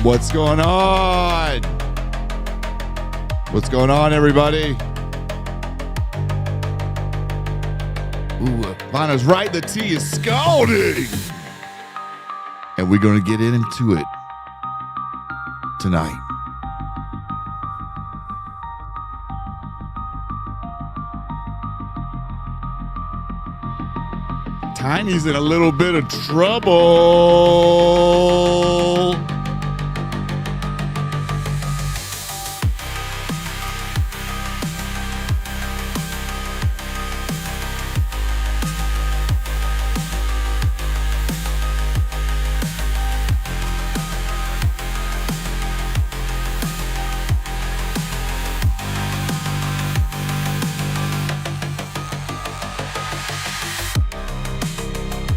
What's going on? What's going on, everybody? Ooh, Vanna's right. The tea is scalding. And we're going to get into it tonight. Tiny's in a little bit of trouble.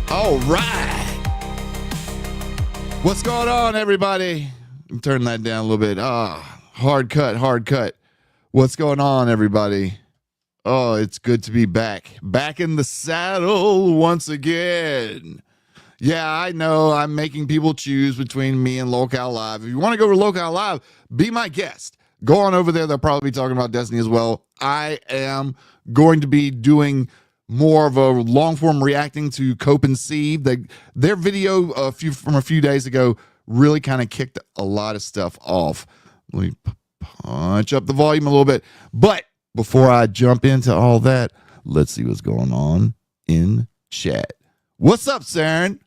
All right. What's going on, everybody? Turn that down a little bit. Hard cut. What's going on, everybody? Oh, it's good to be back. Back in the saddle once again. Yeah, I know I'm making people choose between me and Locale Live. If you want to go to Locale Live, be my guest. Go on over there. They'll probably be talking about Destiny as well. I am going to be doing more of a long form reacting to Cope and Seeth. Their video from a few days ago really kind of kicked a lot of stuff off. Let me punch up the volume a little bit. But before I jump into all that, let's see what's going on in chat. What's up, Saren?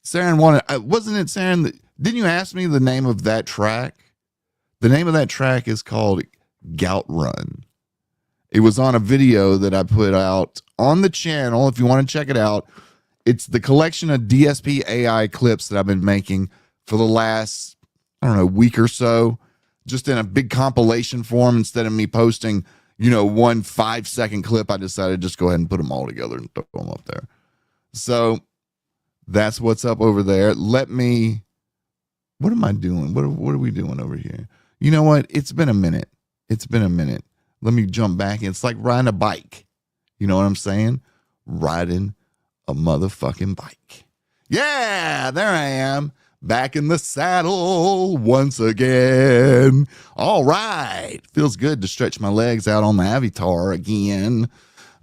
Saren wasn't it Saren? Didn't you ask me the name of that track? The name of that track is called Gout Run. It was on a video that I put out on the channel. If you want to check it out, it's the collection of DSP AI clips that I've been making for the last, week or so, just in a big compilation form. Instead of me posting, 1 5-second clip, I decided to just go ahead and put them all together and throw them up there. So that's what's up over there. What am I doing? What are we doing over here? You know what? It's been a minute. Let me jump back. It's like riding a bike. You know what I'm saying? Riding a motherfucking bike. Yeah, there I am. Back in the saddle once again. All right. Feels good to stretch my legs out on the avatar again.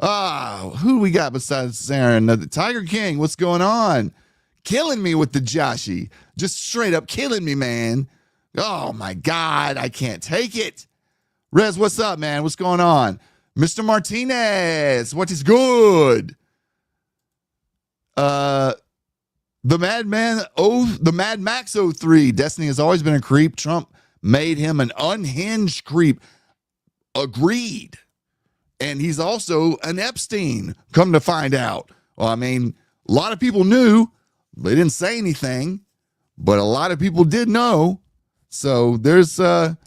Who do we got besides Saren? The Tiger King, what's going on? Killing me with the Joshi. Just straight up killing me, man. Oh, my God. I can't take it. Rez, what's up, man? What's going on? Mr. Martinez, what is good? The Mad Max 03. Destiny has always been a creep. Trump made him an unhinged creep. Agreed. And he's also an Epstein, come to find out. Well, a lot of people knew. They didn't say anything, but a lot of people did know. So there's a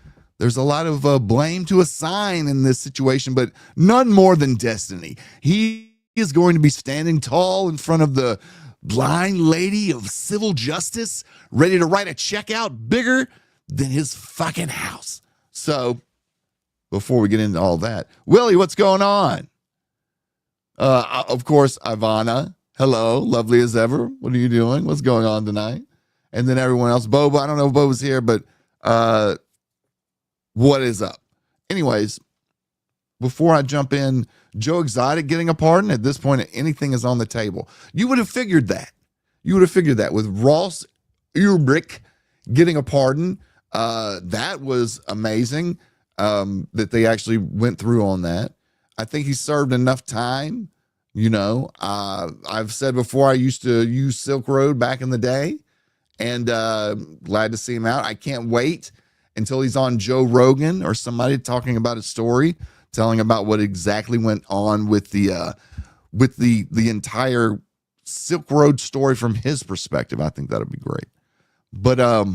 lot of blame to assign in this situation, but none more than Destiny. He is going to be standing tall in front of the blind lady of civil justice, ready to write a check out bigger than his fucking house. So before we get into all that, Willie, what's going on? Of course, Ivana. Hello, lovely as ever. What are you doing? What's going on tonight? And then everyone else. Boba, I don't know if Boba's here, but what is up? Anyways, before I jump in, Joe Exotic getting a pardon. At this point, anything is on the table. You would have figured that. With Ross Ulbricht getting a pardon. That was amazing that they actually went through on that. I think he served enough time. I've said before I used to use Silk Road back in the day, and glad to see him out. I can't wait until he's on Joe Rogan or somebody talking about his story, telling about what exactly went on with the entire Silk Road story from his perspective. I think that'll be great. But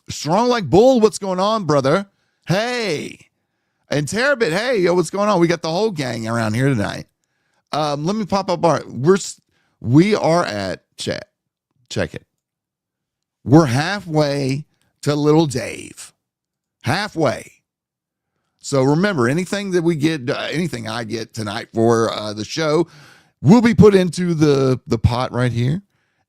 Strong Like Bull, what's going on, brother? Hey. And Terabit, hey, yo, what's going on? We got the whole gang around here tonight. Let me pop up we are at chat. Check it. We're halfway to Little Dave. Halfway. So remember, anything that we get, anything I get tonight for the show will be put into the pot right here.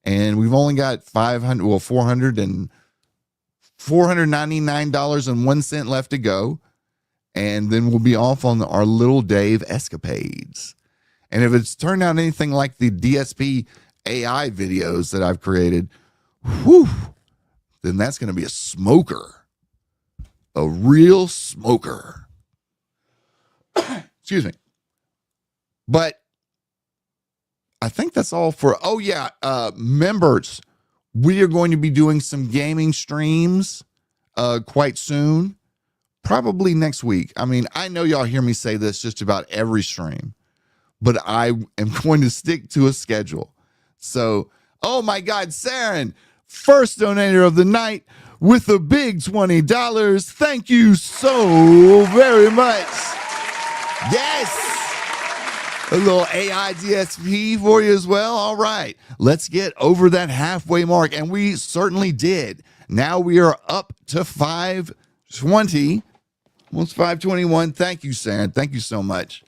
And we've only got $499.01 left to go. And then we'll be off on our little Dave escapades. And if it's turned out anything like the DSP AI videos that I've created, whew, then that's going to be a smoker. A real smoker. Excuse me. But I think that's all for, members. We are going to be doing some gaming streams quite soon. Probably next week. I mean, I know y'all hear me say this just about every stream, but I am going to stick to a schedule. So, oh my God, Saren, first donator of the night with a big $20. Thank you so very much. Yes. A little AI DSP for you as well. All right, let's get over that halfway mark. And we certainly did. Now we are up to 520. Almost 521. Thank you, Saren. Thank you so much.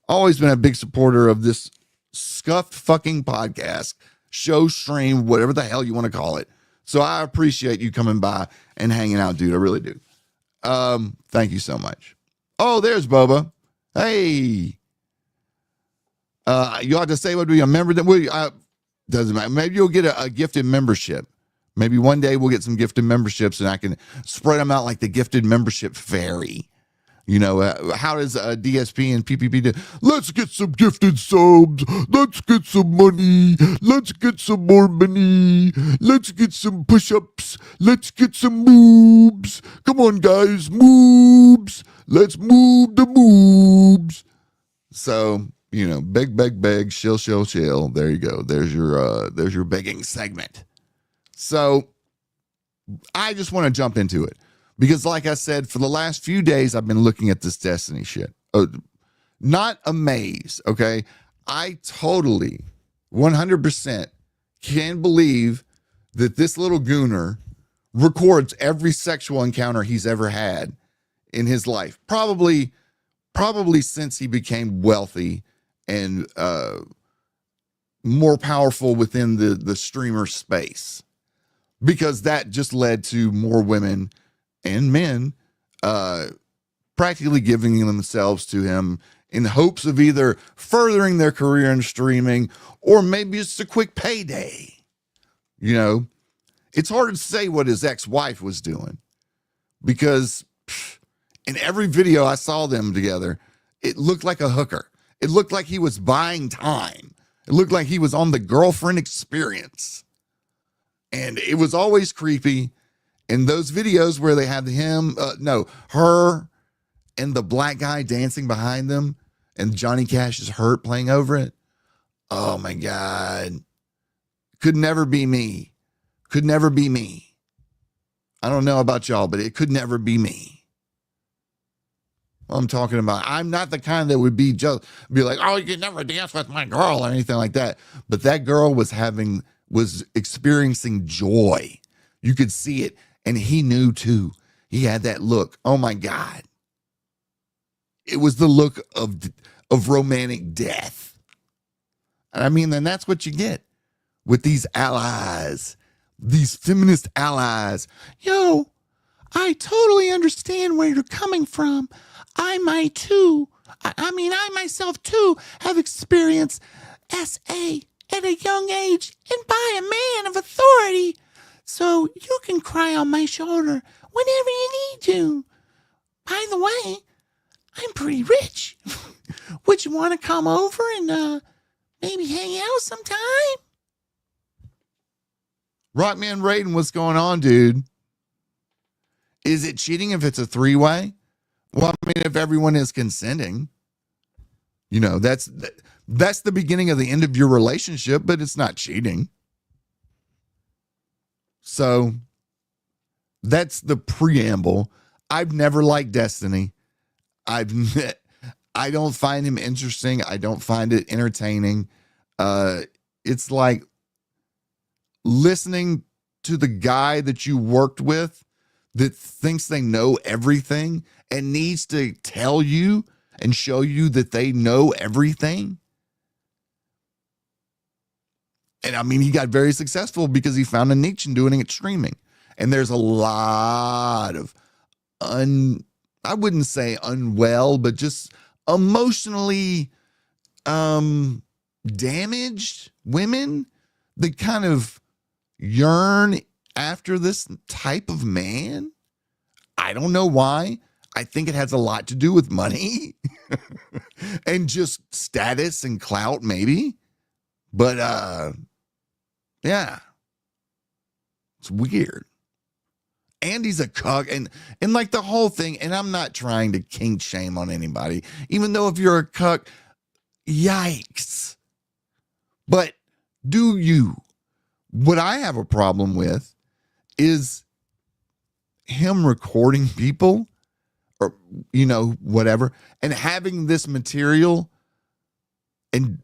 Always been a big supporter of this scuffed fucking podcast, show, stream, whatever the hell you want to call it. So I appreciate you coming by and hanging out, dude. I really do. Thank you so much. Oh, there's Boba. Hey. You ought to say what we a member that doesn't matter. Maybe you'll get a gifted membership. Maybe one day we'll get some gifted memberships and I can spread them out like the gifted membership fairy. You know, how does DSP and PPP do? Let's get some gifted subs. Let's get some money. Let's get some more money. Let's get some push-ups. Let's get some moves. Come on, guys, moves. Let's move the moves. So, you know, beg, shill. There you go. There's your begging segment. So I just want to jump into it because, like I said, for the last few days, I've been looking at this Destiny shit. Not amazed, okay? I totally, 100% can believe that this little gooner records every sexual encounter he's ever had in his life. Probably since he became wealthy and more powerful within the streamer space. Because that just led to more women and men practically giving themselves to him in hopes of either furthering their career in streaming or maybe it's a quick payday. You know, it's hard to say what his ex-wife was doing because in every video I saw them together, it looked like a hooker. It looked like he was buying time. It looked like he was on the girlfriend experience. And it was always creepy. In those videos where they had her and the black guy dancing behind them and Johnny Cash's Hurt playing over it. Oh my God. Could never be me. Could never be me. I don't know about y'all, but it could never be me. I'm talking about, I'm not the kind that would be like, oh, you can never dance with my girl or anything like that. But that girl was experiencing joy. You could see it. And he knew too. He had that look. Oh my God. It was the look of romantic death. And I mean, then that's what you get with these allies, these feminist allies. Yo, I totally understand where you're coming from. I might too. I myself too have experienced SA at a young age and by a man of authority. So you can cry on my shoulder whenever you need to. By the way, I'm pretty rich. Would you want to come over and maybe hang out sometime? Rockman Raiden, what's going on, dude? Is it cheating if it's a three-way? Well, I mean, if everyone is consenting, you know, that's the beginning of the end of your relationship, but it's not cheating. So that's the preamble. I've never liked Destiny. I don't find him interesting. I don't find it entertaining. It's like listening to the guy that you worked with that thinks they know everything and needs to tell you and show you that they know everything. And I mean, he got very successful because he found a niche in doing it streaming. And there's a lot of I wouldn't say unwell, but just emotionally damaged women that kind of yearn after this type of man. I don't know why. I think it has a lot to do with money and just status and clout, maybe. But yeah, it's weird. And he's a cuck, and like the whole thing. And I'm not trying to kink shame on anybody, even though if you're a cuck, yikes. But do you? What I have a problem with is him recording people or, whatever, and having this material and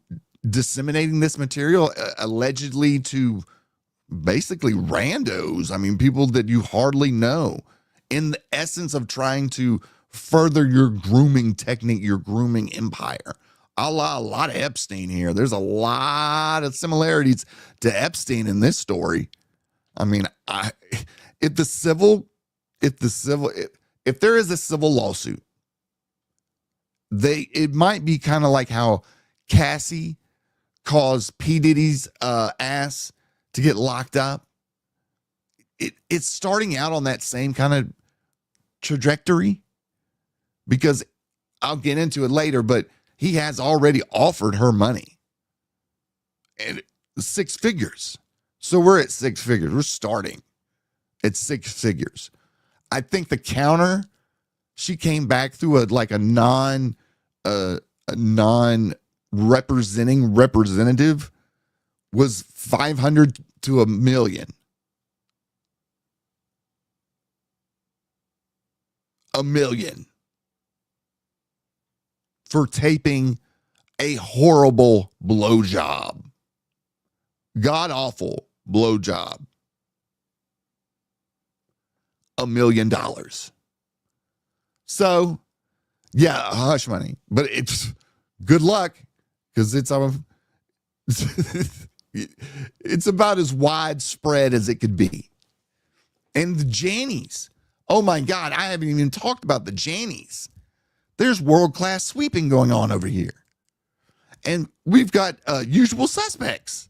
disseminating this material allegedly to basically randos. I mean, people that you hardly know, in the essence of trying to further your grooming technique, your grooming empire. A lot of Epstein here. There's a lot of similarities to Epstein in this story. I mean, if there is a civil lawsuit, it might be kind of like how Cassie caused P. Diddy's ass to get locked up. It's starting out on that same kind of trajectory, because I'll get into it later, but he has already offered her money and 6 figures. So we're at 6 figures. We're starting at 6 figures. I think the counter, she came back through a non-representing representative, was 500 to $1 million. $1 million for taping a horrible blowjob. God awful blowjob. $1 million. So, yeah, hush money. But it's good luck, because it's about as widespread as it could be. And the Jannies. Oh my God, I haven't even talked about the Jannies. There's world-class sweeping going on over here. And we've got usual suspects.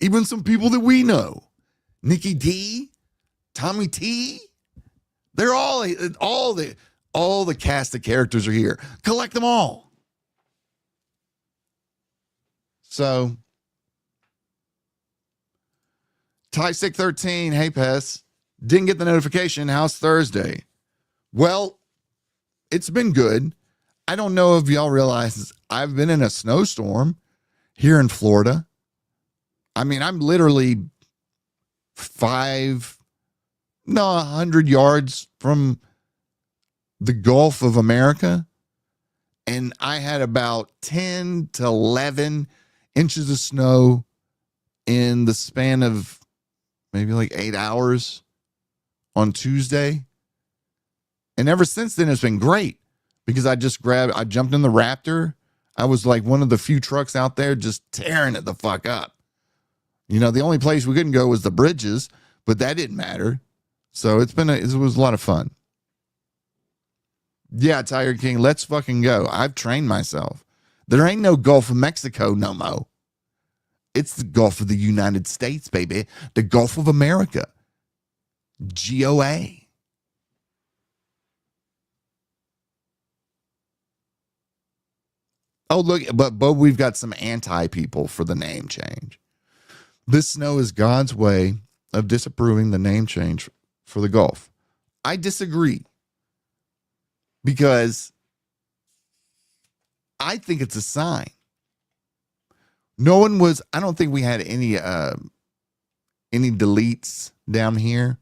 Even some people that we know. Nikki D, Tommy T. They're all the cast of characters are here. Collect them all. So, Ty613, hey Pess, didn't get the notification. How's Thursday? Well, it's been good. I don't know if y'all realize I've been in a snowstorm here in Florida. I mean, I'm literally 100 yards from the Gulf of America. And I had about 10 to 11 inches of snow in the span of maybe like 8 hours on Tuesday. And ever since then, it's been great, because I jumped in the Raptor. I was like one of the few trucks out there just tearing it the fuck up. The only place we couldn't go was the bridges, but that didn't matter. So it was a lot of fun. Yeah, Tiger King, let's fucking go. I've trained myself. There ain't no Gulf of Mexico no mo. It's the Gulf of the United States, baby. The Gulf of America. GOA. Oh, look, but we've got some anti-people for the name change. This snow is God's way of disapproving the name change for the Gulf. I disagree, because I think it's a sign. I don't think we had any deletes down here.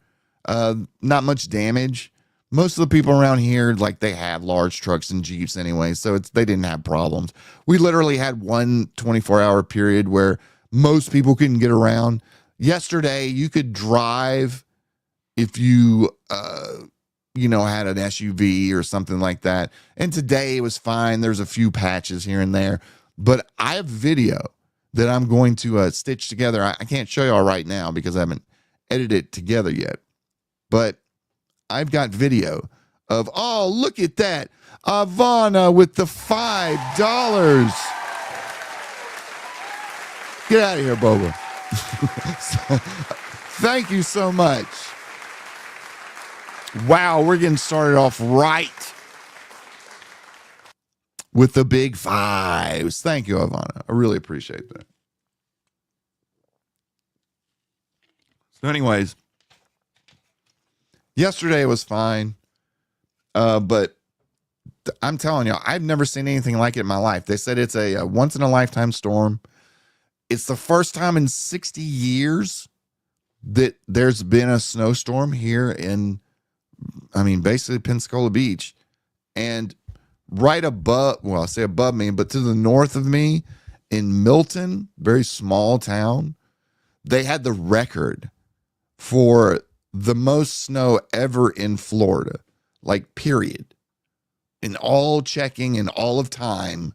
Not much damage. Most of the people around here, like, they have large trucks and Jeeps anyway, so they didn't have problems. We literally had one 24-hour period where most people couldn't get around. Yesterday, you could drive if you, had an SUV or something like that. And today it was fine. There's a few patches here and there. But I have video that I'm going to stitch together. I can't show y'all right now because I haven't edited it together yet. But I've got video of, oh, look at that. Ivana with the $5. Get out of here, Boba. So, thank you so much. Wow, we're getting started off right with the big fives. Thank you, Ivana. I really appreciate that. So anyways, yesterday was fine. But I'm telling you, I've never seen anything like it in my life. They said it's a once in a lifetime storm. It's the first time in 60 years that there's been a snowstorm here in, basically Pensacola Beach. And right above, well, I say above me, but to the north of me in Milton, very small town, they had the record for the most snow ever in Florida, like period. In all checking, in all of time,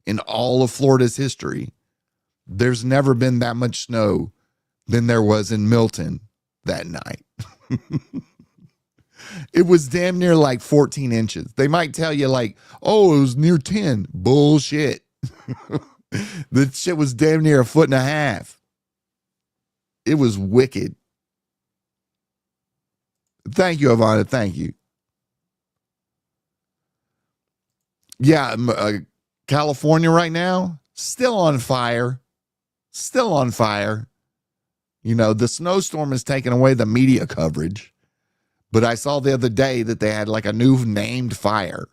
in all of Florida's history, there's never been that much snow than there was in Milton that night. It was damn near like 14 inches. They might tell you like, oh, it was near 10. Bullshit. The shit was damn near 1.5 feet. It was wicked. Thank you, Ivana. Thank you. Yeah, California right now, still on fire. Still on fire. You know, the snowstorm has taken away the media coverage. But I saw the other day that they had like a new named fire.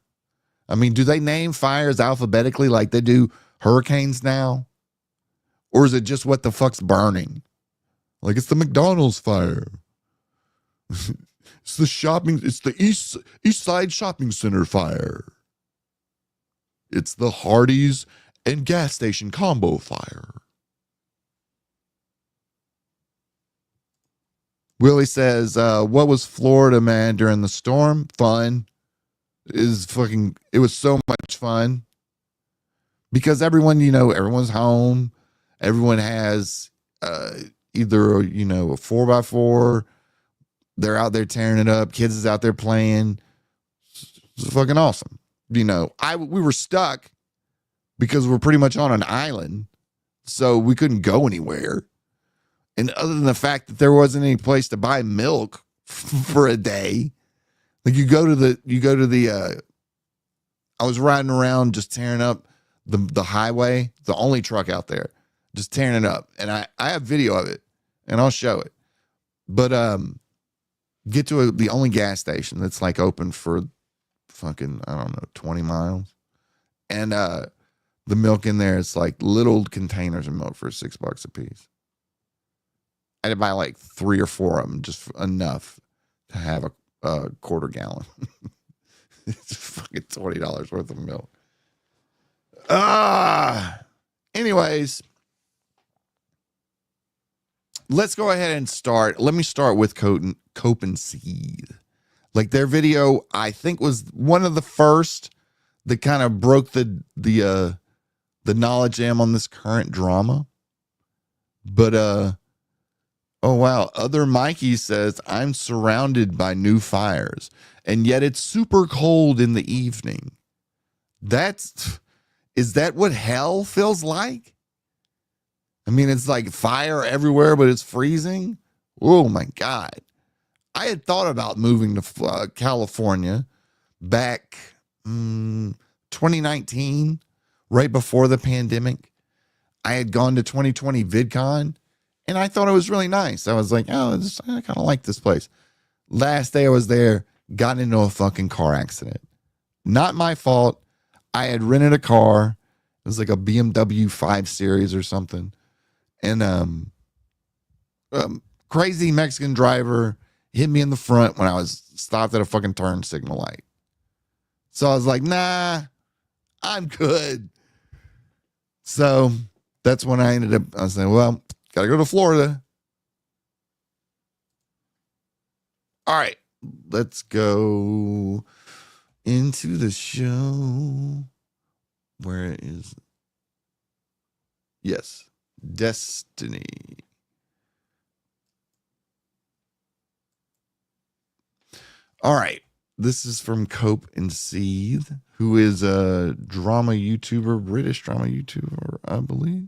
I mean, do they name fires alphabetically like they do hurricanes now? Or is it just what the fuck's burning? Like it's the McDonald's fire. It's the East Side Shopping Center fire. It's the Hardee's and gas station combo fire. Willie says, what was Florida, man, during the storm? Fun. It was so much fun. Because everyone, everyone's home. Everyone has either, a 4x4. They're out there tearing it up. Kids is out there playing. It's fucking awesome. We were stuck because we're pretty much on an island. So we couldn't go anywhere. And other than the fact that there wasn't any place to buy milk for a day, like you go to the I was riding around just tearing up the highway, the only truck out there, just tearing it up. And I have video of it and I'll show it. But get to the only gas station that's like open for fucking, 20 miles. And the milk in there is like little containers of milk for $6 a piece. I had to buy like 3 or 4 of them, just enough to have a quarter gallon. It's fucking $20 worth of milk. Anyways, let's go ahead and start. Let me start with Coop and Seeth. Like their video, I think was one of the first that kind of broke the knowledge jam on this current drama. But oh wow, other Mikey says, I'm surrounded by new fires, and yet it's super cold in the evening. Is that what hell feels like? I mean, it's like fire everywhere, but it's freezing. Oh my God. I had thought about moving to California back 2019, right before the pandemic. I had gone to 2020 VidCon, and I thought it was really nice. I was like, I kind of like this place. Last day I was there, got into a fucking car accident. Not my fault. I had rented a car. It was like a BMW 5 Series or something. And crazy Mexican driver hit me in the front when I was stopped at a fucking turn signal light. So I was like, nah, I'm good. So that's when I ended up, I was like, well, gotta go to Florida. All right, let's go into the show. Where is, yes. Destiny. All right. This is from Cope and Seeth, who is a drama YouTuber, British drama YouTuber, I believe.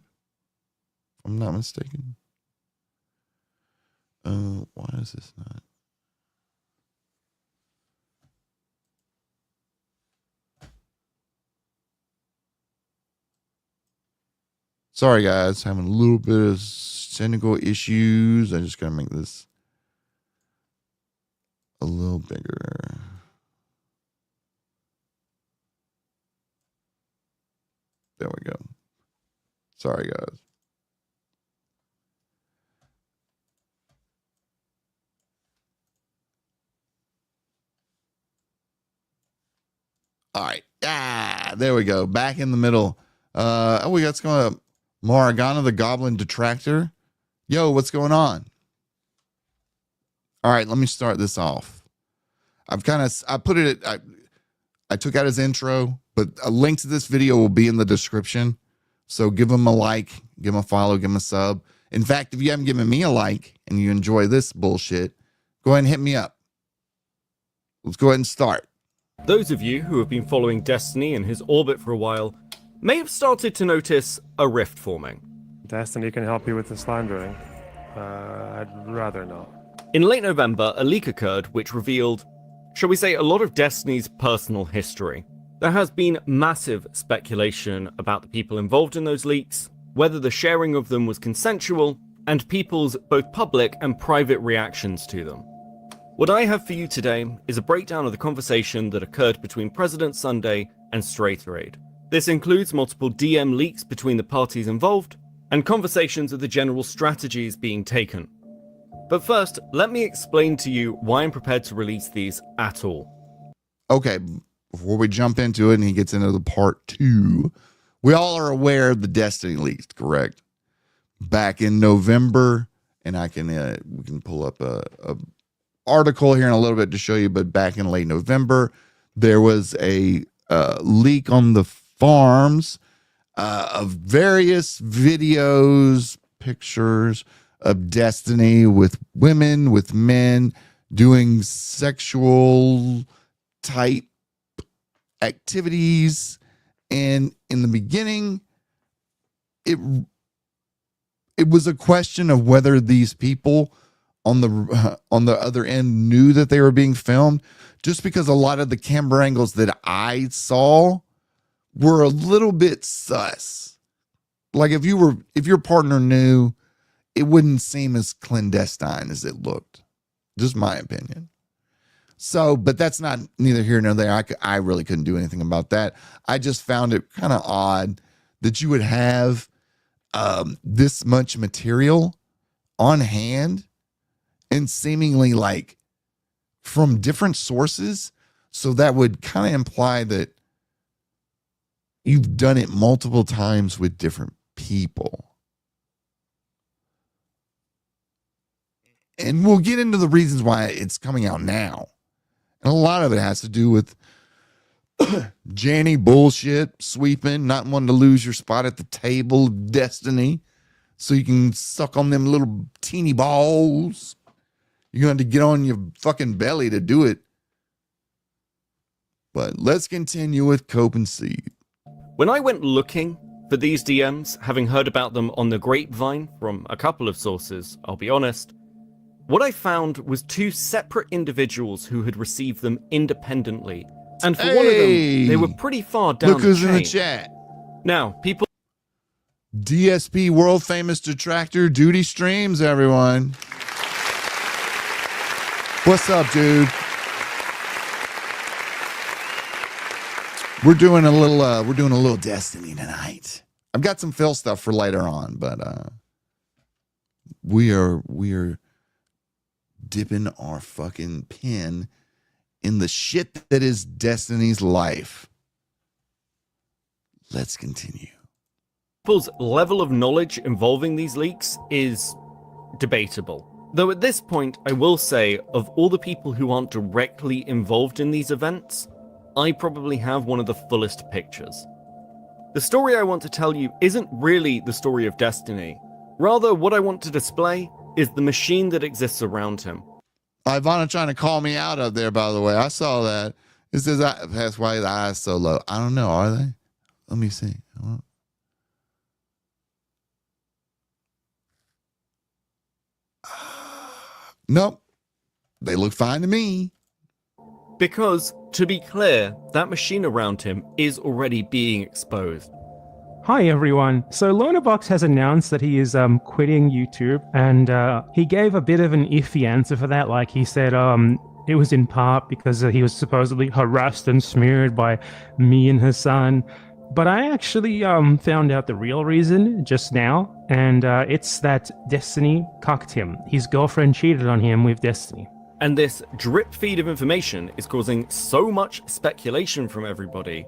If I'm not mistaken. Why is this not? Sorry, guys. Having a little bit of technical issues. I just got to make this a little bigger. There we go. Sorry, guys. All right. There we go. Back in the middle. We got some Morgana the Goblin Detractor. Yo, what's going on? All right, let me start this off. I took out his intro, but a link to this video will be in the description. So give him a like, give him a follow, give him a sub. In fact, if you haven't given me a like and you enjoy this bullshit, go ahead and hit me up. Let's go ahead and start. Those of you who have been following Destiny in his orbit for a while may have started to notice a rift forming. Destiny can help you with the slandering. I'd rather not. In late November, a leak occurred which revealed, shall we say, a lot of Destiny's personal history. There has been massive speculation about the people involved in those leaks, whether the sharing of them was consensual, and people's both public and private reactions to them. What I have for you today is a breakdown of the conversation that occurred between President Sunday and Straithraid. This includes multiple DM leaks between the parties involved, and conversations of the general strategies being taken. But first, let me explain to you why I'm prepared to release these at all. Okay, before we jump into it and he gets into the part 2, we all are aware of the Destiny leaks, correct? Back in November, and we can pull up a article here in a little bit to show you, but back in late November, there was a leak on the farms of various videos, pictures of Destiny with women, with men doing sexual type activities. And in the beginning, it was a question of whether these people on the other end knew that they were being filmed, just because a lot of the camera angles that I saw were a little bit sus. Like if your partner knew, it wouldn't seem as clandestine as it looked. Just my opinion. So, but that's not neither here nor there. I really couldn't do anything about that. I just found it kind of odd that you would have this much material on hand and seemingly like from different sources. So that would kind of imply that you've done it multiple times with different people. And we'll get into the reasons why it's coming out now. And a lot of it has to do with Jannie bullshit, sweeping, not wanting to lose your spot at the table of Destiny so you can suck on them little teeny balls. You're going to have to get on your fucking belly to do it. But let's continue with Cope and Seeth. When I went looking for these DMs, having heard about them on the grapevine from a couple of sources, I'll be honest, what I found was 2 separate individuals who had received them independently. And for one of them, they were pretty far down Look who's the in chain. the chat. Now, people... DSP world famous detractor Duty Streams, everyone. What's up, dude? We're doing a little Destiny tonight. I've got some Phil stuff for later on, but we are dipping our fucking pen in the shit that is Destiny's life. Let's continue. People's level of knowledge involving these leaks is debatable. Though at this point, I will say, of all the people who aren't directly involved in these events, I probably have one of the fullest pictures. The story I want to tell you isn't really the story of Destiny, Rather, what I want to display is the machine that exists around him. Ivana trying to call me out up there, by the way. I saw that. It says, that's why the eyes so low. I don't know. Are they? Let me see. Nope. They look fine to me. Because, to be clear, that machine around him is already being exposed. Hi everyone. So Lonabox has announced that he is quitting YouTube, and he gave a bit of an iffy answer for that. Like he said, it was in part because he was supposedly harassed and smeared by me and Hassan. But I actually found out the real reason just now, and it's that Destiny cucked him. His girlfriend cheated on him with Destiny. And this drip feed of information is causing so much speculation from everybody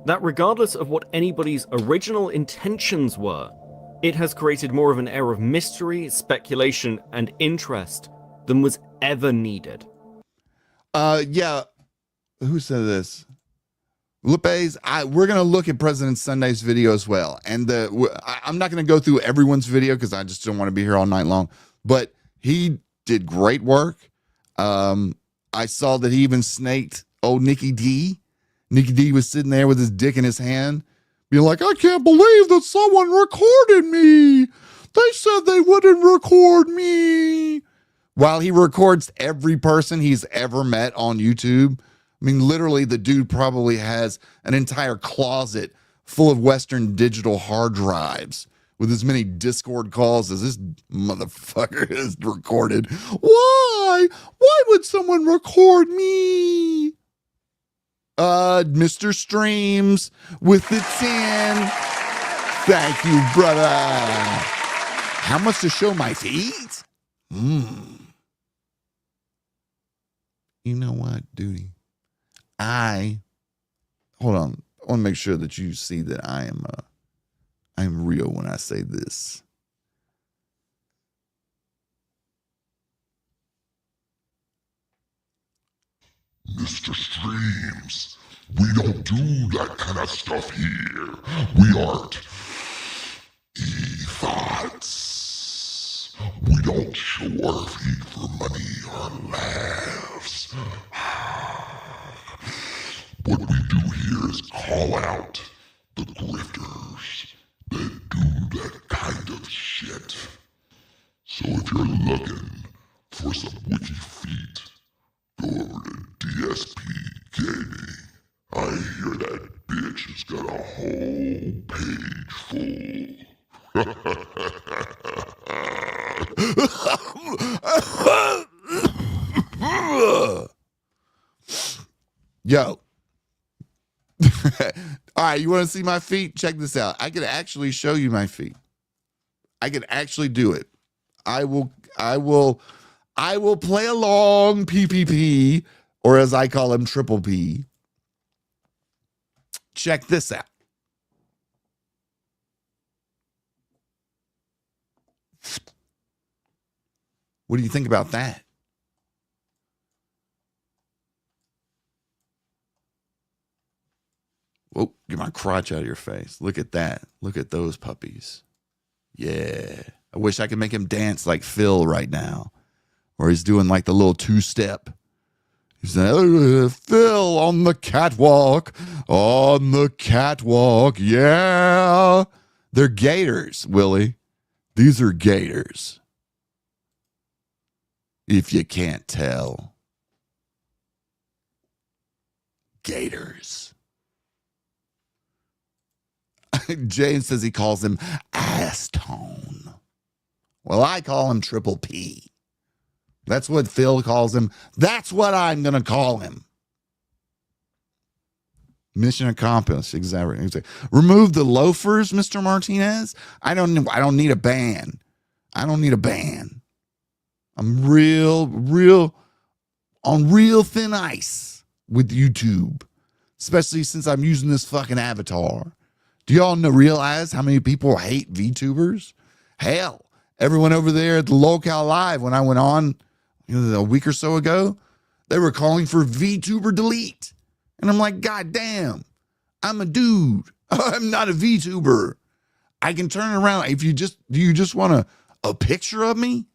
that regardless of what anybody's original intentions were, it has created more of an air of mystery, speculation, and interest than was ever needed. Yeah. Who said this? Lupes, we're going to look at President Sunday's video as well. And I'm not going to go through everyone's video because I just don't want to be here all night long. But he did great work. I saw that he even snaked old Nikki D. Nikki D was sitting there with his dick in his hand, being like, I can't believe that someone recorded me. They said they wouldn't record me. While he records every person he's ever met on YouTube. I mean, literally, the dude probably has an entire closet full of Western digital hard drives with as many Discord calls as this motherfucker has recorded. Why? Why would someone record me? Mr. Streams with the 10. Thank you, brother. How much to show my feet? You know what, duty? Hold on. I want to make sure that you see that I'm real when I say this. Mr. Streams, we don't do that kind of stuff here. We aren't EFOTs. We don't show our feet for money or laughs. What we do here is call out the grifters that do that kind of shit. So if you're looking for some wiki feet, go over to DSP Gaming. I hear that bitch has got a whole page full. Yo. All right, you want to see my feet? Check this out. I could actually show you my feet. I could actually do it. I will play along, PPP, or as I call him, Triple P. Check this out. What do you think about that? Whoa, get my crotch out of your face. Look at that. Look at those puppies. Yeah. I wish I could make him dance like Phil right now. Or he's doing like the little two-step. He's like, Phil on the catwalk. On the catwalk. Yeah. They're gators, Willie. These are gators. If you can't tell. Gators. James says he calls him ass tone. Well, I call him Triple P. That's what Phil calls him. That's what I'm going to call him. Mission accomplished. Exactly. Remove the loafers, Mr. Martinez. I don't need a ban. I don't need a ban. I'm real on real thin ice with YouTube, especially since I'm using this fucking avatar. Do y'all realize how many people hate VTubers? Hell, everyone over there at the Locale Live when I went on a week or so ago, they were calling for VTuber delete. And I'm like, God damn, I'm a dude. I'm not a VTuber. I can turn it around. If you just, do you just want a picture of me?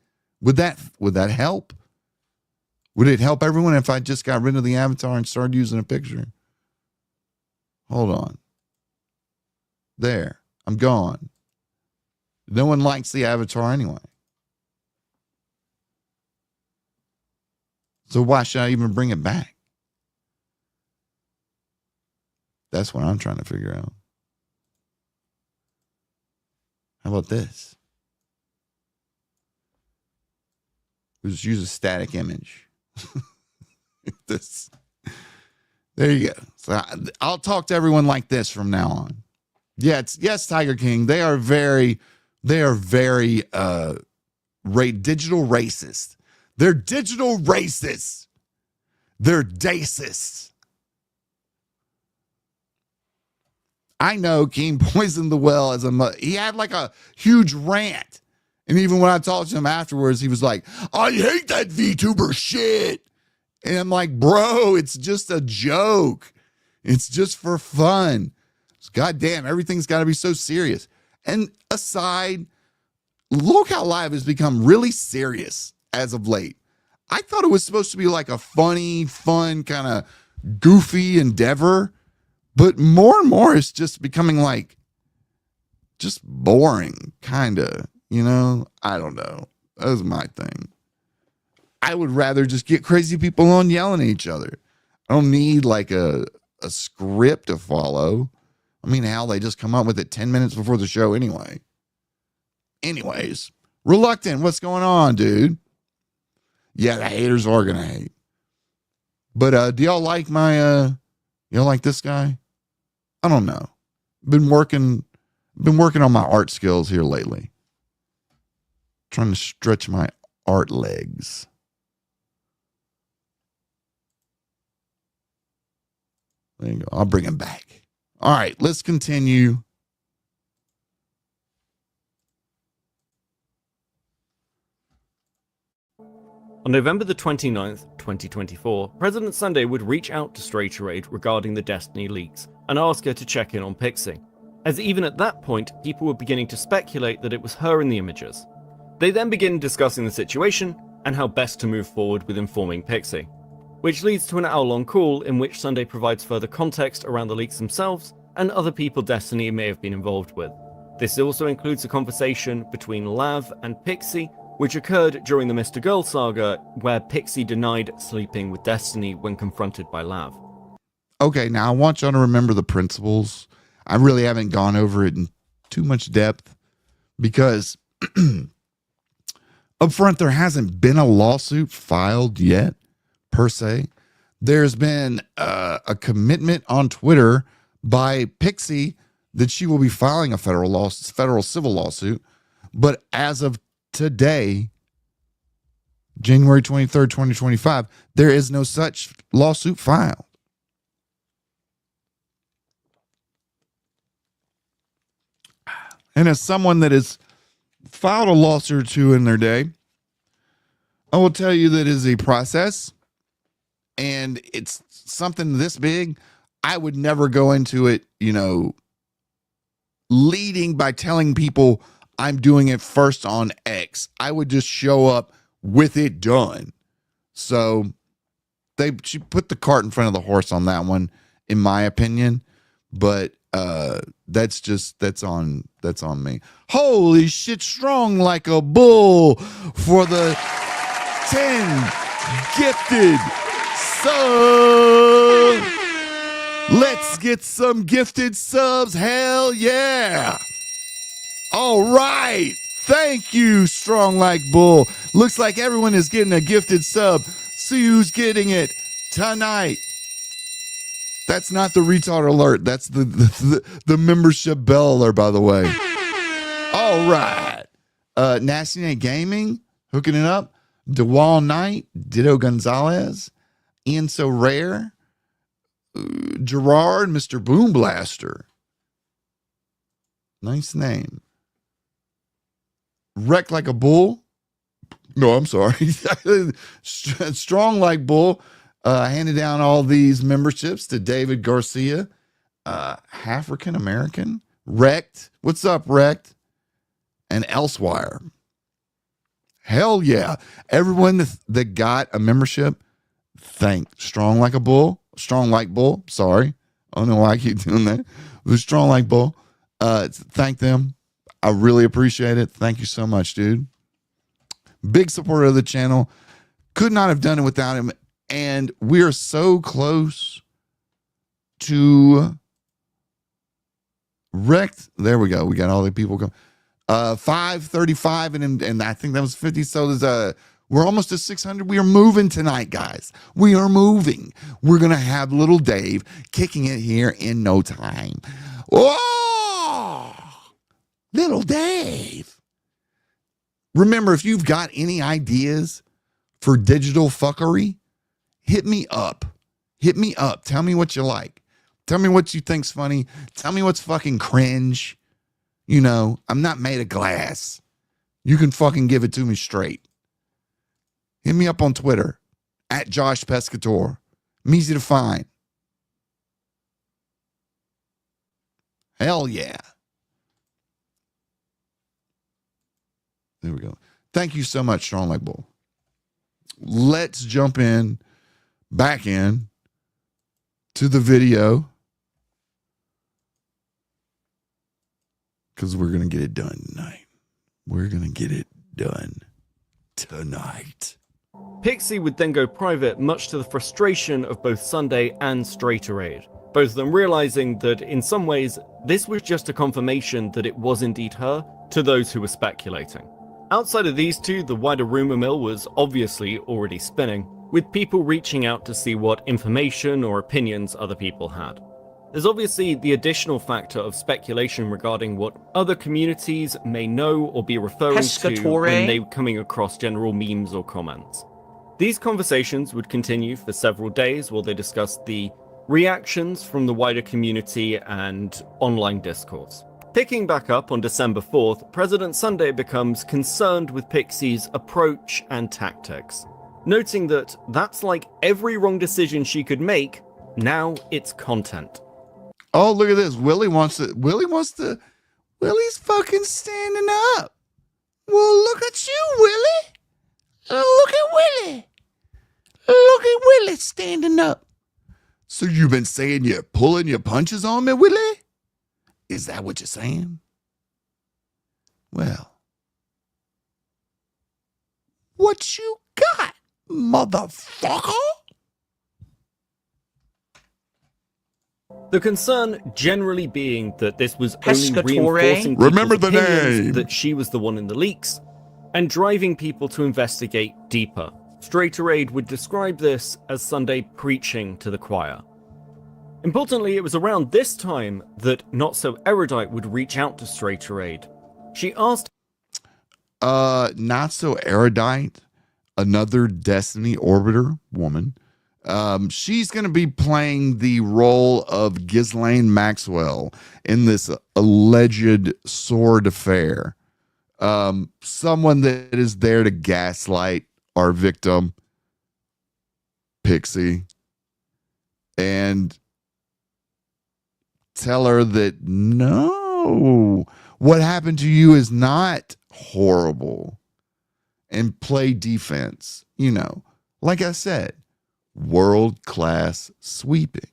Would that help? Would it help everyone if I just got rid of the avatar and started using a picture? Hold on. There. I'm gone. No one likes the avatar anyway. So why should I even bring it back? That's what I'm trying to figure out. How about this? We'll just use a static image. This. There you go. So I'll talk to everyone like this from now on. Yes, Tiger King. They are very digital racist. They're digital racists. They're dacists. I know King poisoned the well as he had like a huge rant. And even when I talked to him afterwards, he was like, I hate that VTuber shit. And I'm like, bro, it's just a joke. It's just for fun. God damn, everything's got to be so serious. And aside, Look How Live has become really serious as of late. I thought it was supposed to be like a funny, fun, kind of goofy endeavor. But more and more, it's just becoming like just boring, kind of. You know, I don't know. That's my thing. I would rather just get crazy people on yelling at each other. I don't need like a script to follow. I mean, hell, they just come up with it 10 minutes before the show anyway. Anyways, Reluctant, what's going on, dude? Yeah, the haters are gonna hate. But do y'all like y'all like this guy? I don't know. Been working on my art skills here lately. Trying to stretch my art legs. There you go. I'll bring him back. All right, let's continue. On November the 29th, 2024, President Sunday would reach out to Stray Charade regarding the Destiny leaks and ask her to check in on Pixie, as even at that point, people were beginning to speculate that it was her in the images. They then begin discussing the situation and how best to move forward with informing Pixie, which leads to an hour-long call in which Sunday provides further context around the leaks themselves and other people Destiny may have been involved with. This also includes a conversation between Lav and Pixie, which occurred during the Mr. Girl saga, where Pixie denied sleeping with Destiny when confronted by Lav. Okay, now I want y'all to remember the principles. I really haven't gone over it in too much depth because up front, there hasn't been a lawsuit filed yet, per se. There's been a commitment on Twitter by Pixie that she will be filing a federal civil lawsuit. But as of today, January 23rd, 2025, there is no such lawsuit filed. And as someone that has filed a lawsuit or two in their day, I will tell you that it is a process, and it's something this big. I would never go into it, leading by telling people I'm doing it first on X. I would just show up with it done. So she put the cart in front of the horse on that one, in my opinion. But that's on me. Holy shit, strong like a bull for the 10 gifted subs. Let's get some gifted subs. Hell yeah. All right. Thank you, strong like bull. Looks like everyone is getting a gifted sub. See who's getting it tonight. That's not the retard alert. That's the membership bell alert, by the way. All right. Nasty Nate Gaming, hooking it up. DeWall Knight, Ditto Gonzalez, Ian So Rare, Gerard, Mr. Boom Blaster. Nice name. Wreck Like a Bull. No, I'm sorry. Strong Like Bull. Handed down all these memberships to David Garcia, African American. Wrecked. What's up, Wrecked? And Elsewhere. Hell yeah. Everyone that got a membership, thank Strong Like a Bull. Strong Like Bull. Sorry. I don't know why I keep doing that. It was Strong Like Bull. Thank them. I really appreciate it. Thank you so much, dude. Big supporter of the channel. Could not have done it without him. And we are so close to wrecked. There we go. We got all the people going. 535 and I think that was 50. So there's we're almost to 600. We are moving tonight, guys. We are moving. We're gonna have little Dave kicking it here in no time. Oh, little Dave. Remember, if you've got any ideas for digital fuckery, hit me up. Hit me up. Tell me what you like. Tell me what you think's funny. Tell me what's fucking cringe. You know, I'm not made of glass. You can fucking give it to me straight. Hit me up on Twitter at JoshPescatore. I'm easy to find. Hell yeah. There we go. Thank you so much, Strong Like Bull. Let's jump back in to the video, because we're going to get it done tonight. We're going to get it done tonight. Pixie would then go private, much to the frustration of both Sunday and Straighterade, both of them realizing that in some ways this was just a confirmation that it was indeed her to those who were speculating. Outside of these two, the wider rumor mill was obviously already spinning, with people reaching out to see what information or opinions other people had. There's obviously the additional factor of speculation regarding what other communities may know or be referring to when they were coming across general memes or comments. These conversations would continue for several days while they discussed the reactions from the wider community and online discourse. Picking back up on December 4th, President Sunday becomes concerned with Pixie's approach and tactics, noting that that's like every wrong decision she could make, now it's content. Oh, look at this. Willie's fucking standing up. Well, look at you, Willie. Look at Willie. Look at Willie standing up. So you've been saying you're pulling your punches on me, Willie? Is that what you're saying? Well, what you got, motherfucker? The concern generally being that this was only reinforcing Remember the opinions name. that she was the one in the leaks, and driving people to investigate deeper. Straighterade would describe this as Sunday preaching to the choir. Importantly, it was around this time that Not So Erudite would reach out to Straighterade. She asked Not So Erudite, another Destiny Orbiter woman. She's going to be playing the role of Ghislaine Maxwell in this alleged sword affair. Someone that is there to gaslight our victim, Pixie, and tell her that no, what happened to you is not horrible, and play defense. You know, like I said, world-class sweeping.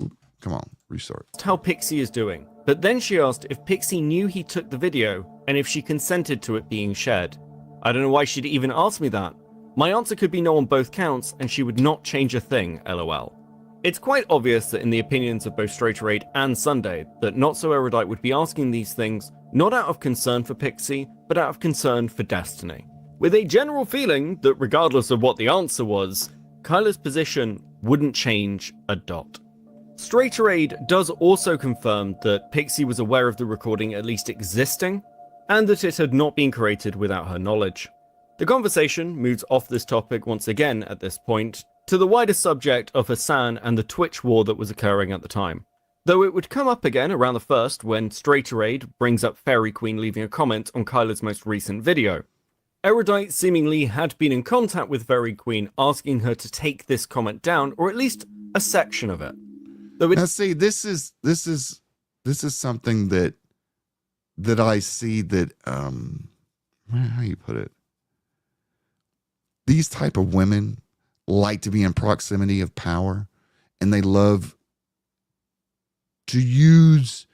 Oop, come on, restart. how Pixie is doing, but then she asked if Pixie knew he took the video and if she consented to it being shared. I don't know why she'd even ask me that. My answer could be no on both counts, and she would not change a thing, lol. It's quite obvious that in the opinions of both Straighterade and Sunday, that Not So Erudite would be asking these things not out of concern for Pixie, but out of concern for Destiny, with a general feeling that regardless of what the answer was, Kyla's position wouldn't change a dot. Straighterade does also confirm that Pixie was aware of the recording at least existing, and that it had not been created without her knowledge. The conversation moves off this topic once again at this point, to the wider subject of Hassan and the Twitch war that was occurring at the time. Though it would come up again around the 1st when Straighterade brings up Fairy Queen leaving a comment on Kyla's most recent video. Erudite seemingly had been in contact with Fairy Queen asking her to take this comment down, or at least a section of it. Though Now, see, this is something that I see that how you put it. These type of women like to be in proximity of power, and they love to use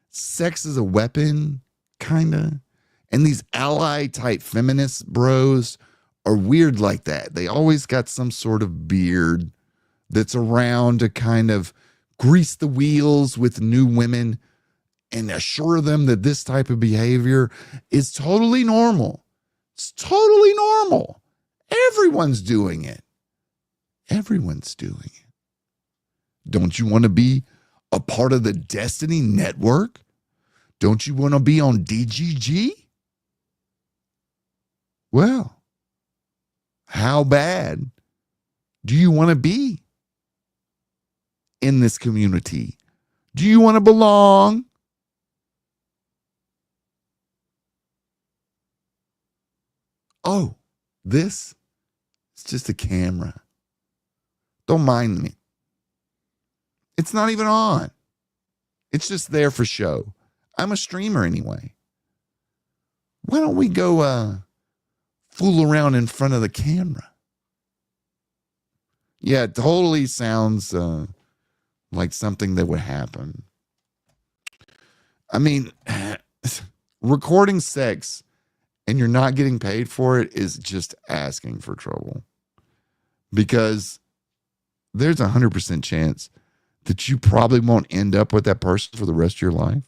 sex as a weapon, kind of. And these ally type feminist bros are weird like that. They always got some sort of beard that's around to kind of grease the wheels with new women and assure them that this type of behavior is totally normal. It's totally normal. Everyone's doing it. Everyone's doing it. Don't you want to be a part of the Destiny Network? Don't you want to be on DGG? Well, how bad do you want to be in this community? Do you want to belong? Oh, this is just a camera. Don't mind me. It's not even on. It's just there for show. I'm a streamer anyway. Why don't we go fool around in front of the camera? Yeah, it totally sounds like something that would happen. I mean, recording sex and you're not getting paid for it is just asking for trouble. Because there's 100% chance that you probably won't end up with that person for the rest of your life.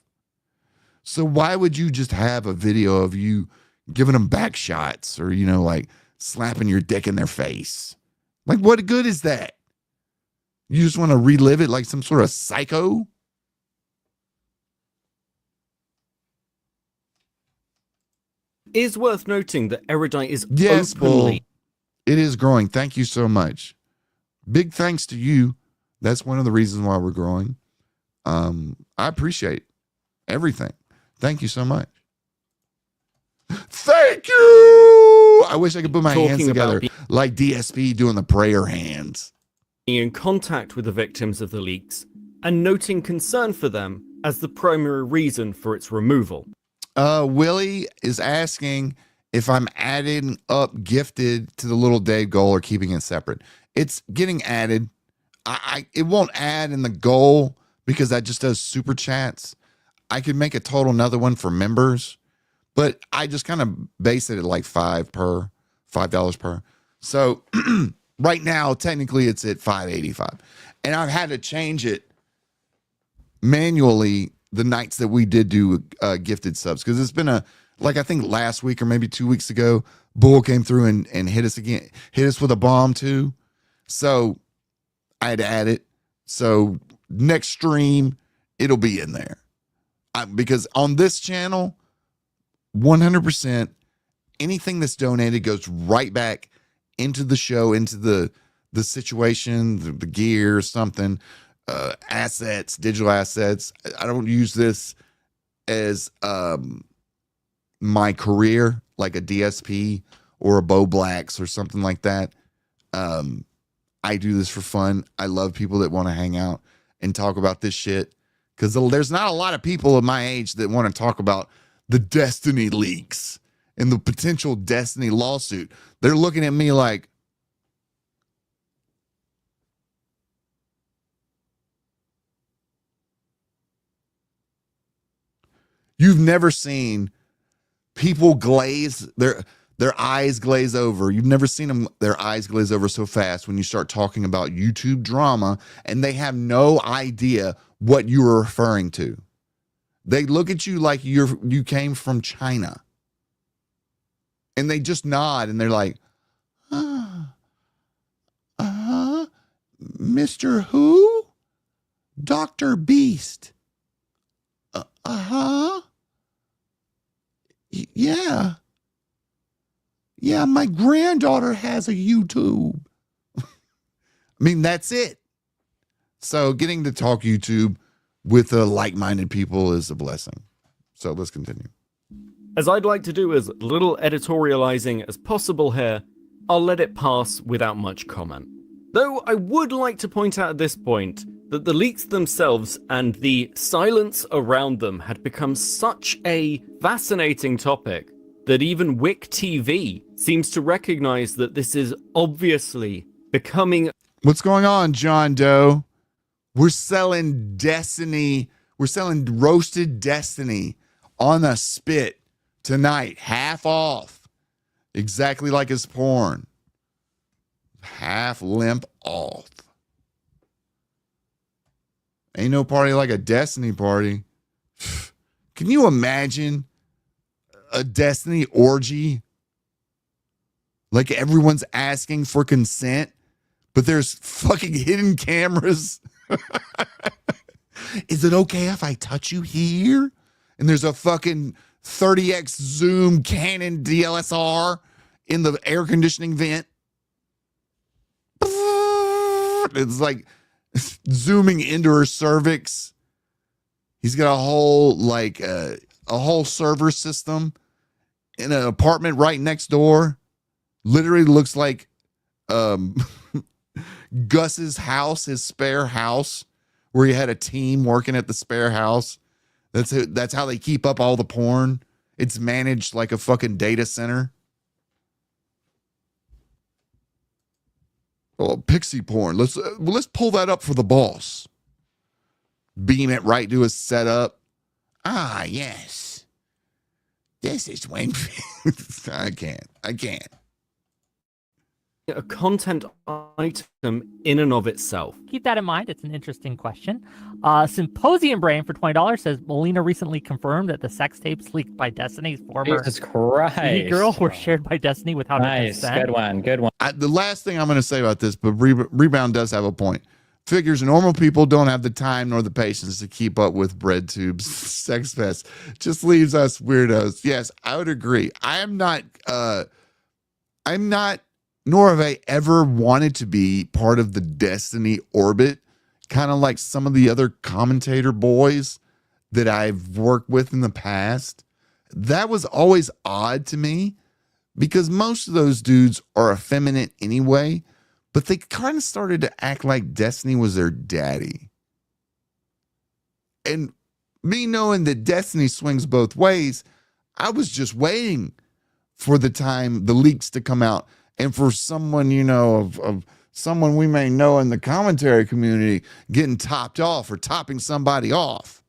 So why would you just have a video of you giving them back shots or, like slapping your dick in their face? Like, what good is that? You just want to relive it like some sort of psycho? It is worth noting that Erudite is Yes, openly... Bull. It is growing. Thank you so much. Big thanks to you. That's one of the reasons why we're growing. I appreciate everything. Thank you so much. Thank you. I wish I could put my hands together like DSP doing the prayer hands. Being in contact with the victims of the leaks and noting concern for them as the primary reason for its removal. Willie is asking if I'm adding up gifted to the little day goal or keeping it separate. It's getting added. It won't add in the goal because that just does super chats. I could make a total another one for members, but I just kind of base it at like $5 per. So right now, technically it's at $5.85, and I've had to change it manually the nights that we did do gifted subs, because it's been I think last week or maybe 2 weeks ago, Bull came through and hit us again, hit us with a bomb too. So I had to add it. So next stream, it'll be in there. Because on this channel, 100%, anything that's donated goes right back into the show, into the situation, the gear, something, assets, digital assets. I don't use this as my career, like a DSP or a Bo Blacks or something like that. I do this for fun. I love people that want to hang out and talk about this shit, because there's not a lot of people of my age that want to talk about the Destiny leaks and the potential Destiny lawsuit. They're looking at me like, you've never seen people glaze their eyes glaze over. You've never seen their eyes glaze over so fast when you start talking about YouTube drama and they have no idea what you are referring to. They look at you like you came from China. And they just nod and they're like, Mr. Who? Dr. Beast. Yeah. Yeah, my granddaughter has a YouTube. I mean, that's it. So getting to talk YouTube with like-minded people is a blessing. So let's continue. As I'd like to do as little editorializing as possible here, I'll let it pass without much comment. Though I would like to point out at this point that the leaks themselves and the silence around them had become such a fascinating topic that even Wick TV seems to recognize that this is obviously becoming... What's going on, John Doe? We're selling Destiny. We're selling roasted Destiny on a spit tonight, half off. Exactly like his porn. Half limp off. Ain't no party like a Destiny party. Can you imagine a Destiny orgy? Like everyone's asking for consent, but there's fucking hidden cameras. Is it okay if I touch you here? And there's a fucking 30x zoom Canon DSLR in the air conditioning vent. It's like zooming into her cervix. He's got a whole a whole server system in an apartment right next door. Literally looks like Gus's house, his spare house, where he had a team working at the spare house. That's how they keep up all the porn. It's managed like a fucking data center. Oh, pixie porn. Let's pull that up for the boss. Beam it right to his setup. Ah, yes. This is when I can't. a content item in and of itself. Keep that in mind. It's an interesting question. Symposium Brain for $20 says Molina recently confirmed that the sex tapes leaked by Destiny's former Jesus Christ. girl were shared by Destiny without her Nice. consent. Good one. The last thing I'm going to say about this, but Rebound does have a point. Figures normal people don't have the time nor the patience to keep up with BreadTube's sex fest. Just leaves us weirdos. Yes, I would agree. I'm not, nor have I ever wanted to be part of the Destiny orbit, kind of like some of the other commentator boys that I've worked with in the past. That was always odd to me because most of those dudes are effeminate anyway, but they kind of started to act like Destiny was their daddy. And me knowing that Destiny swings both ways, I was just waiting for the leaks to come out. And for someone, of someone we may know in the commentary community getting topped off or topping somebody off,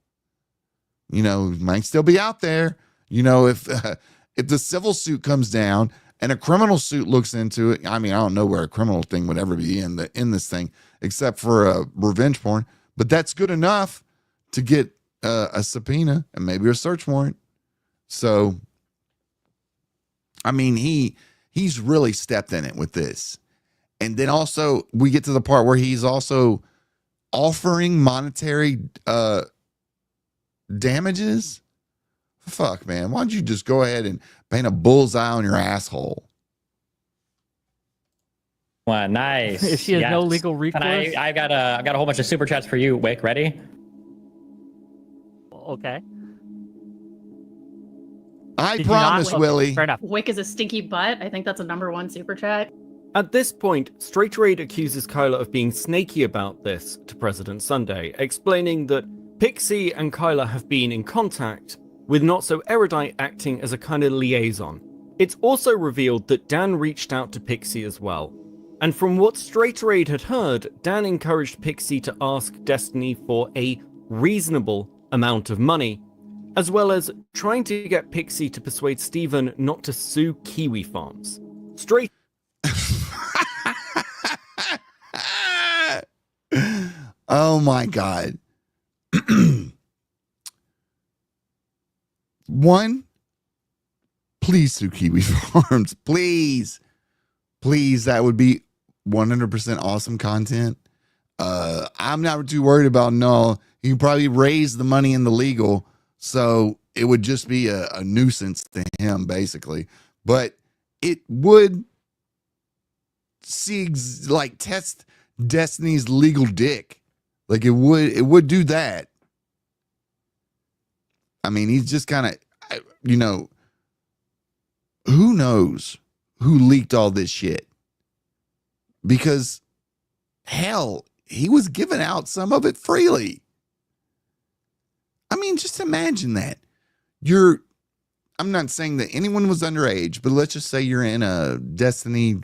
might still be out there. If the civil suit comes down and a criminal suit looks into it, I mean, I don't know where a criminal thing would ever be in this thing, except for revenge porn. But that's good enough to get a subpoena and maybe a search warrant. So, I mean, he's really stepped in it with this. And then also we get to the part where he's also offering monetary damages. Fuck, man. Why don't you just go ahead and paint a bullseye on your asshole? Wow, nice. If she has no legal recourse. And I got a whole bunch of super chats for you, Wick. Ready? Okay. I promise, Willie. Fair enough. Wick is a stinky butt. I think that's a #1 super chat. At this point, Straight Raid accuses Kyla of being snaky about this to President Sunday, explaining that Pixie and Kyla have been in contact, with Not So Erudite acting as a kind of liaison. It's also revealed that Dan reached out to Pixie as well. And from what Straight Raid had heard, Dan encouraged Pixie to ask Destiny for a reasonable amount of money, as well as trying to get Pixie to persuade Steven not to sue Kiwi Farms. Straight Oh my God. One, please sue Kiwi Farms. Please. That would be 100% awesome content. I'm not too worried about he can probably raise the money in the legal, so it would just be a nuisance to him, basically. But it would test Destiny's legal dick. Like it would do that. I mean, he's just kind of, who knows who leaked all this shit? Because hell, he was giving out some of it freely. I mean, just imagine that. I'm not saying that anyone was underage, but let's just say you're in a Destiny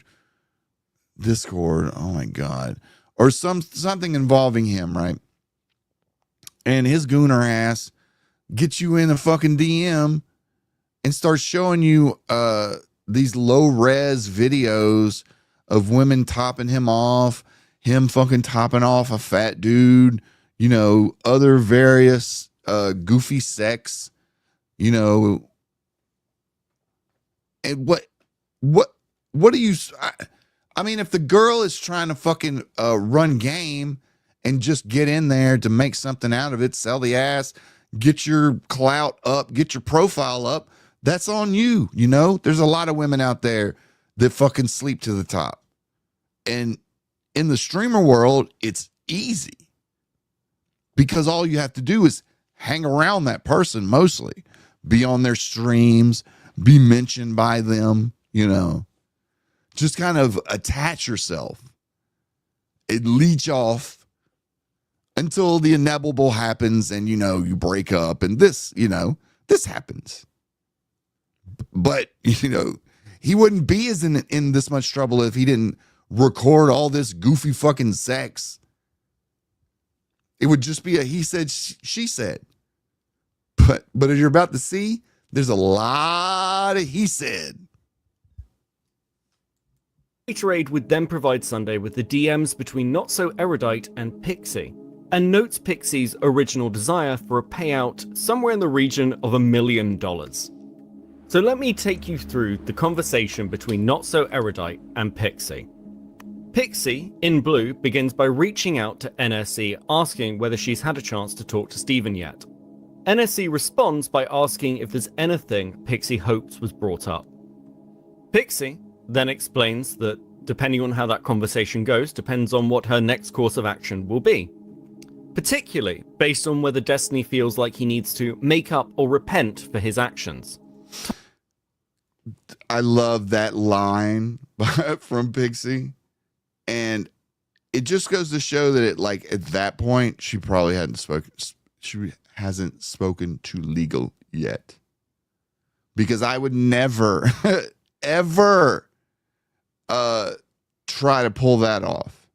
Discord. Oh my God. Or something involving him, right? And his gooner ass gets you in a fucking DM and starts showing you these low res videos of women topping him off, him fucking topping off a fat dude, you know, other various goofy sex, you know. And what do you, I mean, if the girl is trying to fucking run game and just get in there to make something out of it, sell the ass, get your clout up, get your profile up, that's on you, you know? There's a lot of women out there that fucking sleep to the top. And in the streamer world, it's easy because all you have to do is hang around that person mostly, be on their streams, be mentioned by them, you know, just kind of attach yourself and leech off until the inevitable happens and, you know, you break up and this, you know, this happens. But, you know, he wouldn't be as in this much trouble if he didn't record all this goofy fucking sex. It would just be a he said, she said. But as you're about to see, there's a lot of he said. Gatorade would then provide Sunday with the DMs between Not So Erudite and Pixie, and notes Pixie's original desire for a payout somewhere in the region of $1 million. So let me take you through the conversation between Not So Erudite and Pixie. Pixie, in blue, begins by reaching out to NSE asking whether she's had a chance to talk to Steven yet. NSE responds by asking if there's anything Pixie hopes was brought up. Pixie then explains that depending on how that conversation goes depends on what her next course of action will be, particularly based on whether Destiny feels like he needs to make up or repent for his actions. I love that line from Pixie, and it just goes to show that it, like, at that point she probably hadn't spoken. She hasn't spoken to legal yet, because I would never ever try to pull that off,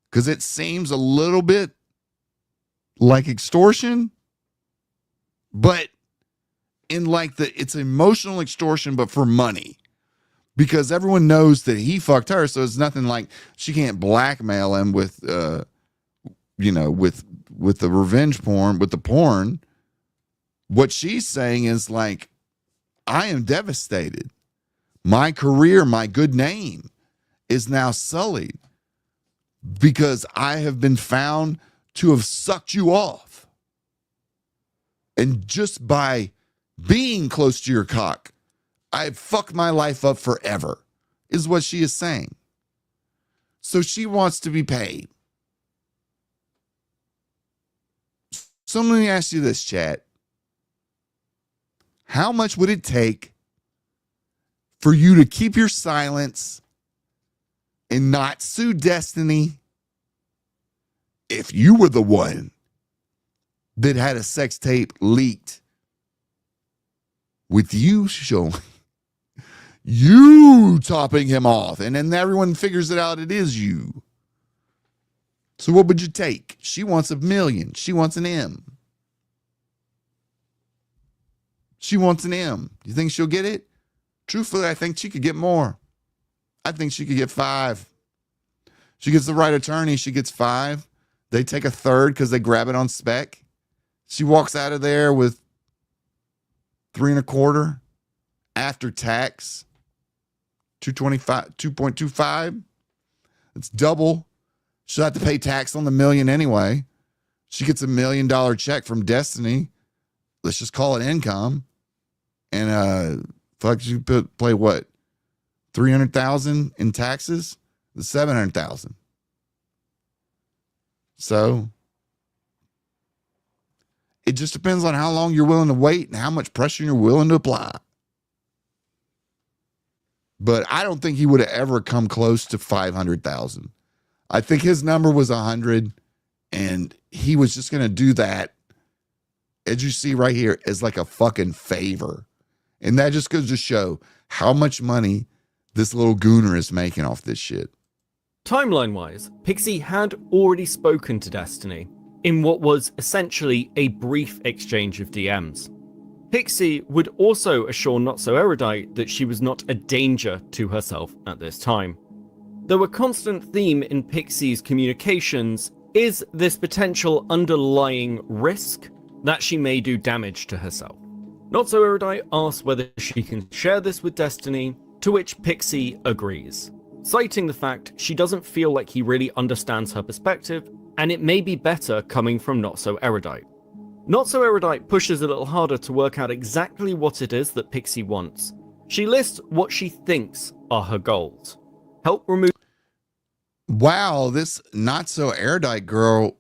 because it seems a little bit like extortion, but in like it's emotional extortion, but for money, because everyone knows that he fucked her, so it's nothing like she can't blackmail him with you know, with the revenge porn, with the porn. What she's saying is like, I am devastated. My career, my good name is now sullied because I have been found to have sucked you off. And just by being close to your cock, I've fucked my life up forever, is what she is saying. So she wants to be paid. So let me ask you this, chat. How much would it take for you to keep your silence and not sue Destiny if you were the one that had a sex tape leaked with you showing, you topping him off, and then everyone figures it out, it is you? So what would you take? She wants $1 million. She wants an M. She wants an M. You think she'll get it? Truthfully, I think she could get more. I think she could get 5. She gets the right attorney, she gets 5. They take a third because they grab it on spec. She walks out of there with 3.25 after tax, 2.25. It's double. She'll have to pay tax on the $1 million anyway. She gets $1 million check from Destiny. Let's just call it income. And fuck, you play what? 300,000 in taxes? The 700,000. So it just depends on how long you're willing to wait and how much pressure you're willing to apply. But I don't think he would have ever come close to 500,000. I think his number was 100, and he was just going to do that, as you see right here, as like a fucking favor. And that just goes to show how much money this little gooner is making off this shit. Timeline-wise, Pixie had already spoken to Destiny in what was essentially a brief exchange of DMs. Pixie would also assure Not So Erudite that she was not a danger to herself at this time. Though a constant theme in Pixie's communications is this potential underlying risk that she may do damage to herself. Not So Erudite asks whether she can share this with Destiny, to which Pixie agrees, citing the fact she doesn't feel like he really understands her perspective, and it may be better coming from Not So Erudite. Not So Erudite pushes a little harder to work out exactly what it is that Pixie wants. She lists what she thinks are her goals. Help remove... Wow, this Not So Erudite girl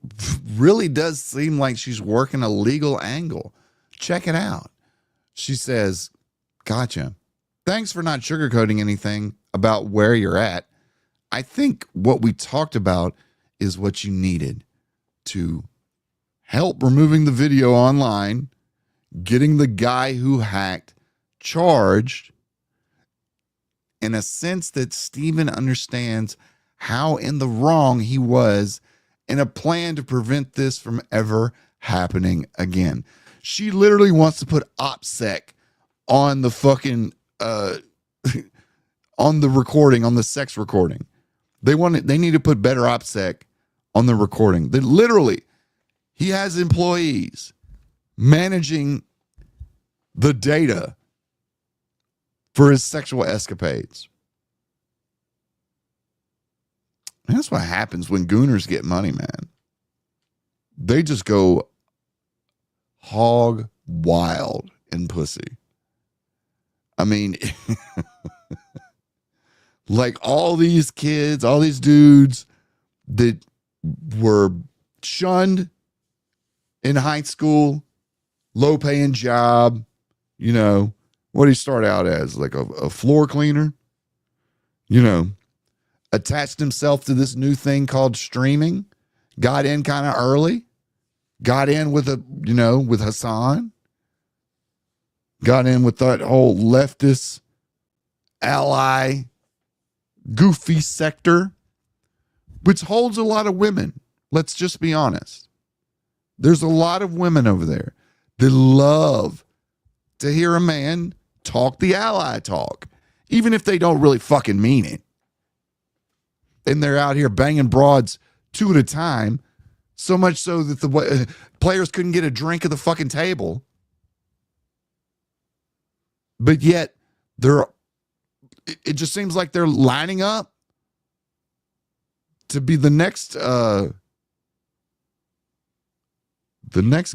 really does seem like she's working a legal angle. Check it out. She says, gotcha. Thanks for not sugarcoating anything about where you're at. I think what we talked about is what you needed to help removing the video online, getting the guy who hacked charged, in a sense that Steven understands how in the wrong he was, and a plan to prevent this from ever happening again. She literally wants to put OPSEC on the fucking on the recording, on the sex recording. They need to put better OPSEC on the recording. They literally, he has employees managing the data for his sexual escapades. And that's what happens when gooners get money, man. They just go hog wild in pussy. I mean, like all these kids, all these dudes that were shunned in high school, low paying job, you know, what did he start out as? Like a floor cleaner, you know, attached himself to this new thing called streaming, got in kind of early, got in with with Hassan, got in with that whole leftist ally goofy sector, which holds a lot of women. Let's just be honest. There's a lot of women over there that love to hear a man talk the ally talk, even if they don't really fucking mean it. And they're out here banging broads 2 at a time, so much so that the players couldn't get a drink at the fucking table. But yet, it just seems like they're lining up to be the next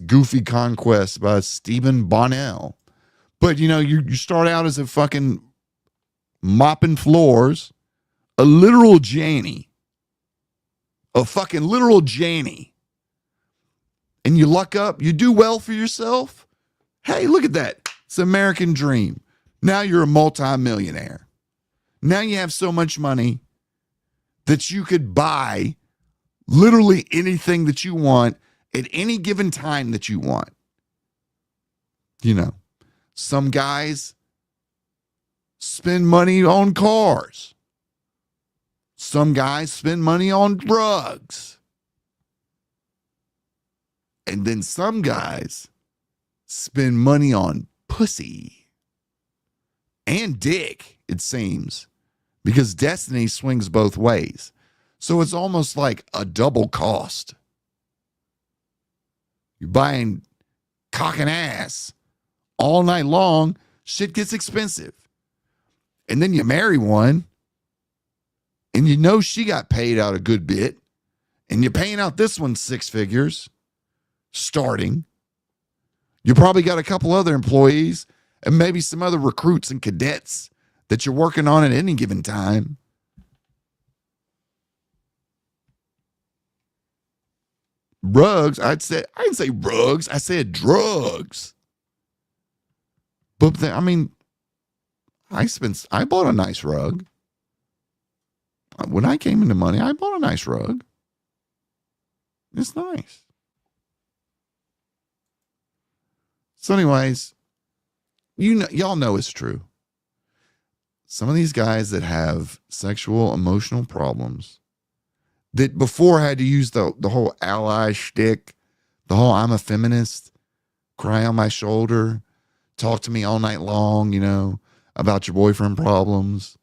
goofy conquest by Stephen Bonnell. But, you start out as a fucking mopping floors, a literal Jannie, a fucking literal Jannie, and you luck up, you do well for yourself. Hey, look at that. It's an American dream. Now you're a multimillionaire. Now you have so much money that you could buy literally anything that you want at any given time that you want. Some guys spend money on cars. Some guys spend money on drugs. And then some guys spend money on pussy and dick, it seems, because Destiny swings both ways. So it's almost like a double cost. You're buying cock and ass all night long, shit gets expensive. And then you marry one, and she got paid out a good bit, and you're paying out this one 6 figures starting. You probably got a couple other employees and maybe some other recruits and cadets that you're working on at any given time. Rugs, I didn't say rugs, I said drugs. But I bought a nice rug. When I came into money, I bought a nice rug. It's nice. So anyways, y'all know it's true. Some of these guys that have sexual emotional problems that before had to use the whole ally shtick, the whole I'm a feminist, cry on my shoulder, talk to me all night long, about your boyfriend problems,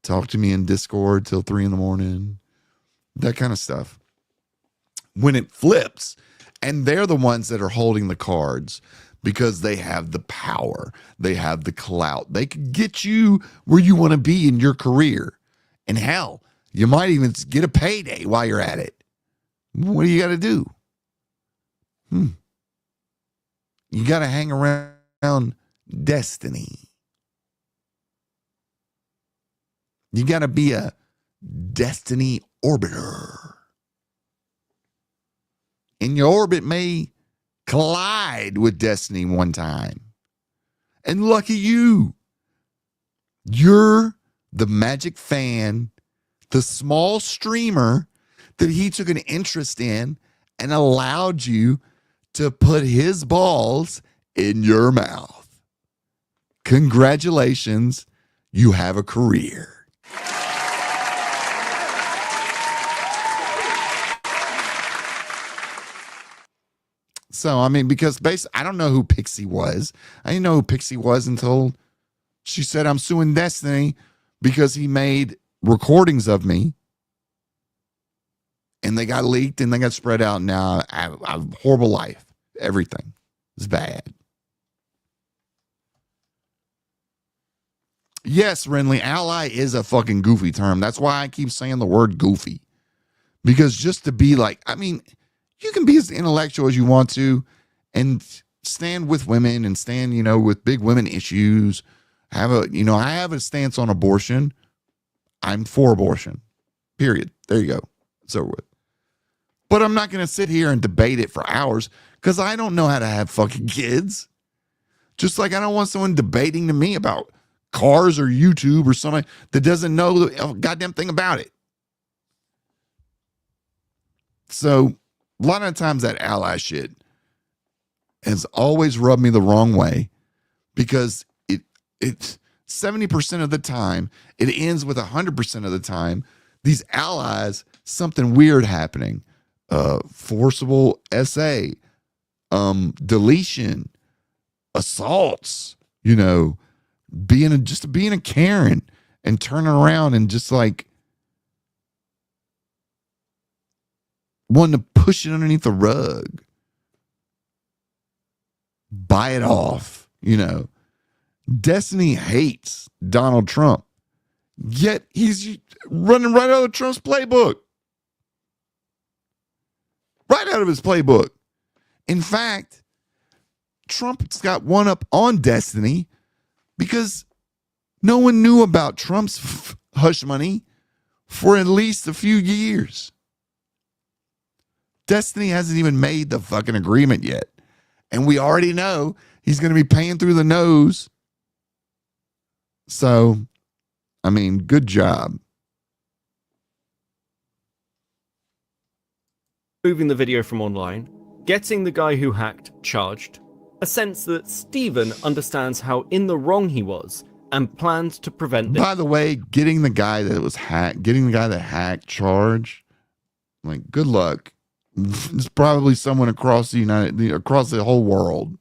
talk to me in Discord till 3 a.m, that kind of stuff. When it flips, and they're the ones that are holding the cards because they have the power, they have the clout, they can get you where you want to be in your career. And hell, you might even get a payday while you're at it. What do you got to do? You got to hang around destiny. You got to be a destiny orbiter. And your orbit may collide with destiny one time. And lucky you. You're the magic fan, the small streamer that he took an interest in and allowed you to put his balls in your mouth. Congratulations, you have a career. So, I mean, because I don't know who Pixie was. I didn't know who Pixie was until she said, I'm suing Destiny because he made recordings of me. And they got leaked and they got spread out. And now I have a horrible life. Everything is bad. Yes, Renly, ally is a fucking goofy term. That's why I keep saying the word goofy. Because just to be like, I mean, you can be as intellectual as you want to and stand with women and stand, with big women issues. I have a stance on abortion. I'm for abortion. Period. There you go. It's over with. But I'm not going to sit here and debate it for hours because I don't know how to have fucking kids. Just like I don't want someone debating to me about cars or YouTube or something that doesn't know the goddamn thing about it. So a lot of times that ally shit has always rubbed me the wrong way because it's 70% of the time, it ends with 100% of the time, these allies, something weird happening. Forcible SA, deletion, assaults, being a Karen and turning around and just like wanting to push it underneath the rug, buy it off, Destiny hates Donald Trump, yet he's running right out of Trump's playbook. Right out of his playbook. In fact, Trump's got one up on Destiny because no one knew about Trump's hush money for at least a few years. Destiny hasn't even made the fucking agreement yet. And we already know he's going to be paying through the nose. So, I mean, good job. Moving the video from online, getting the guy who hacked charged, a sense that Stephen understands how in the wrong he was and plans to prevent this. By the way, getting the guy that hacked charged, like, good luck. It's probably someone across the whole world.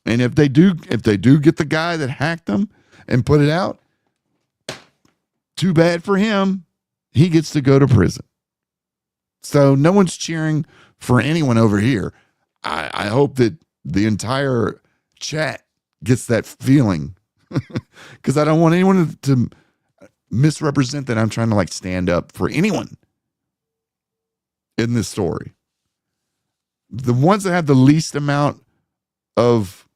And if they do get the guy that hacked them and put it out, too bad for him. He gets to go to prison. So no one's cheering for anyone over here. I hope that the entire chat gets that feeling because I don't want anyone to misrepresent that I'm trying to like stand up for anyone in this story. The ones that have the least amount of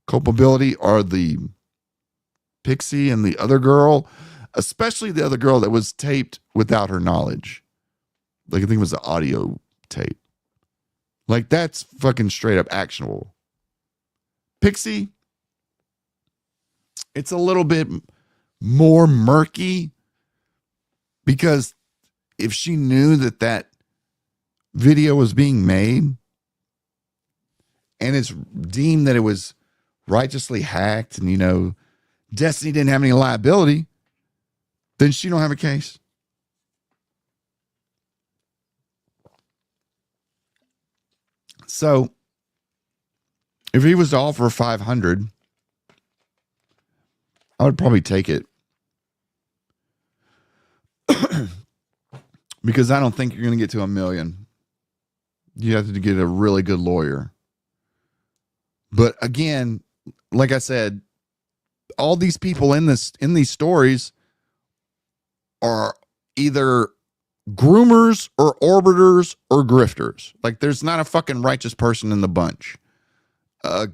culpability are the Pixie and the other girl. Especially the other girl that was taped without her knowledge. Like, I think it was the audio tape. Like, that's fucking straight up actionable. Pixie, it's a little bit more murky, because if she knew that that video was being made and it's deemed that it was righteously hacked and, you know, Destiny didn't have any liability, then she don't have a case. So if he was to offer 500, I would probably take it. Because I don't think you're going to get to $1 million. You have to get a really good lawyer. But again, like I said, all these people in these stories are either groomers or orbiters or grifters. Like, there's not a fucking righteous person in the bunch.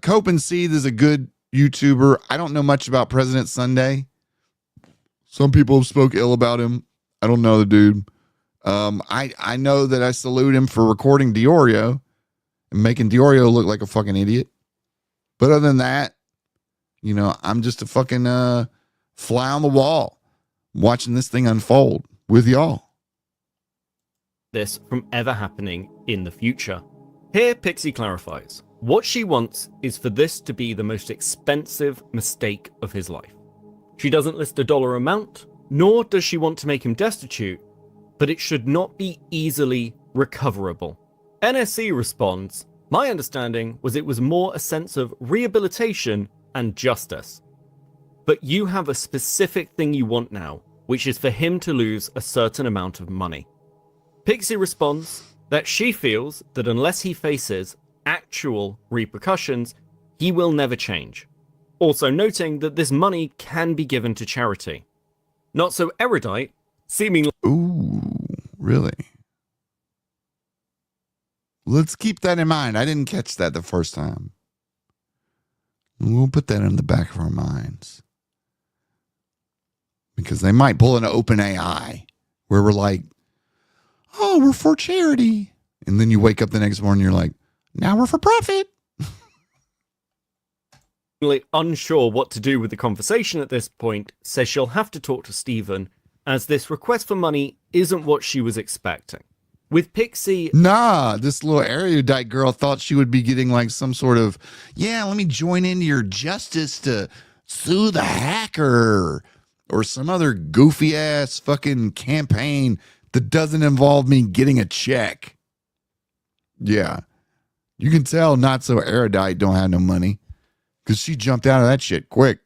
Cope and Seeth is a good YouTuber. I don't know much about President Sunday. Some people have spoke ill about him. I don't know the dude. I know that I salute him for recording Diorio and making Diorio look like a fucking idiot. But other than that, you know, I'm just a fucking fly on the wall watching this thing unfold with y'all. This from ever happening in the future. Here, Pixie clarifies. What she wants is for this to be the most expensive mistake of his life. She doesn't list a dollar amount, nor does she want to make him destitute, but it should not be easily recoverable. NSC responds, my understanding was it was more a sense of rehabilitation and justice. But you have a specific thing you want now, which is for him to lose a certain amount of money. Pixie responds that she feels that unless he faces actual repercussions, he will never change. Also noting that this money can be given to charity. Not so erudite, seemingly... Ooh, really? Let's keep that in mind. I didn't catch that the first time. We'll put that in the back of our minds. Because they might pull an open AI where we're like, oh, we're for charity. And then you wake up the next morning, you're like, now we're for profit. Unsure what to do with the conversation at this point, says she'll have to talk to Stephen, as this request for money isn't what she was expecting. With Pixie... Nah, this little erudite girl thought she would be getting like some sort of, yeah, let me join into your justice to sue the hacker or some other goofy ass fucking campaign that doesn't involve me getting a check. Yeah. You can tell not so erudite don't have no money because she jumped out of that shit quick.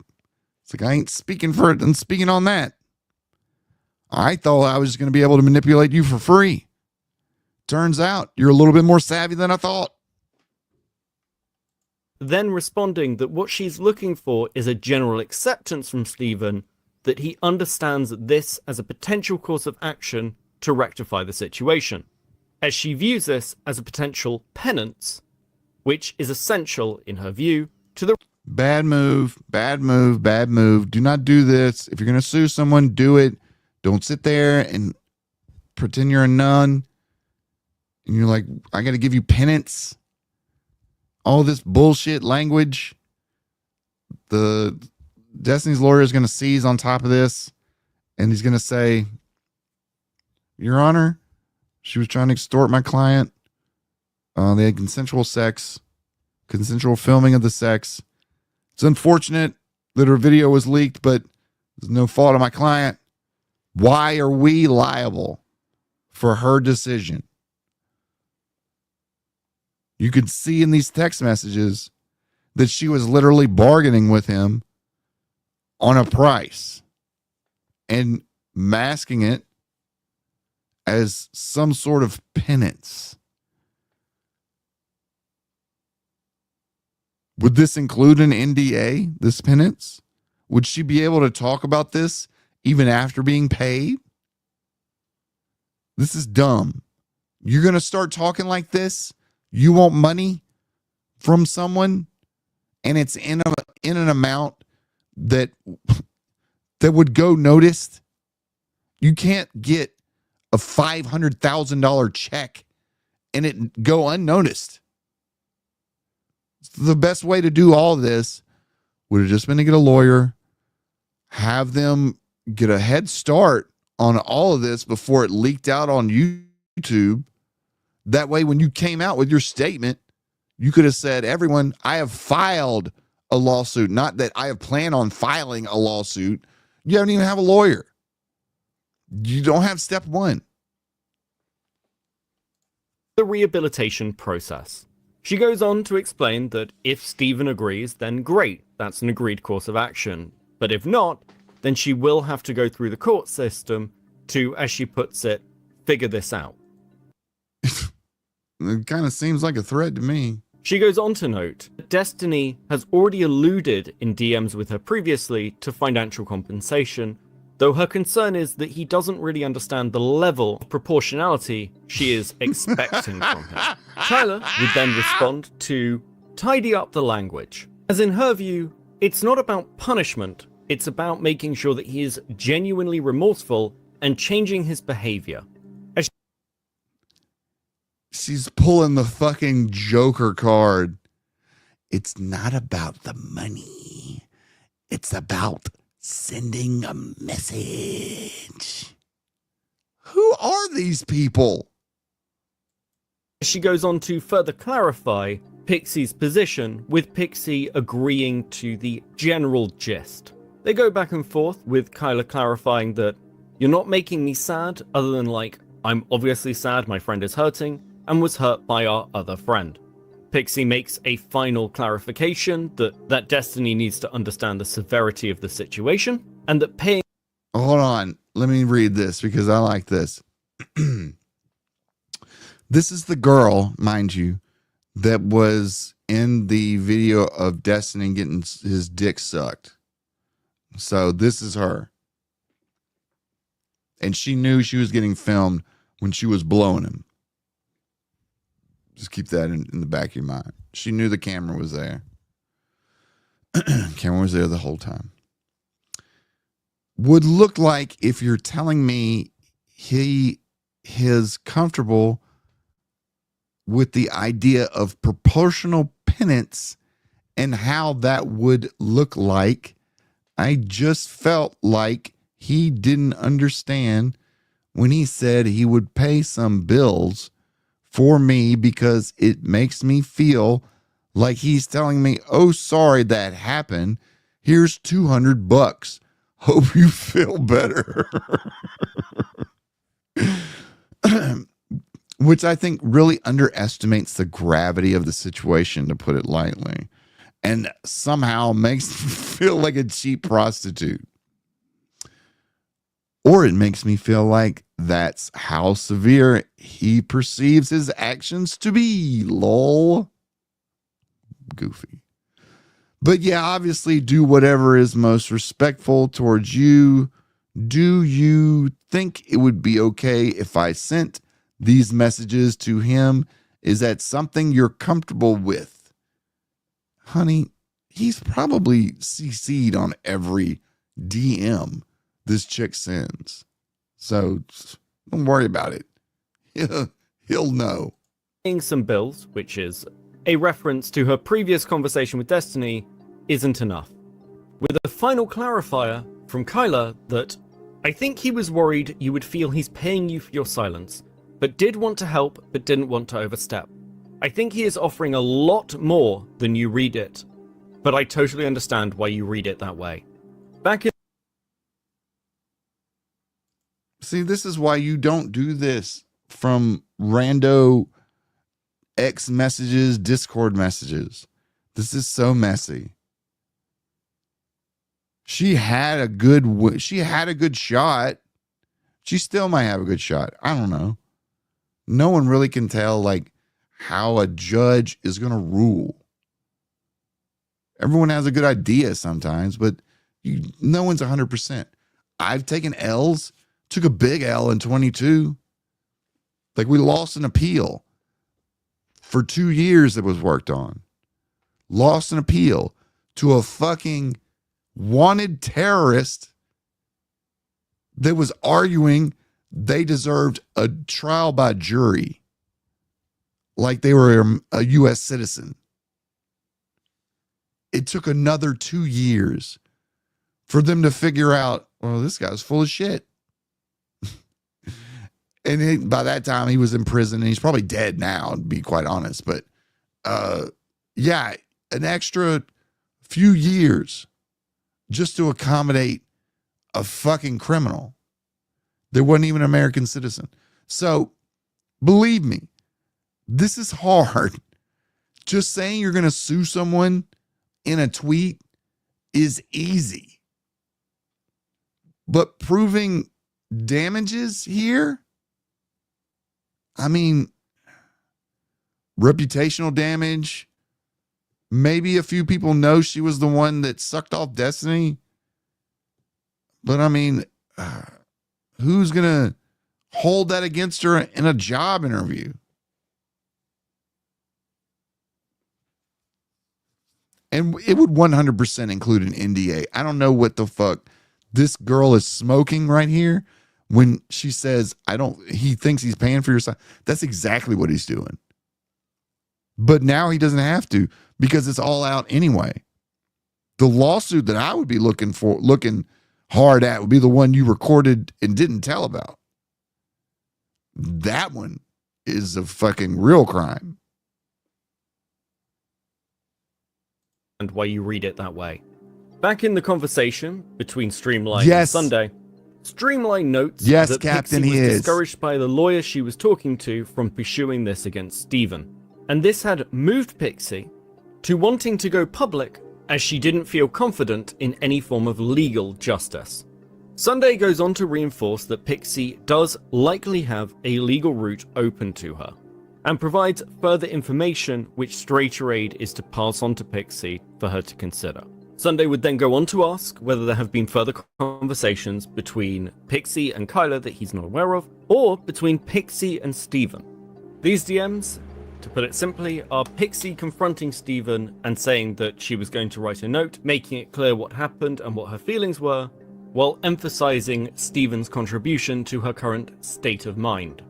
It's like, I ain't speaking for it and speaking on that. I thought I was just going to be able to manipulate you for free. Turns out you're a little bit more savvy than I thought. Then responding that what she's looking for is a general acceptance from Stephen that he understands this as a potential course of action to rectify the situation, as she views this as a potential penance, which is essential in her view to the... Bad move, bad move, bad move. Do not do this. If you're going to sue someone, do it. Don't sit there and pretend you're a nun. And you're like, I got to give you penance. All this bullshit language. The Destiny's lawyer is going to seize on top of this. And he's going to say, Your Honor, she was trying to extort my client. They had consensual sex, consensual filming of the sex. It's unfortunate that her video was leaked, but there's no fault of my client. Why are we liable for her decision? You could see in these text messages that she was literally bargaining with him on a price and masking it as some sort of penance. Would this include an NDA, this penance? Would she be able to talk about this even after being paid? This is dumb. You're going to start talking like this? You want money from someone and it's in an amount that would go noticed? You can't get a $500,000 check and it go unnoticed. The best way to do all this would have just been to get a lawyer, have them get a head start on all of this before it leaked out on YouTube. That way, when you came out with your statement, you could have said, everyone, I have filed a lawsuit, not that I have planned on filing a lawsuit. You don't even have a lawyer. You don't have step one. The rehabilitation process. She goes on to explain that if Stephen agrees, then great, that's an agreed course of action. But if not, then she will have to go through the court system to, as she puts it, figure this out. It kind of seems like a threat to me. She goes on to note that Destiny has already alluded in DMs with her previously to financial compensation, though her concern is that he doesn't really understand the level of proportionality she is expecting from him. Tyler would then respond to tidy up the language, as in her view, it's not about punishment, it's about making sure that he is genuinely remorseful and changing his behavior. She's pulling the fucking Joker card. It's not about the money. It's about sending a message. Who are these people? She goes on to further clarify Pixie's position, with Pixie agreeing to the general gist. They go back and forth, with Kyla clarifying that you're not making me sad, other than like, I'm obviously sad my friend is hurting, and was hurt by our other friend. Pixie makes a final clarification that Destiny needs to understand the severity of the situation, and that paying... Hold on. Let me read this because I like this. This is the girl, mind you, that was in the video of Destiny getting his dick sucked. So this is her. And she knew she was getting filmed when she was blowing him. Just keep that in the back of your mind. She knew the camera was there. Camera was there the whole time. Would look like if you're telling me he is comfortable with the idea of proportional penance and how that would look like. I just felt like he didn't understand when he said he would pay some bills for me because it makes me feel like he's telling me, oh, sorry that happened. Here's $200. Hope you feel better. Which I think really underestimates the gravity of the situation, to put it lightly, and somehow makes me feel like a cheap prostitute. Or it makes me feel like that's how severe he perceives his actions to be. Lol. Goofy. But yeah, obviously do whatever is most respectful towards you. Do you think it would be okay if I sent these messages to him? Is that something you're comfortable with? Honey, he's probably CC'd on every DM this chick sends. So don't worry about it. He'll know. Paying some bills, which is a reference to her previous conversation with Destiny, isn't enough. With a final clarifier from Kyla that I think he was worried you would feel he's paying you for your silence, but did want to help but didn't want to overstep. I think he is offering a lot more than you read it, but I totally understand why you read it that way. Back in... See, this is why you don't do this from rando X messages, Discord messages. This is so messy. She had a good shot. She still might have a good shot. I don't know. No one really can tell like how a judge is going to rule. Everyone has a good idea sometimes, but no one's 100%. I've taken L's. Took a big L in 22. Like we lost an appeal for 2 years that was worked on. Lost an appeal to a fucking wanted terrorist that was arguing they deserved a trial by jury. Like they were a U.S. citizen. It took another 2 years for them to figure out, well, this guy's full of shit. And by that time, he was in prison, and he's probably dead now, to be quite honest. But yeah, an extra few years just to accommodate a fucking criminal that wasn't even an American citizen. So believe me, this is hard. Just saying you're going to sue someone in a tweet is easy. But proving damages here, I mean, reputational damage, maybe a few people know she was the one that sucked off Destiny. But I mean, who's going to hold that against her in a job interview? And it would 100% include an NDA. I don't know what the fuck this girl is smoking right here when she says, he thinks he's paying for your side. That's exactly what he's doing. But now he doesn't have to because it's all out anyway. The lawsuit that I would be looking hard at would be the one you recorded and didn't tell about. That one is a fucking real crime. And why you read it that way. Back in the conversation between Streamline Yes. and Sunday, Streamline notes Yes, that Captain, Pixie he was is. discouraged by the lawyer she was talking to from pursuing this against Steven. And this had moved Pixie to wanting to go public as she didn't feel confident in any form of legal justice. Sunday goes on to reinforce that Pixie does likely have a legal route open to her, and provides further information which Straighter Aid is to pass on to Pixie for her to consider. Sunday would then go on to ask whether there have been further conversations between Pixie and Kyla that he's not aware of, or between Pixie and Steven. These DMs, to put it simply, are Pixie confronting Steven and saying that she was going to write a note, making it clear what happened and what her feelings were, while emphasizing Steven's contribution to her current state of mind.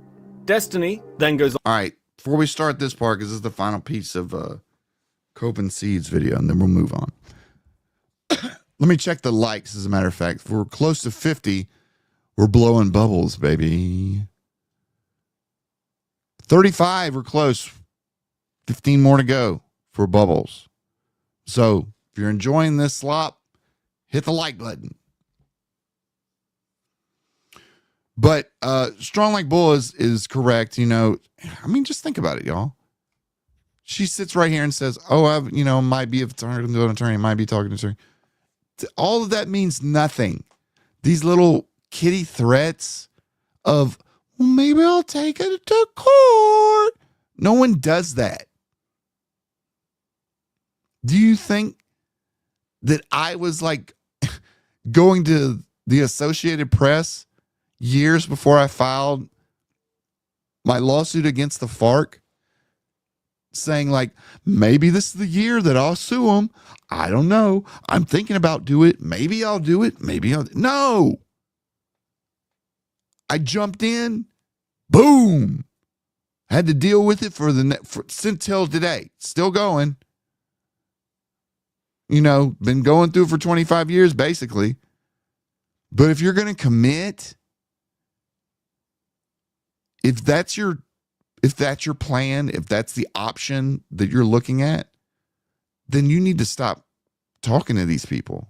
Destiny then goes on. All right. Before we start this part, because this is the final piece of Cope and Seed's video, and then we'll move on. Let me check the likes, as a matter of fact. If we're close to 50, we're blowing bubbles, baby. 35, we're close. 15 more to go for bubbles. So if you're enjoying this slop, hit the like button. But Strong Like Bull is correct. You know, I mean, just think about it, y'all. She sits right here and says, oh, I've, might be talking to an attorney, might be talking to an attorney. All of that means nothing. These little kitty threats of, well, maybe I'll take it to court. No one does that. Do you think that I was like going to the Associated Press years before I filed my lawsuit against the FARC, saying like, maybe this is the year that I'll sue them? I don't know. I'm thinking about doing it. Maybe I'll do it. No. I jumped in. Boom. Had to deal with it since till today. Still going. Been going through it for 25 years, basically. But if you're going to commit, if that's your plan, if that's the option that you're looking at, then you need to stop talking to these people,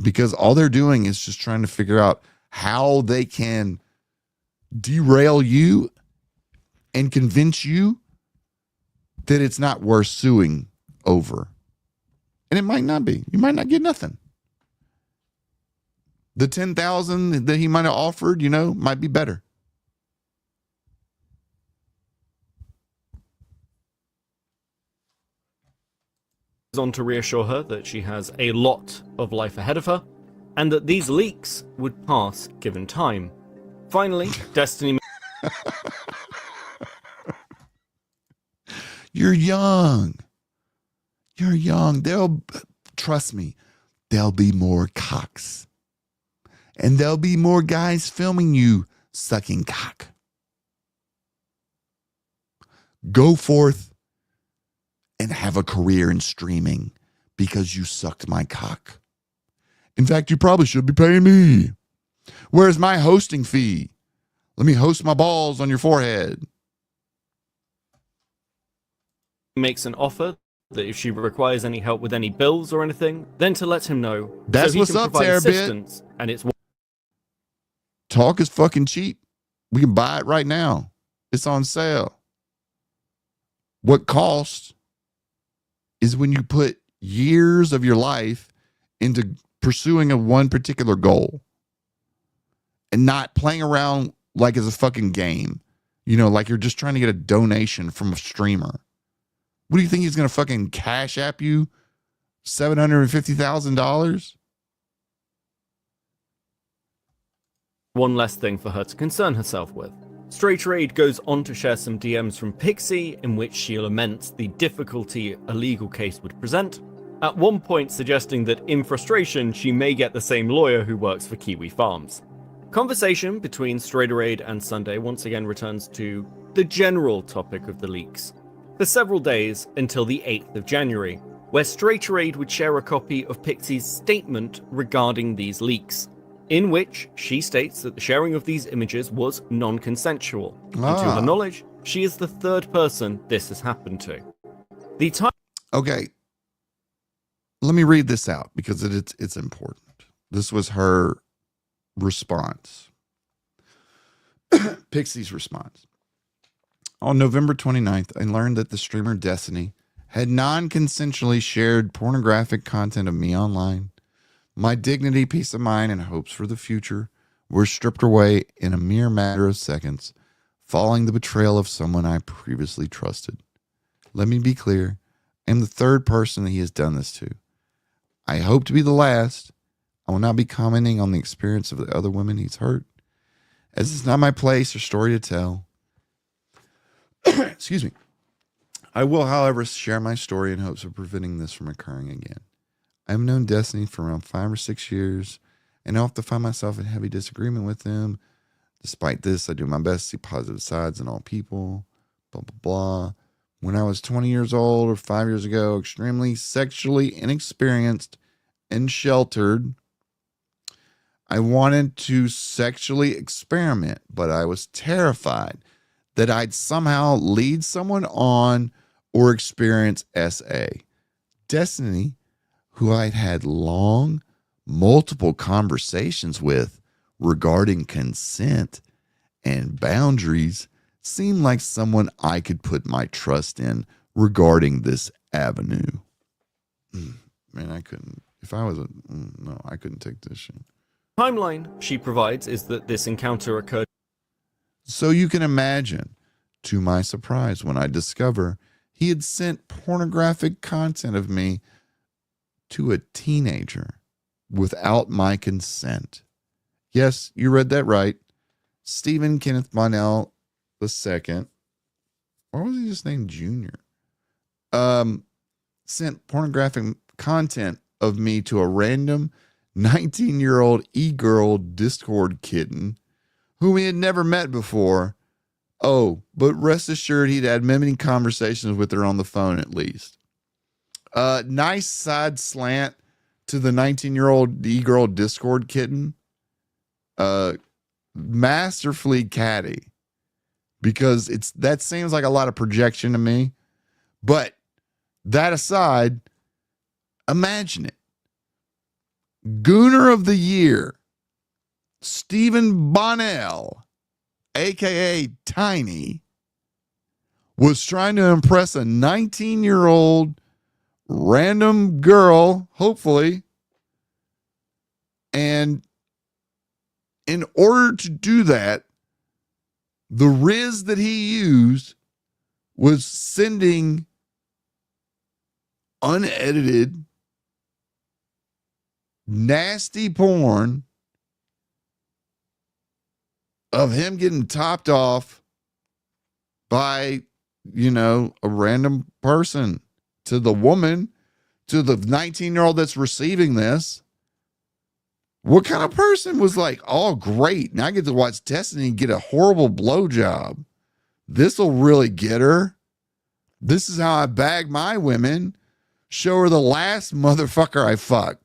because all they're doing is just trying to figure out how they can derail you and convince you that it's not worth suing over. And it might not be. You might not get nothing. The $10,000 that he might have offered, might be better. On to reassure her that she has a lot of life ahead of her, and that these leaks would pass given time. Finally, Destiny... You're young. Trust me, there'll be more cocks. And there'll be more guys filming you sucking cock. Go forth and have a career in streaming because you sucked my cock. In fact, you probably should be paying me. Where's my hosting fee? Let me host my balls on your forehead. Makes an offer that if she requires any help with any bills or anything, then to let him know. That's so he what's can up, provide Terabit. assistance, and it's Talk is fucking cheap. We can buy it right now. It's on sale. What costs is when you put years of your life into pursuing one particular goal and not playing around like it's a fucking game. You know, like you're just trying to get a donation from a streamer. What do you think he's going to fucking cash app you? $750,000? one less thing for her to concern herself with. Straighterade goes on to share some DMs from Pixie in which she laments the difficulty a legal case would present, at one point suggesting that in frustration she may get the same lawyer who works for Kiwi Farms. Conversation between Straighterade and Sunday once again returns to the general topic of the leaks, for several days until the 8th of January, where Straighterade would share a copy of Pixie's statement regarding these leaks, in which she states that the sharing of these images was non-consensual. And to her knowledge, she is the third person this has happened to. The time. Okay. Let me read this out because it's important. This was her response. Pixie's response. On November 29th, I learned that the streamer Destiny had non-consensually shared pornographic content of me online. My dignity, peace of mind, and hopes for the future were stripped away in a mere matter of seconds, following the betrayal of someone I previously trusted. Let me be clear. I am the third person that he has done this to. I hope to be the last. I will not be commenting on the experience of the other women he's hurt, as it's not my place or story to tell. Excuse me. I will, however, share my story in hopes of preventing this from occurring again. I've known Destiny for around 5 or 6 years, and I often find myself in heavy disagreement with him. Despite this, I do my best to see positive sides in all people, blah, blah, blah. When I was 20 years old or 5 years ago, extremely sexually inexperienced and sheltered, I wanted to sexually experiment, but I was terrified that I'd somehow lead someone on or experience SA. Destiny, who I'd had long, multiple conversations with regarding consent and boundaries, seemed like someone I could put my trust in regarding this avenue. Man, I couldn't. If I was no, I couldn't take this shit. Timeline she provides is that this encounter occurred. So you can imagine, to my surprise, when I discover he had sent pornographic content of me to a teenager without my consent. Yes, you read that right. Stephen Kenneth Bonnell II. Why was he just named Junior? Sent pornographic content of me to a random 19-year-old e-girl Discord kitten whom he had never met before. Oh, but rest assured he'd had many conversations with her on the phone at least. Nice side slant to the 19-year-old e-girl Discord kitten. Masterfully catty, because that seems like a lot of projection to me. But that aside, imagine it. Gooner of the Year, Stephen Bonnell, aka Tiny, was trying to impress a 19-year-old random girl, hopefully. And in order to do that, the riz that he used was sending unedited, nasty porn of him getting topped off by, a random person to the woman, to the 19-year-old that's receiving this. What kind of person was like, oh, great, now I get to watch Destiny get a horrible blowjob. This will really get her. This is how I bag my women. Show her the last motherfucker I fucked.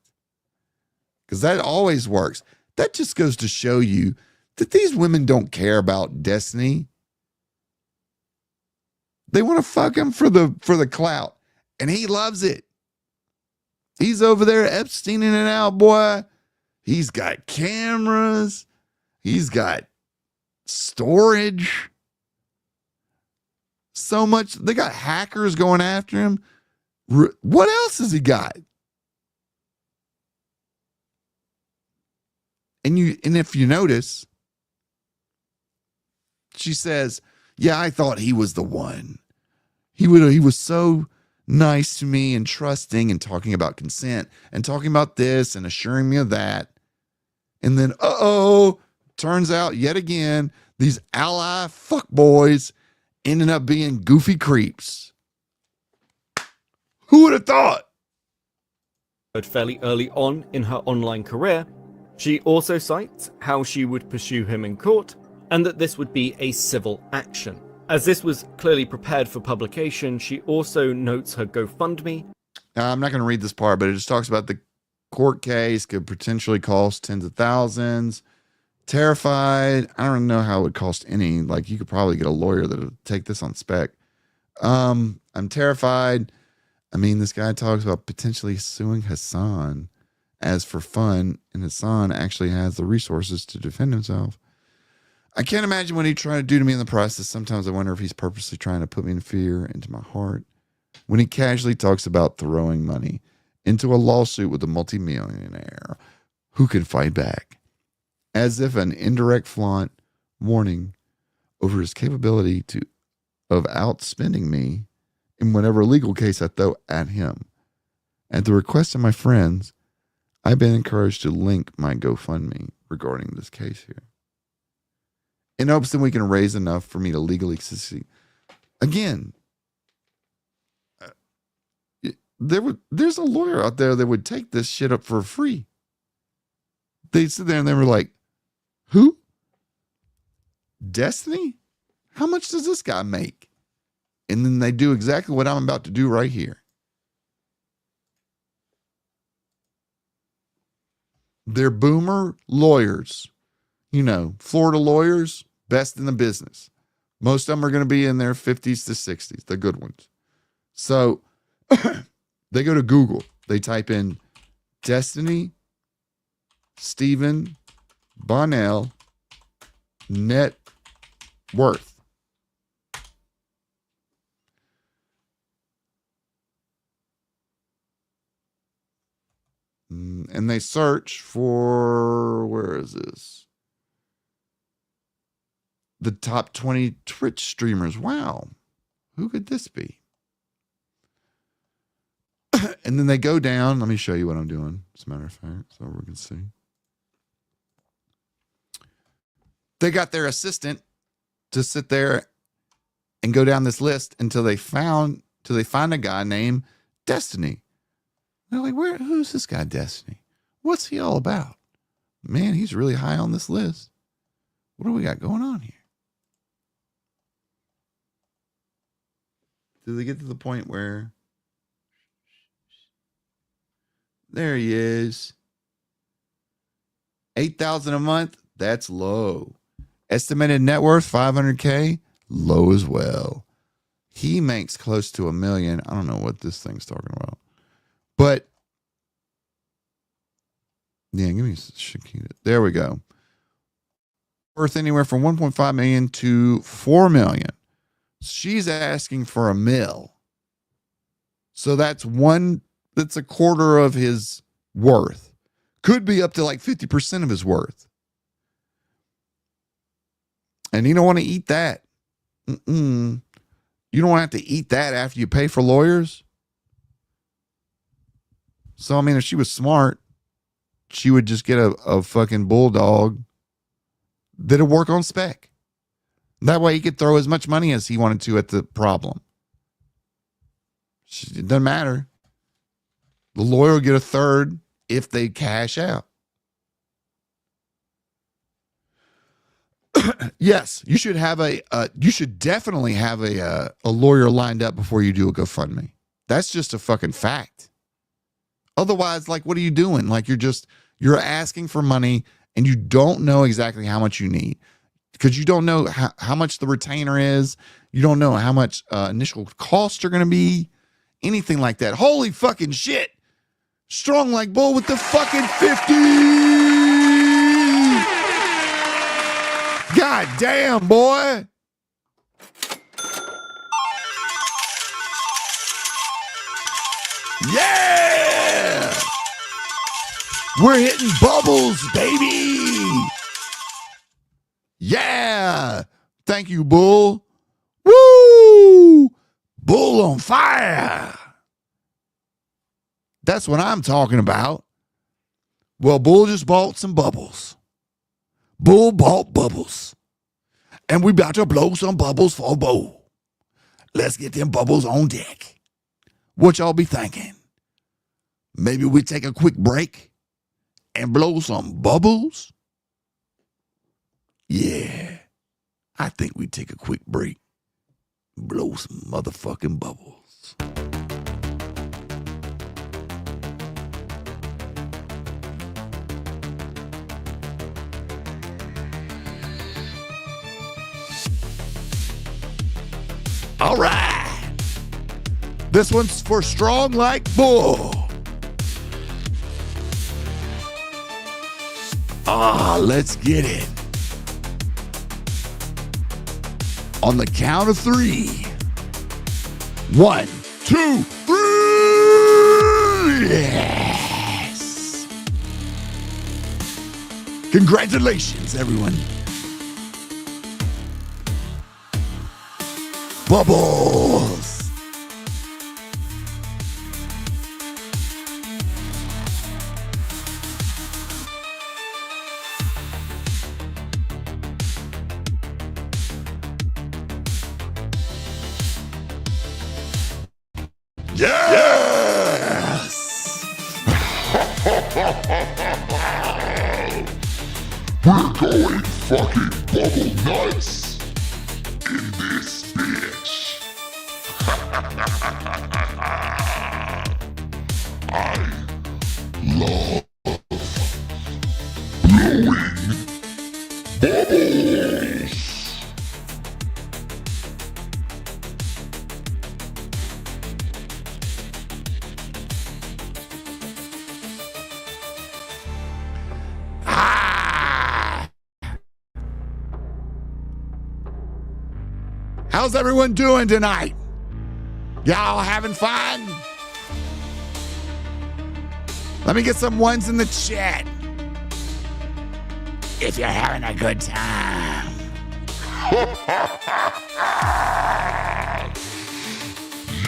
because that always works. That just goes to show you that these women don't care about Destiny. They want to fuck him for the clout, and he loves it. He's over there Epsteining it out, boy. He's got cameras. He's got storage. So much. They got hackers going after him. What else has he got? And if you notice, she says, yeah, I thought he was the one. He was so nice to me and trusting and talking about consent and talking about this and assuring me of that. And then, turns out yet again, these ally fuckboys ended up being goofy creeps. Who would have thought? Fairly early on in her online career, she also cites how she would pursue him in court and that this would be a civil action. As this was clearly prepared for publication, she also notes her GoFundMe. I'm not going to read this part, but it just talks about the court case could potentially cost tens of thousands. Terrified. I don't know how it would cost any. Like, you could probably get a lawyer that would take this on spec. I'm terrified. I mean, this guy talks about potentially suing Hassan as for fun, and Hassan actually has the resources to defend himself. I can't imagine what he'd try to do to me in the process. Sometimes I wonder if he's purposely trying to put me in fear into my heart. When he casually talks about throwing money into a lawsuit with a multimillionaire who can fight back, as if an indirect flaunt warning over his capability of outspending me in whatever legal case I throw at him. At the request of my friends, I've been encouraged to link my GoFundMe regarding this case here, in hopes that we can raise enough for me to legally succeed. Again, there's a lawyer out there that would take this shit up for free. They'd sit there and they were like, who? Destiny? How much does this guy make? And then they do exactly what I'm about to do right here. They're boomer lawyers. You know, Florida lawyers, best in the business. Most of them are going to be in their 50s to 60s, the good ones. So they go to Google. They type in Destiny Stephen Bonnell net worth. And they search for, where is this? The top 20 Twitch streamers. Wow. Who could this be? And then they go down. Let me show you what I'm doing, as a matter of fact, so we can see. They got their assistant to sit there and go down this list until they find a guy named Destiny. They're like, who's this guy, Destiny? What's he all about? Man, he's really high on this list. What do we got going on here? Do they get to the point where there he is? 8,000 a month? That's low. Estimated net worth, 500K? Low as well. He makes close to $1 million. I don't know what this thing's talking about. But, yeah, give me Shakita. There we go. Worth anywhere from 1.5 million to 4 million. She's asking for $1 million. So that's a quarter of his worth. Could be up to like 50% of his worth. And you don't want to eat that. You don't have to eat that after you pay for lawyers. So, I mean, if she was smart, she would just get a fucking bulldog that'd work on spec. That way he could throw as much money as he wanted to at the problem. It doesn't matter. The lawyer will get a third if they cash out. Yes, you should have you should definitely have a lawyer lined up before you do a GoFundMe. That's just a fucking fact. Otherwise, like, what are you doing? Like, you're just You're asking for money and you don't know exactly how much you need because you don't know how much the retainer is. You don't know how much initial costs are going to be, anything like that. Holy fucking shit. Strong like bull with the fucking 50. God damn, boy. Yeah. We're hitting bubbles, baby. Yeah. Thank you, Bull. Woo. Bull on fire. That's what I'm talking about. Well, Bull just bought some bubbles. Bull bought bubbles. And we about to blow some bubbles for Bull. Let's get them bubbles on deck. What y'all be thinking? Maybe we take a quick break and blow some bubbles? Yeah, I think we take a quick break. Blow some motherfucking bubbles. All right. This one's for strong like bull. Let's get it. On the count of 3. 1, 2, 3. Yes. Congratulations, everyone. Bubbles. Yes! We're going fucking bubble nuts in this bitch. I love blowing bubbles. How's everyone doing tonight? Y'all having fun? Let me get some ones in the chat. If you're having a good time.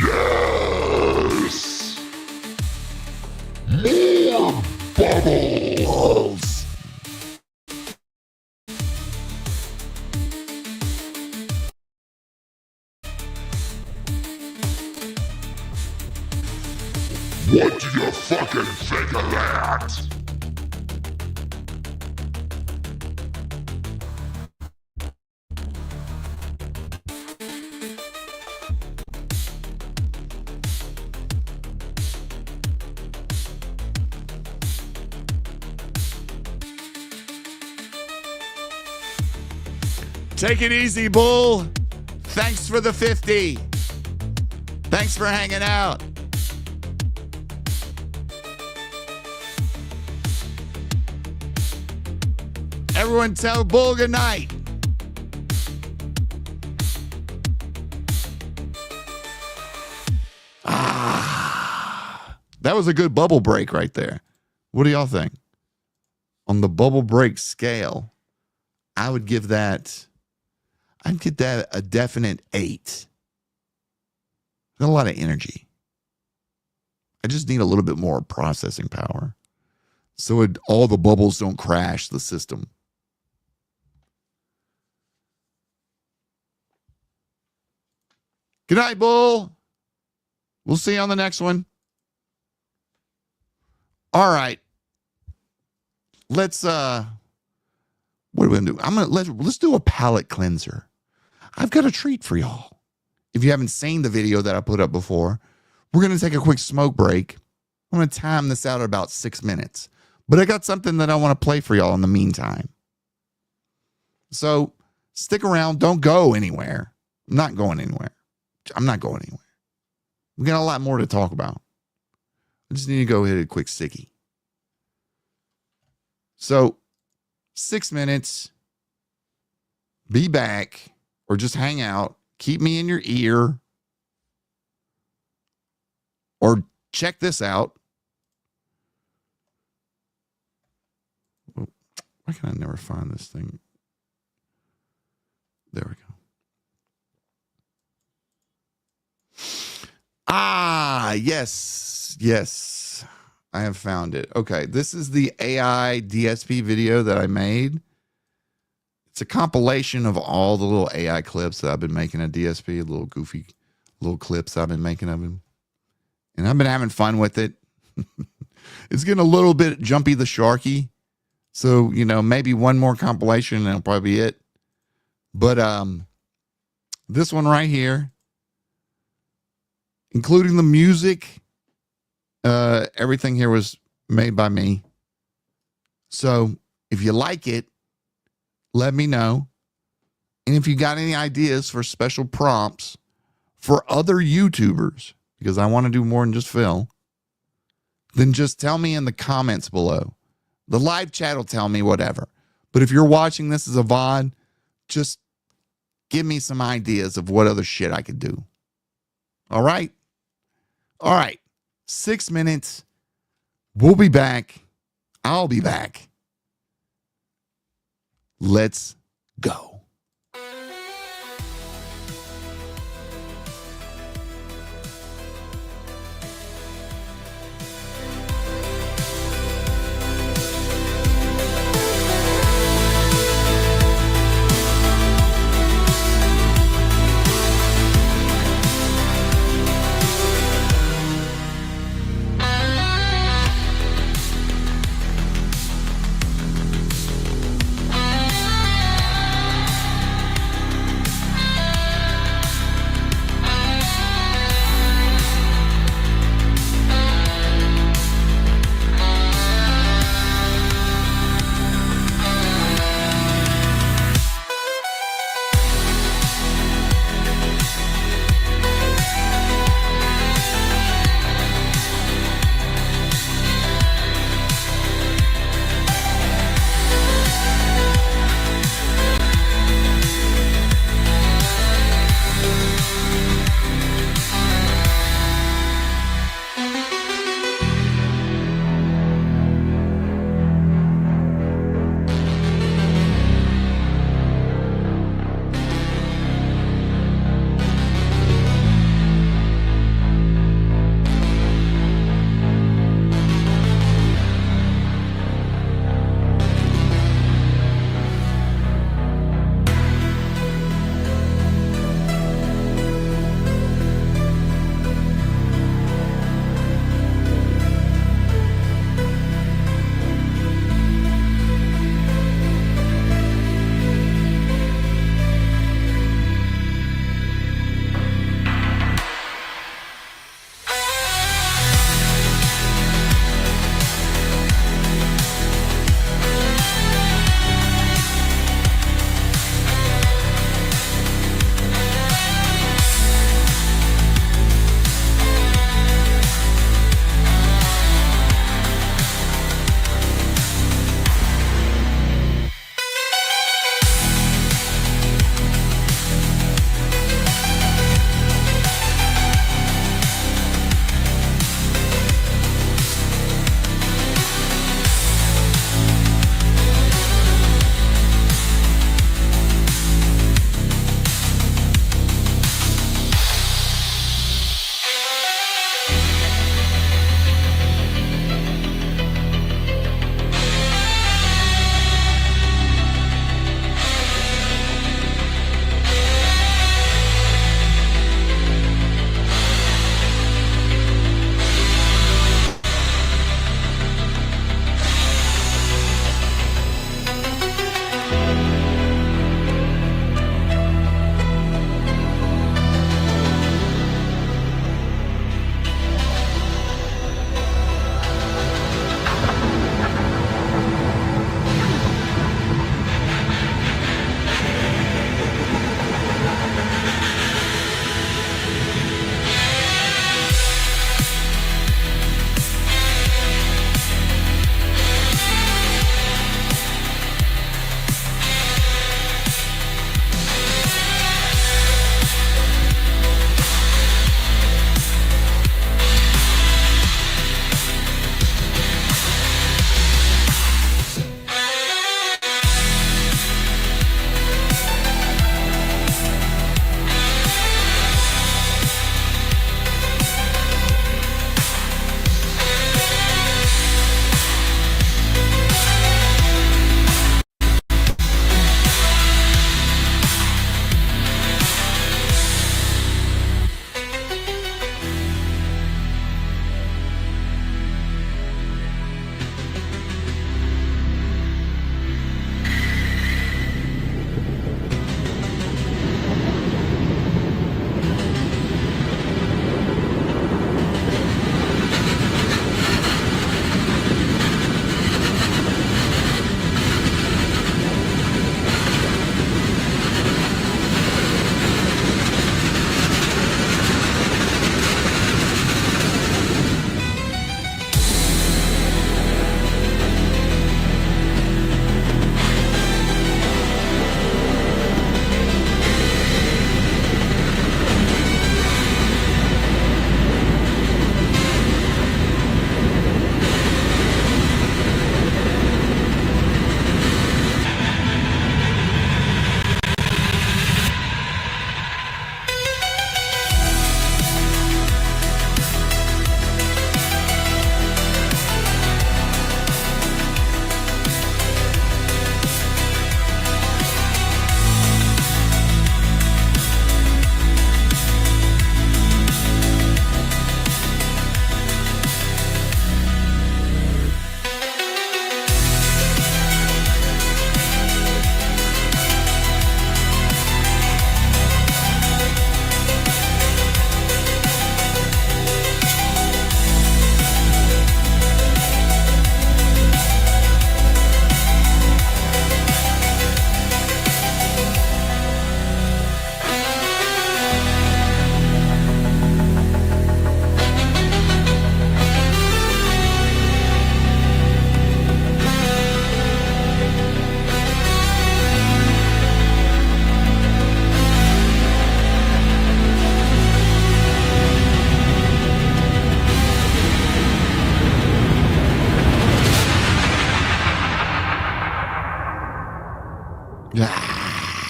Yes! More bubbles! What do you fucking think of that? Take it easy, Bull. Thanks for the 50. Thanks for hanging out. Everyone tell Bull good night. That was a good bubble break right there. What do y'all think? On the bubble break scale, I'd give that a definite 8. Got a lot of energy. I just need a little bit more processing power so all the bubbles don't crash the system. Good night, Bull. We'll see you on the next one. All right. Let's what are we gonna do? Let's do a palate cleanser. I've got a treat for y'all. If you haven't seen the video that I put up before, we're gonna take a quick smoke break. I'm gonna time this out at about 6 minutes. But I got something that I want to play for y'all in the meantime. So stick around. Don't go anywhere. I'm not going anywhere. I'm not going anywhere. We got a lot more to talk about. I just need to go hit a quick sticky. So 6 minutes. Be back or just hang out. Keep me in your ear. Or check this out. Why can I never find this thing? There we go. Ah, yes. Yes. I have found it. Okay. This is the AI DSP video that I made. It's a compilation of all the little AI clips that I've been making at DSP, little goofy little clips I've been making of him. And I've been having fun with it. It's getting a little bit jumpy the sharky. So, you know, maybe one more compilation and that'll probably be it. But this one right here, including the music, everything here was made by me. So if you like it, let me know. And if you got any ideas for special prompts for other YouTubers, because I want to do more than just Phil, then just tell me in the comments below. The live chat will tell me whatever. But if you're watching this as a VOD, just give me some ideas of what other shit I could do. All right? All right. 6 minutes. We'll be back. I'll be back. Let's go.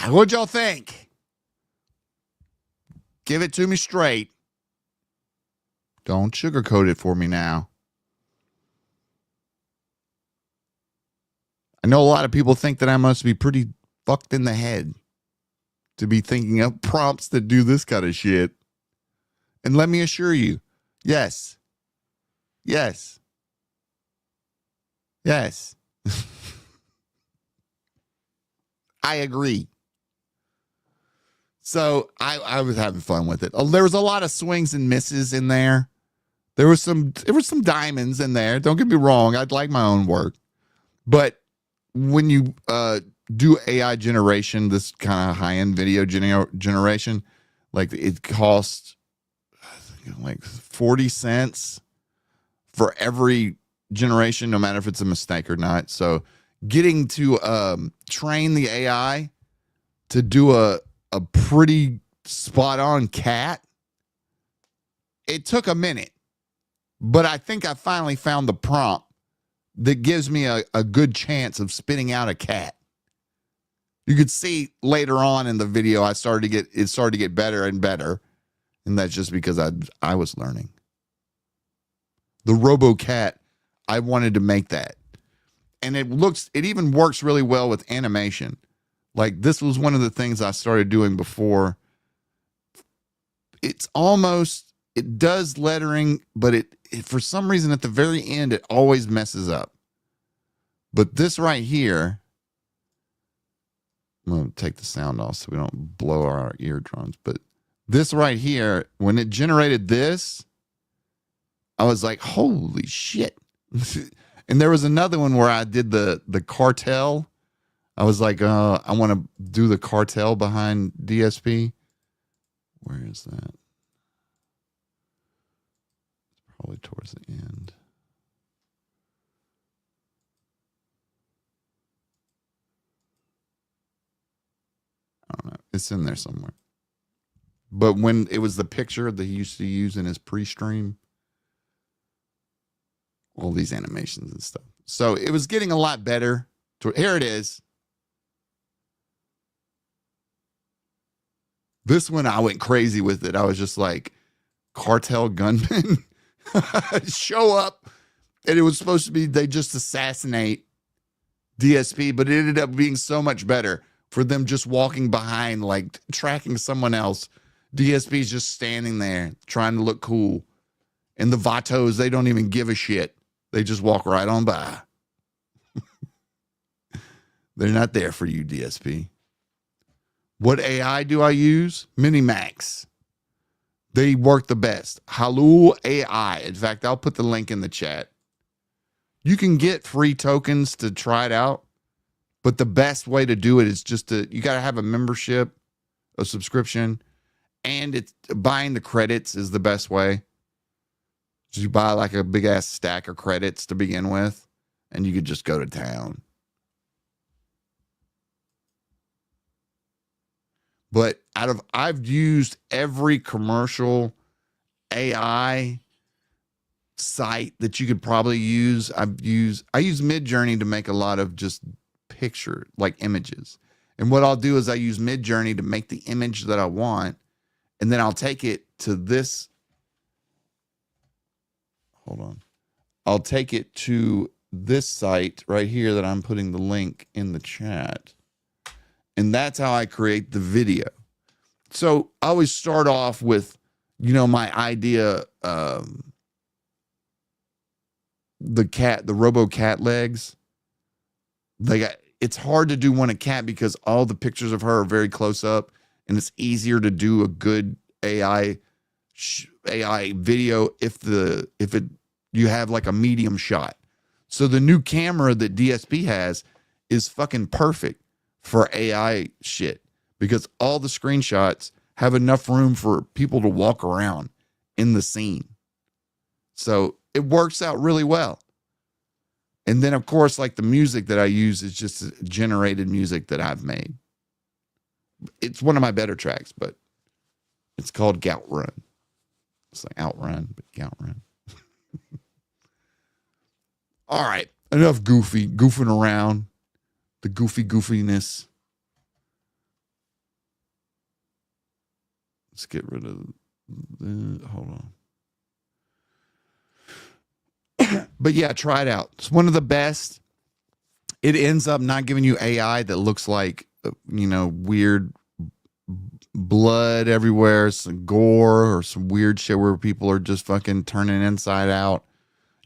What'd y'all think? Give it to me straight. Don't sugarcoat it for me now. I know a lot of people think that I must be pretty fucked in the head to be thinking up prompts that do this kind of shit. And let me assure you, yes. Yes. Yes. I agree. So I was having fun with it. There was a lot of swings and misses in there. There were some diamonds in there. Don't get me wrong. I'd like my own work. But when you do AI generation, this kind of high-end video generation, like it costs like 40 cents for every generation, no matter if it's a mistake or not. So getting to train the AI to do a pretty spot-on cat, it took a minute. But I think I finally found the prompt that gives me a good chance of spitting out a cat. You could see later on in the video, it started to get better and better. And that's just because I was learning. The RoboCat, I wanted to make that. And it even works really well with animation. Like this was one of the things I started doing before. It does lettering, but it for some reason at the very end, it always messes up. But this right here, I'm going to take the sound off so we don't blow our eardrums. But this right here, when it generated this, I was like, holy shit. And there was another one where I did the cartel. I was like, I want to do the cartel behind DSP. Where is that? It's probably towards the end. I don't know. It's in there somewhere. But when it was the picture that he used to use in his pre-stream, all these animations and stuff. So it was getting a lot better. Here it is. This one, I went crazy with it. I was just like, cartel gunmen show up. And it was supposed to be they just assassinate DSP, but it ended up being so much better for them just walking behind, like tracking someone else. DSP's just standing there trying to look cool. And the Vatos, they don't even give a shit. They just walk right on by. They're not there for you, DSP. What AI do I use? Minimax. They work the best. Haloo AI. In fact, I'll put the link in the chat. You can get free tokens to try it out, but the best way to do it is just you got to have a membership, a subscription, and it's buying the credits is the best way. So you buy like a big ass stack of credits to begin with, and you could just go to town. But I've used every commercial AI site that you could probably use. I use Midjourney to make a lot of just picture, like images. And what I'll do is I use Midjourney to make the image that I want, and then I'll take it to this. Hold on. I'll take it to this site right here that I'm putting the link in the chat. And that's how I create the video. So I always start off with, my idea, the RoboCat legs. It's hard to do one a cat because all the pictures of her are very close up, and it's easier to do a good AI video if you have like a medium shot. So the new camera that DSP has is fucking perfect for AI shit because all the screenshots have enough room for people to walk around in the scene. So it works out really well. And then of course, like the music that I use is just generated music that I've made. It's one of my better tracks, but it's called Gout Run. It's like Outrun, but Gout Run. All right, enough goofing around. The goofiness. Let's get rid of hold on. But yeah, try it out. It's one of the best. It ends up not giving you AI that looks like, weird blood everywhere, some gore or some weird shit where people are just fucking turning inside out.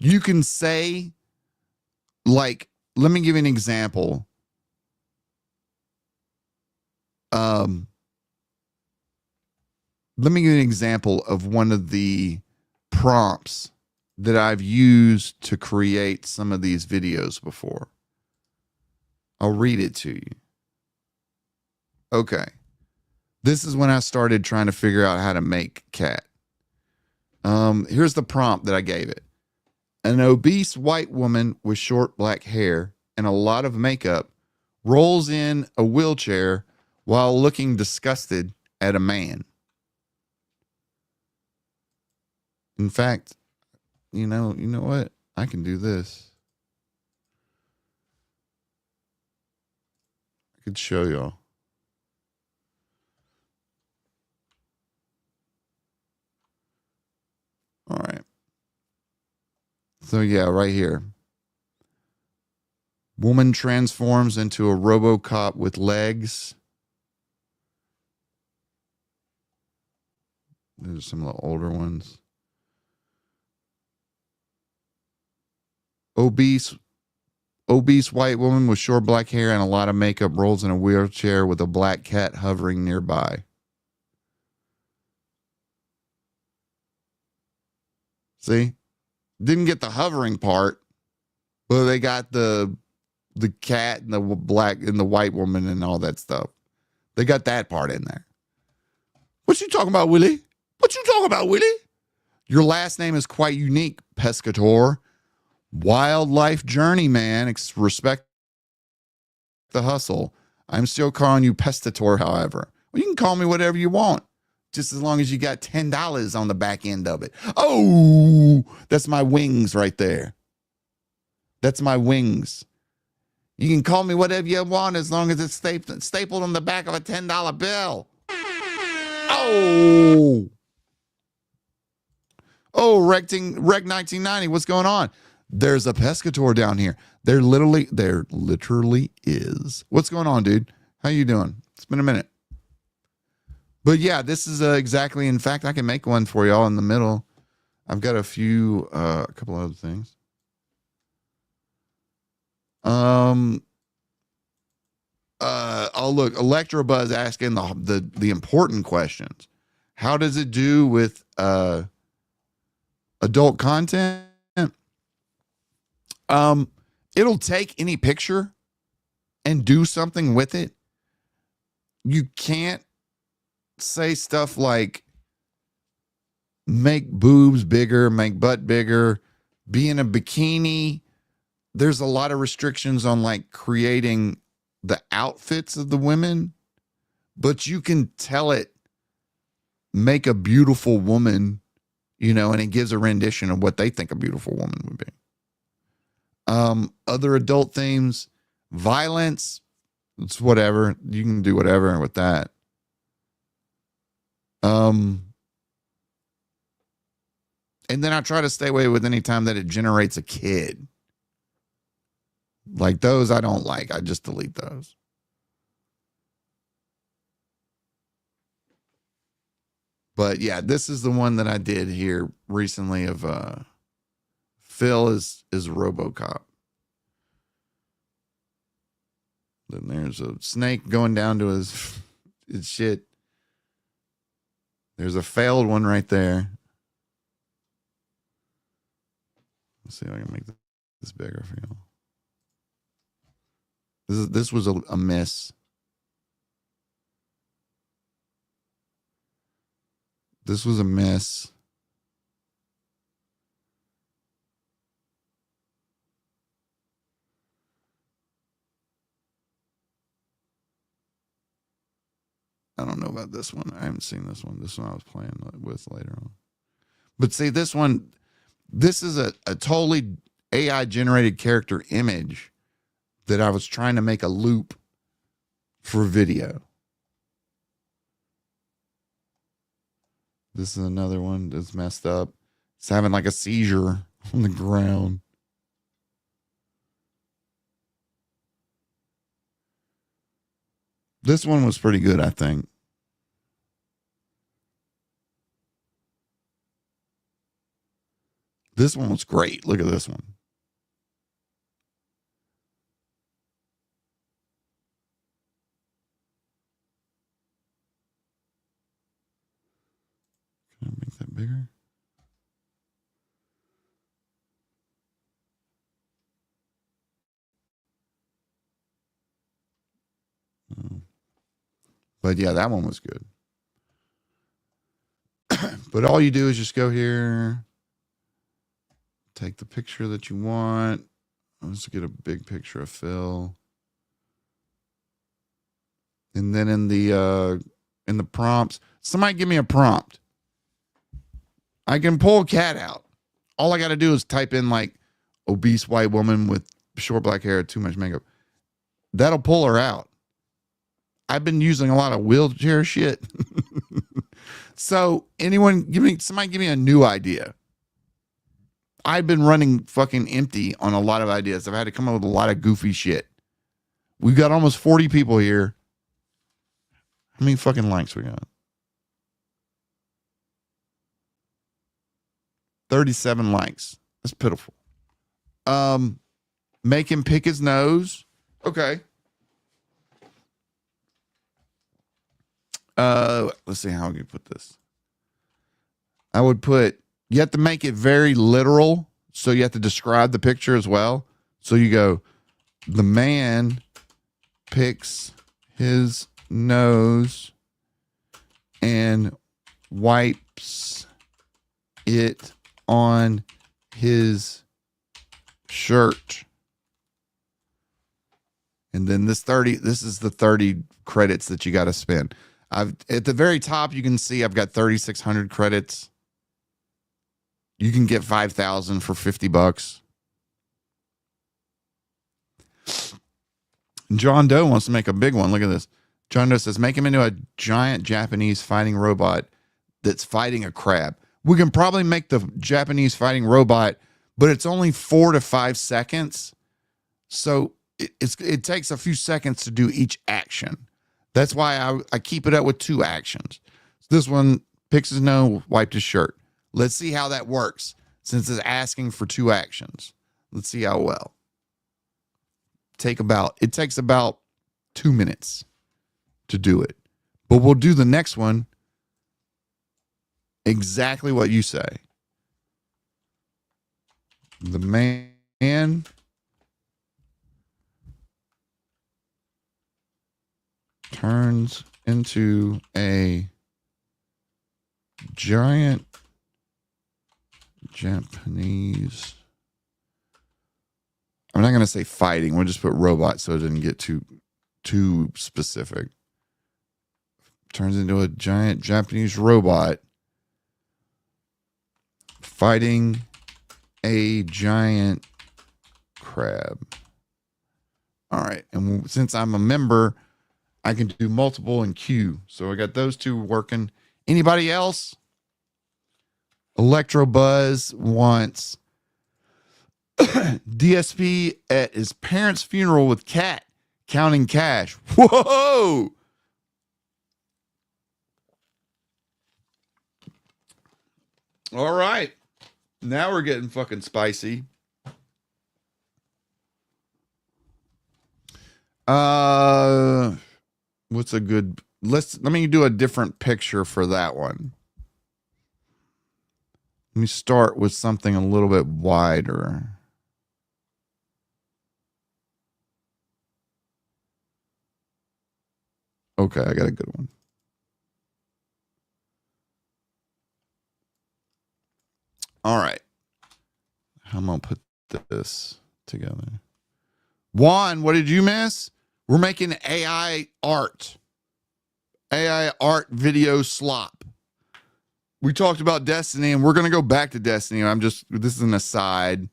You can say, like, let me give you an example. Let me give you an example of one of the prompts that I've used to create some of these videos before. I'll read it to you. Okay. This is when I started trying to figure out how to make cat. Here's the prompt that I gave it. An obese white woman with short black hair and a lot of makeup rolls in a wheelchair while looking disgusted at a man. In fact, you know what? I can do this. I could show y'all. All right. So yeah, right here. Woman transforms into a RoboCop with legs. There's some of the older ones. Obese white woman with short black hair and a lot of makeup rolls in a wheelchair with a black cat hovering nearby. See? Didn't get the hovering part, but they got the cat and the black and the white woman and all that stuff. They got that part in there. What you talking about, Willie? What you talking about, Willie? Your last name is quite unique, Pescatore. Wildlife journeyman. Respect the hustle. I'm still calling you Pescatore, however. Well, you can call me whatever you want, just as long as you got $10 on the back end of it. Oh, that's my wings right there. That's my wings. You can call me whatever you want as long as it's stapled on the back of a $10 bill. Oh. Oh, Rec 1990, what's going on? There's a Pescatore down here. There literally is. What's going on, dude? How you doing? It's been a minute. But yeah, this is exactly, in fact, I can make one for y'all in the middle. I've got a couple other things. Oh, look, Electrobuzz asking the important questions. How does it do with adult content? It'll take any picture and do something with it. You can't say stuff like make boobs bigger, make butt bigger, be in a bikini. There's a lot of restrictions on like creating the outfits of the women, but you can tell it make a beautiful woman, and it gives a rendition of what they think a beautiful woman would be. Other adult themes, violence, it's whatever. You can do whatever with that. And then I try to stay away with any time that it generates a kid. Like those I don't like. I just delete those. But yeah, this is the one that I did here recently of Phil is RoboCop. Then there's a snake going down to his shit. There's a failed one right there. Let's see if I can make this bigger for you. This was a miss. This was a miss. I don't know about this one. I haven't seen this one. This one I was playing with later on. But see, this one, this is a totally AI generated character image that I was trying to make a loop for video. This is another one that's messed up. It's having like a seizure on the ground. This one was pretty good, I think. This one was great. Look at this one. Can I make that bigger? But yeah, that one was good. But all you do is just go here, take the picture that you want. Let's get a big picture of Phil. And then in the prompts, somebody give me a prompt. I can pull a cat out. All I got to do is type in like obese white woman with short black hair, too much makeup. That'll pull her out. I've been using a lot of wheelchair shit. So somebody give me a new idea. I've been running fucking empty on a lot of ideas. I've had to come up with a lot of goofy shit. We've got almost 40 people here. How many fucking likes we got? 37 likes. That's pitiful. Make him pick his nose. Okay. Let's see how I can put this. I would put, you have to make it very literal, so you have to describe the picture as well. So you go, the man picks his nose and wipes it on his shirt. And then this is the 30 credits that you got to spend. At the very top, you can see I've got 3,600 credits. You can get 5,000 for $50. John Doe wants to make a big one. Look at this. John Doe says, make him into a giant Japanese fighting robot that's fighting a crab. We can probably make the Japanese fighting robot, but it's only 4 to 5 seconds. So it takes a few seconds to do each action. That's why I keep it up with 2 actions. This one picks his nose, wiped his shirt. Let's see how that works since it's asking for 2 actions. Let's see how well. It takes about 2 minutes to do it. But we'll do the next one exactly what you say. The man turns into a giant Japanese. I'm not going to say fighting. We'll just put robot so it doesn't get too specific. Turns into a giant Japanese robot fighting a giant crab. All right. And since I'm a member, I can do multiple and queue. So I got those 2 working. Anybody else? Electro Buzz wants DSP at his parents' funeral with cat counting cash. Whoa! All right. Now we're getting fucking spicy. What's a good, let me do a different picture for that one. Let me start with something a little bit wider. Okay, I got a good one. All right. How am I gonna put this together? Juan, what did you miss? We're making AI art video slop. We talked about Destiny and we're going to go back to Destiny. This is an aside.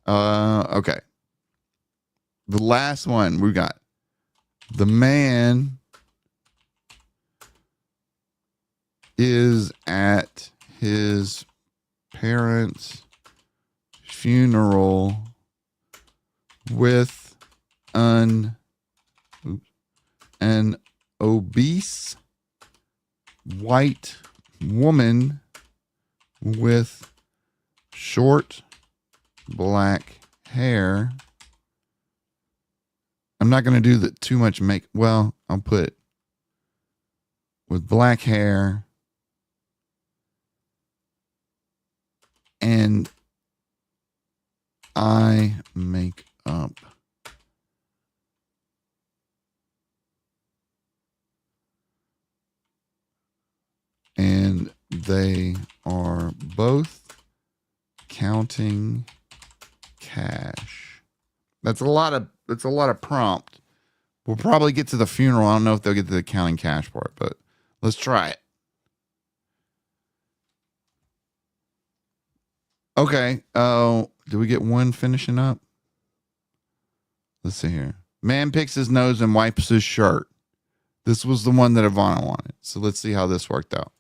Okay. The last one we got. The man is at his parents' funeral with an obese white woman with short black hair. I'm not going to do too much well, I'll put with black hair and eye makeup. And they are both counting cash. That's a lot of prompt. We'll probably get to the funeral. I don't know if they'll get to the counting cash part, but let's try it. Okay. Do we get one finishing up? Let's see here. Man picks his nose and wipes his shirt. This was the one that Ivana wanted. So let's see how this worked out.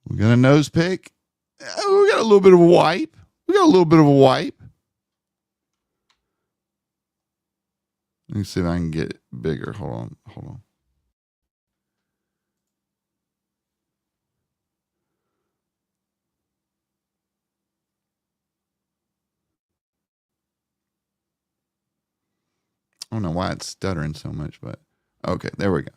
We got a nose pick. We got a little bit of a wipe. Let me see if I can get it bigger. Hold on. I don't know why it's stuttering so much, but okay, there we go.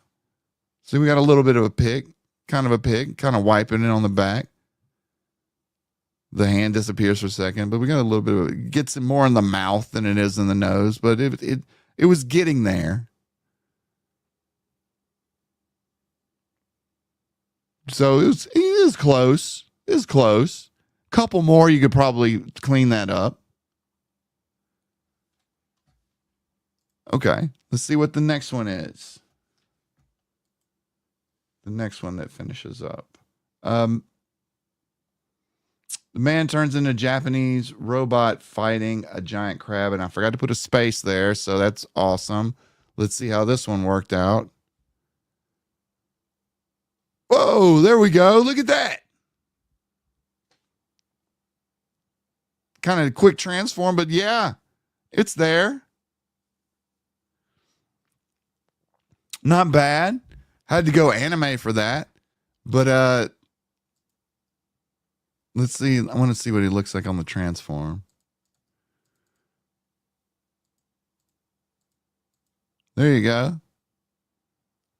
See, we got a little bit of a pig, kind of wiping it on the back. The hand disappears for a second, but we got a little bit of it. Gets it more in the mouth than it is in the nose, but it was getting there. So it is close. It is close. Couple more, you could probably clean that up. Okay, let's see what the next one is. The next one that finishes up. The man turns into a Japanese robot fighting a giant crab, and I forgot to put a space there, so that's awesome. Let's see how this one worked out. Whoa, there we go. Look at that. Kind of quick transform, but yeah, it's there. Not bad. Had to go anime for that. But let's see. I want to see what he looks like on the transform. There you go.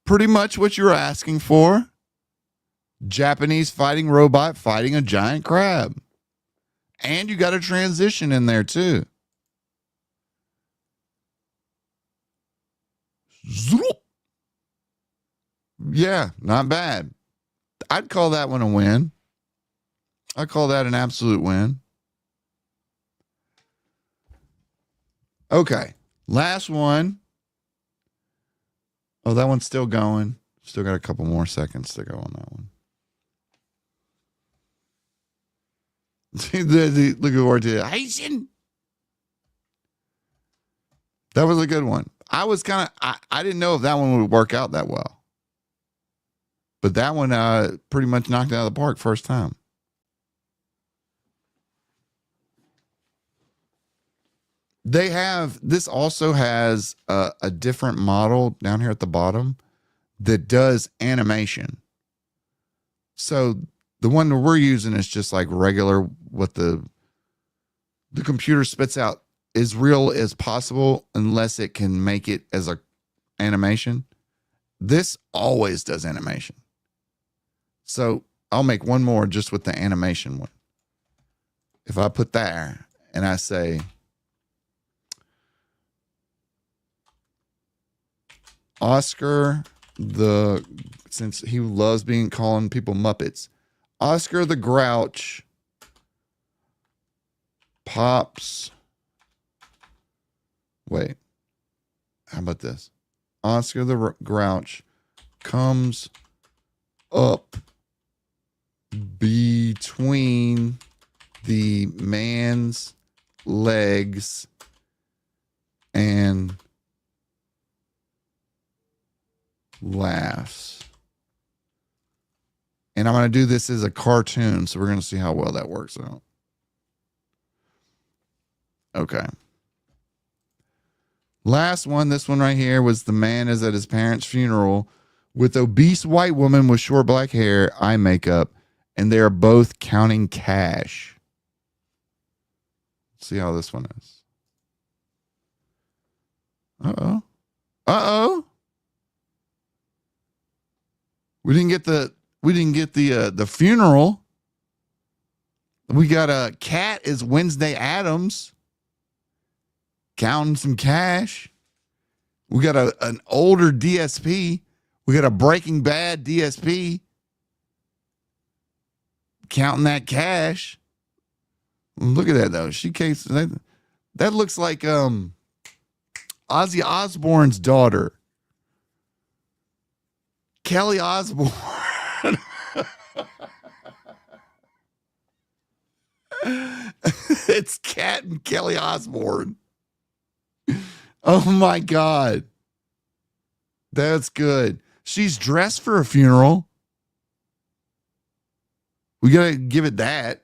Pretty much what you were asking for. Japanese fighting robot fighting a giant crab. And you got a transition in there too. Zoop. Yeah, not bad. I'd call that one a win. I'd call that an absolute win. Okay, last one. Oh, that one's still going. Still got a couple more seconds to go on that one. Look at what did Haitian. That was a good one. I was kind of I didn't know if that one would work out that well. But that one pretty much knocked it out of the park first time. This also has a different model down here at the bottom that does animation. So the one that we're using is just like regular, what the computer spits out as real as possible unless it can make it as a animation. This always does animation. So I'll make one more just with the animation one. If I put there and I say, Oscar since he loves calling people Muppets, Oscar the Grouch pops. Wait, how about this? Oscar the Grouch comes up between the man's legs and laughs. laughs. And I'm going to do this as a cartoon, so we're going to see how well that works out. Okay. Last one, this one right here, was the man is at his parents' funeral with obese white woman with short black hair, eye makeup, and they are both counting cash. Let's see how this one is. Uh-oh. Uh-oh. We didn't get the funeral. We got a cat is Wednesday Addams counting some cash. We got an older DSP. We got a Breaking Bad DSP counting that cash. Look at that though. That looks like Ozzy Osbourne's daughter, Kelly Osbourne. It's Kat and Kelly Osbourne. Oh my God. That's good. She's dressed for a funeral. We gotta give it that.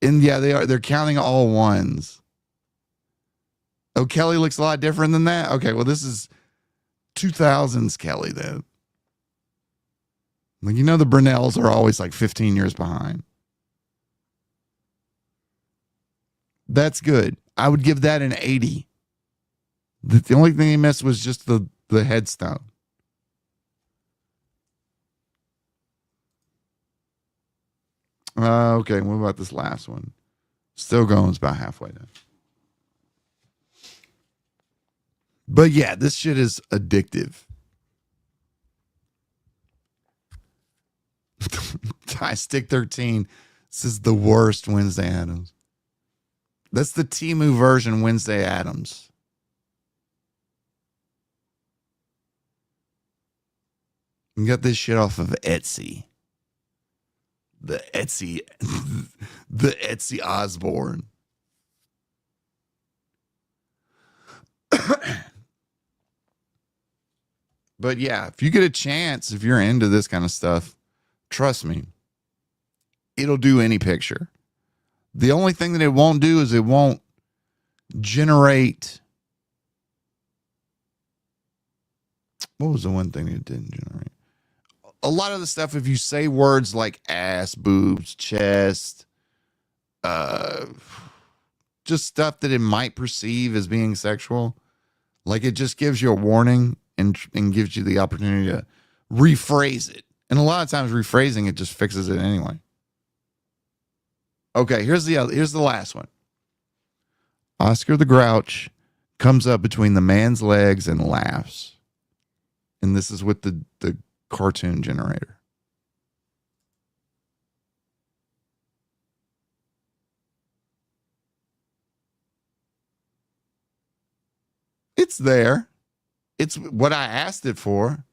And yeah, they're counting all ones. Oh, Kelly looks a lot different than that. Okay, well, this is 2000s Kelly then. Like, you know, the Brunels are always like 15 years behind. That's good. I would give that an 80. The only thing he missed was just the headstone. Okay, what about this last one? Still going, it's about halfway done. But yeah, this shit is addictive. I stick 13. This is the worst Wednesday Addams. That's the Temu version Wednesday Addams. You got this shit off of Etsy. The Etsy Osborne. But yeah, if you get a chance, if you're into this kind of stuff, trust me, it'll do any picture. The only thing that it won't do is it won't generate. What was the one thing it didn't generate? A lot of the stuff, if you say words like ass, boobs, chest, just stuff that it might perceive as being sexual, like it just gives you a warning and gives you the opportunity to rephrase it. And a lot of times rephrasing it just fixes it anyway. Okay, here's the last one. Oscar the Grouch comes up between the man's legs and laughs. And this is with the cartoon generator. It's there. It's what I asked it for.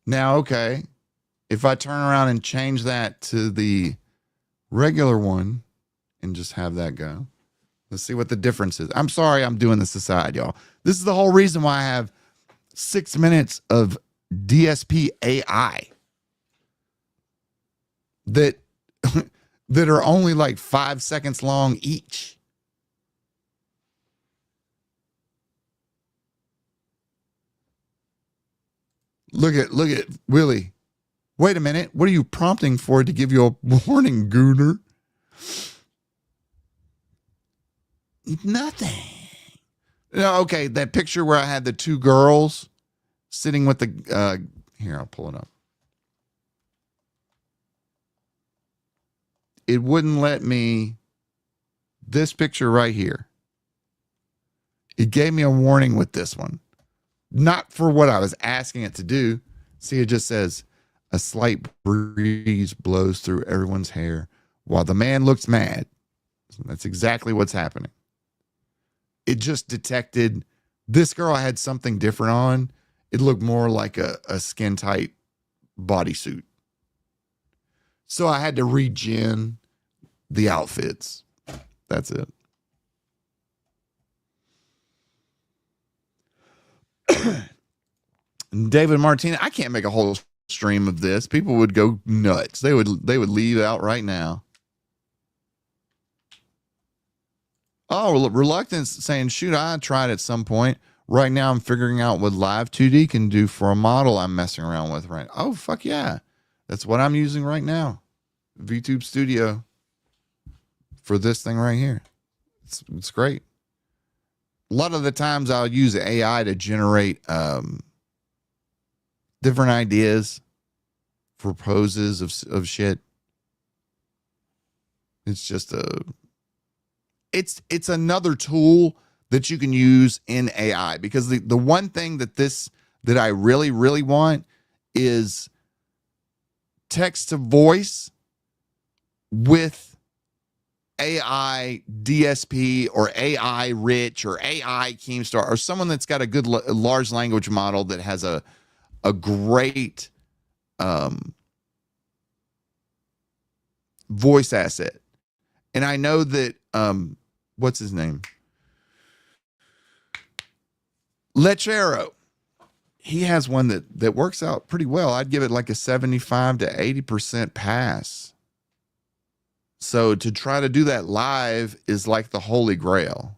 Now, okay, if I turn around and change that to the regular one and just have that go, let's see what the difference is. I'm sorry I'm doing this aside, y'all. This is the whole reason why I have 6 minutes of DSP AI that are only like 5 seconds long each. Look at Willie. Wait a minute. What are you prompting for to give you a warning, Gooner? Nothing. No, okay, that picture where I had the two girls sitting with the here, I'll pull it up. It wouldn't let me. This picture right here. It gave me a warning with this one. Not for what I was asking it to do. See, it just says, a slight breeze blows through everyone's hair while the man looks mad. So that's exactly what's happening. It just detected this girl had something different on. It looked more like a skin tight bodysuit. So I had to regen the outfits. That's it. David Martinez, I can't make a whole stream of this. People would go nuts. They would leave out right now. Oh, Reluctance saying, shoot, I tried at some point. Right now I'm figuring out what Live 2D can do for a model I'm messing around with right. Oh, fuck yeah. That's what I'm using right now. VTube Studio for this thing right here. It's great. A lot of the times I'll use AI to generate different ideas for poses of shit. It's just it's another tool that you can use in AI, because the one thing that I really, really want is text to voice with AI DSP or AI Rich or AI Keemstar, or someone that's got a good large language model that has a great voice asset. And I know that what's his name? Lechero. He has one that works out pretty well. I'd give it like a 75 to 80% pass. So to try to do that live is like the holy grail.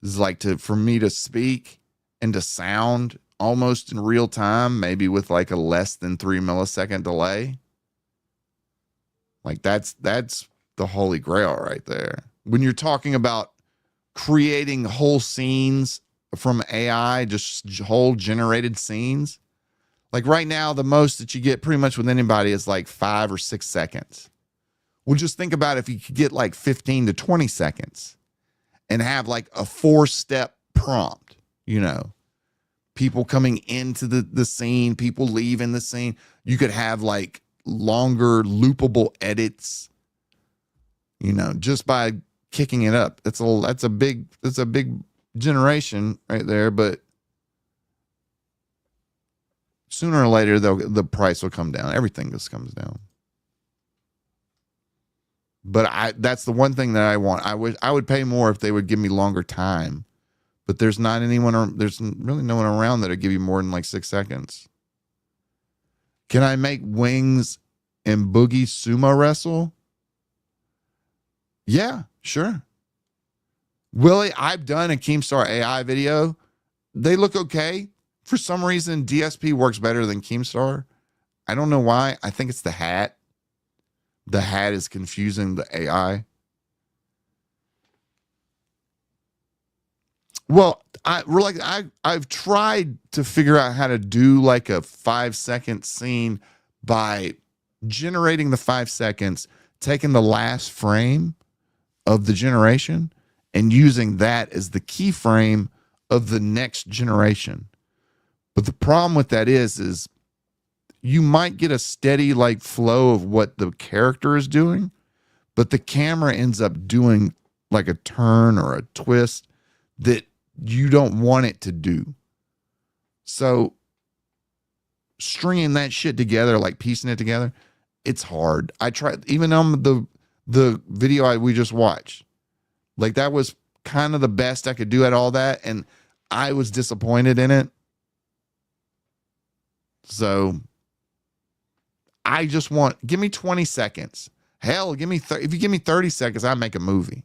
It's like for me to speak and to sound almost in real time, maybe with like a less than 3 millisecond delay. Like that's the holy grail right there. When you're talking about creating whole scenes from AI, just whole generated scenes. Like right now, the most that you get pretty much with anybody is like 5 or 6 seconds. Well, just think about if you could get like 15 to 20 seconds and have like a 4-step prompt, you know, people coming into the scene, people leaving the scene. You could have like longer loopable edits, you know, just by kicking it up. That's a big generation right there, but sooner or later the price will come down. Everything just comes down. But that's the one thing that I want. I would pay more if they would give me longer time, but there's really no one around that'll give you more than like 6 seconds. Can I make Wings and Boogie sumo wrestle? Yeah, sure. Willie, I've done a Keemstar AI video. They look okay. For some reason, DSP works better than Keemstar. I don't know why. I think it's the hat. The hat is confusing the AI. Well, I've tried to figure out how to do like a 5-second scene by generating the 5 seconds, taking the last frame of the generation and using that as the keyframe of the next generation. But the problem with that is you might get a steady like flow of what the character is doing, but the camera ends up doing like a turn or a twist that you don't want it to do. So stringing that shit together, like piecing it together, it's hard. I tried, even on the video we just watched. Like that was kind of the best I could do at all that, and I was disappointed in it. So I just give me 20 seconds. Hell, if you give me 30 seconds, I make a movie.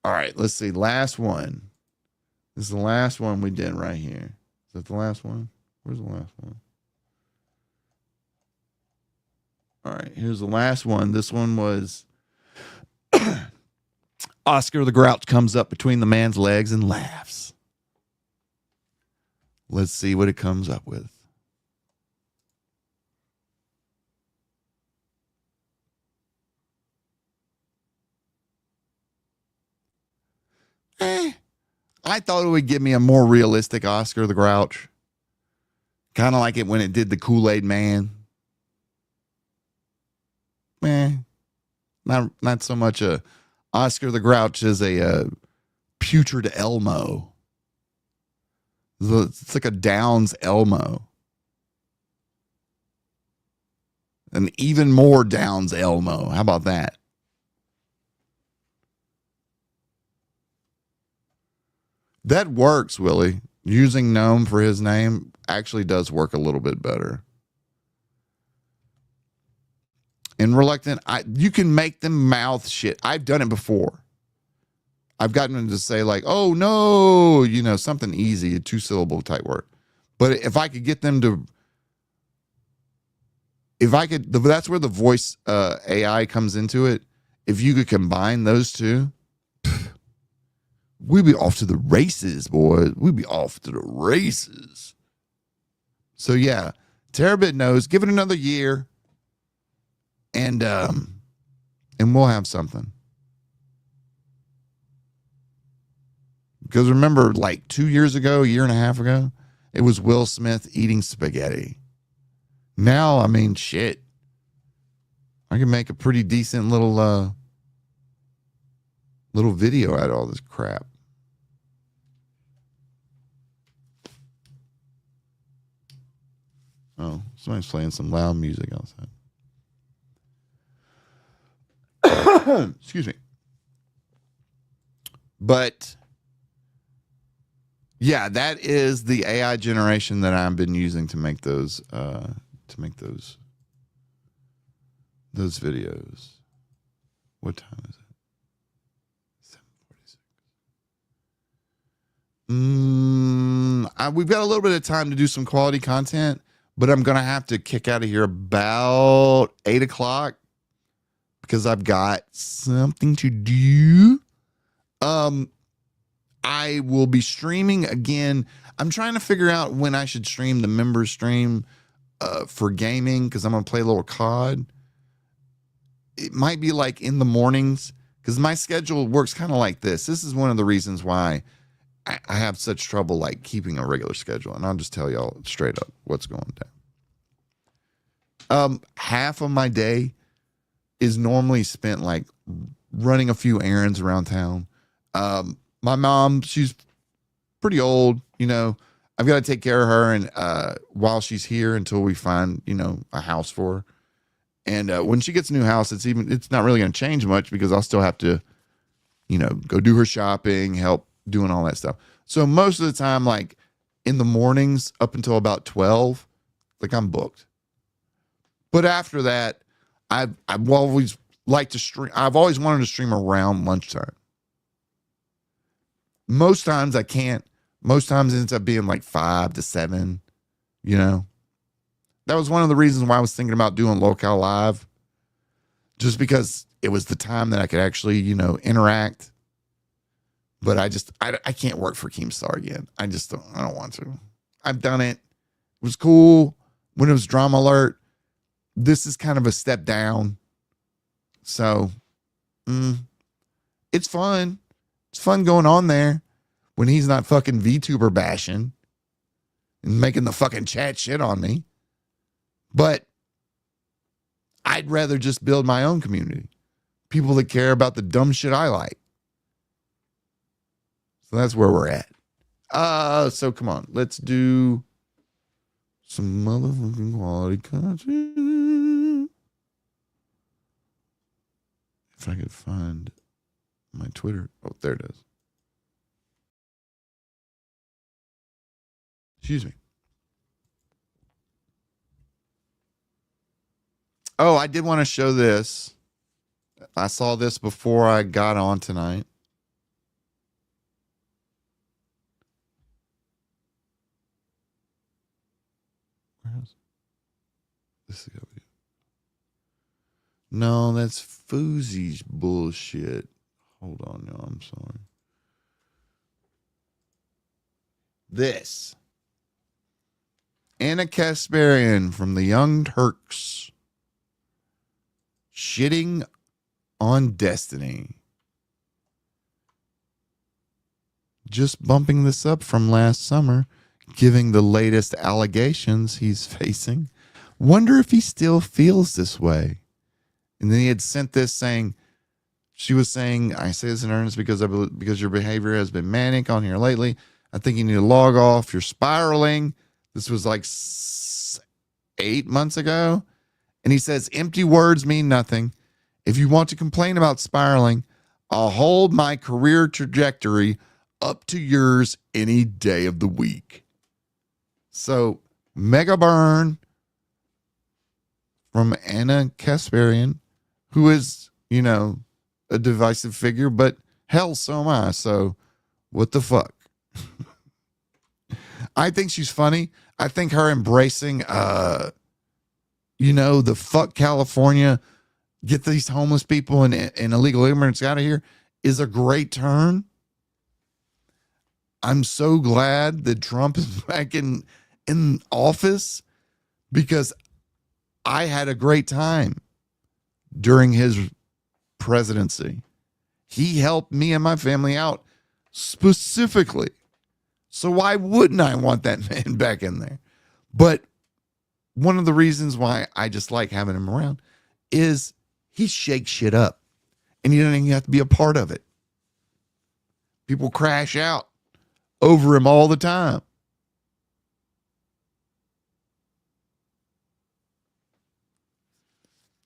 All right, let's see. Last one. This is the last one we did right here. Is that the last one? Where's the last one? All right, here's the last one. This one was Oscar the Grouch comes up between the man's legs and laughs. Let's see what it comes up with. I thought it would give me a more realistic Oscar the Grouch. Kind of like it when it did the Kool-Aid Man. Not so much a Oscar the Grouch as a putrid Elmo. It's like a Downs Elmo. An even more Downs Elmo. How about that? That works, Willie. Using gnome for his name actually does work a little bit better. And reluctant, you can make them mouth shit. I've done it before. I've gotten them to say like, "Oh no," you know, something easy, a 2-syllable type word. But if I could get them to, that's where the voice AI comes into it. If you could combine those two, we'd be off to the races, boys. We'd be off to the races. So yeah, Terabit knows. Give it another year, and we'll have something. Because remember, like 2 years ago, a year and a half ago, it was Will Smith eating spaghetti. Now, I mean, shit. I can make a pretty decent little video out of all this crap. Oh, somebody's playing some loud music outside. Excuse me. But yeah, that is the AI generation that I've been using to make those videos. What time is it? 7:46. We've got a little bit of time to do some quality content, but I'm gonna have to kick out of here about 8 o'clock because I've got something to do. I will be streaming again. I'm trying to figure out when I should stream the member stream for gaming because I'm going to play a little COD. It might be like in the mornings because my schedule works kind of like this. This is one of the reasons why I have such trouble like keeping a regular schedule. And I'll just tell y'all straight up what's going down. Half of my day is normally spent like running a few errands around town. My mom, she's pretty old, you know, I've got to take care of her and while she's here until we find, you know, a house for her. And when she gets a new house, it's not really going to change much because I'll still have to, you know, go do her shopping, help doing all that stuff. So most of the time, like in the mornings up until about 12, like I'm booked. But after that, I've always liked to stream. I've always wanted to stream around lunchtime. Most times I can't. Most times it ends up being like 5 to 7, you know. That was one of the reasons why I was thinking about doing Locale Live. Just because it was the time that I could actually, you know, interact. But I can't work for Keemstar again. I don't want to. I've done it. It was cool when it was Drama Alert. This is kind of a step down. So, it's fun. It's fun going on there when he's not fucking VTuber bashing and making the fucking chat shit on me. But I'd rather just build my own community. People that care about the dumb shit I like. So that's where we're at. So come on, let's do some motherfucking quality content. If I could find my Twitter. Oh, there it is. Excuse me. Oh, I did want to show this. I saw this before I got on tonight. Where is it? This is gonna be. No, that's Fousey's bullshit. Hold on, y'all. I'm sorry. This. Anna Kasparian from the Young Turks. Shitting on Destiny. Just bumping this up from last summer, giving the latest allegations he's facing. Wonder if he still feels this way. And then he had sent this saying, she was saying, I say this in earnest because your behavior has been manic on here lately. I think you need to log off. You're spiraling. This was like 8 months ago. And he says, empty words mean nothing. If you want to complain about spiraling, I'll hold my career trajectory up to yours any day of the week. So, mega burn from Anna Kasparian, who is, a divisive figure, but hell, so am I. So, what the fuck? I think she's funny. I think her embracing, the fuck California, get these homeless people and illegal immigrants out of here is a great turn. I'm so glad that Trump is back in office because I had a great time during his presidency. He helped me and my family out specifically. So why wouldn't I want that man back in there? But one of the reasons why I just like having him around is he shakes shit up and he doesn't even have to be a part of it. People crash out over him all the time.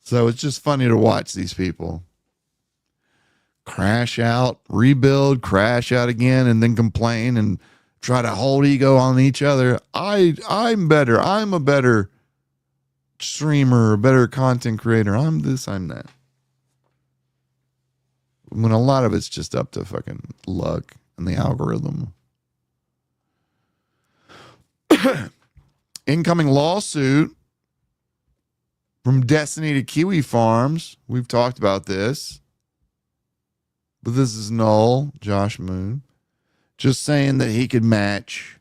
So it's just funny to watch these people crash out, rebuild, crash out again, and then complain and try to hold ego on each other. I'm better. I'm a better streamer, a better content creator. I'm this, I'm that. When a lot of it's just up to fucking luck and the algorithm. Incoming lawsuit from Destiny to Kiwi Farms. We've talked about this. But this is null, Josh Moon. Just saying that he could match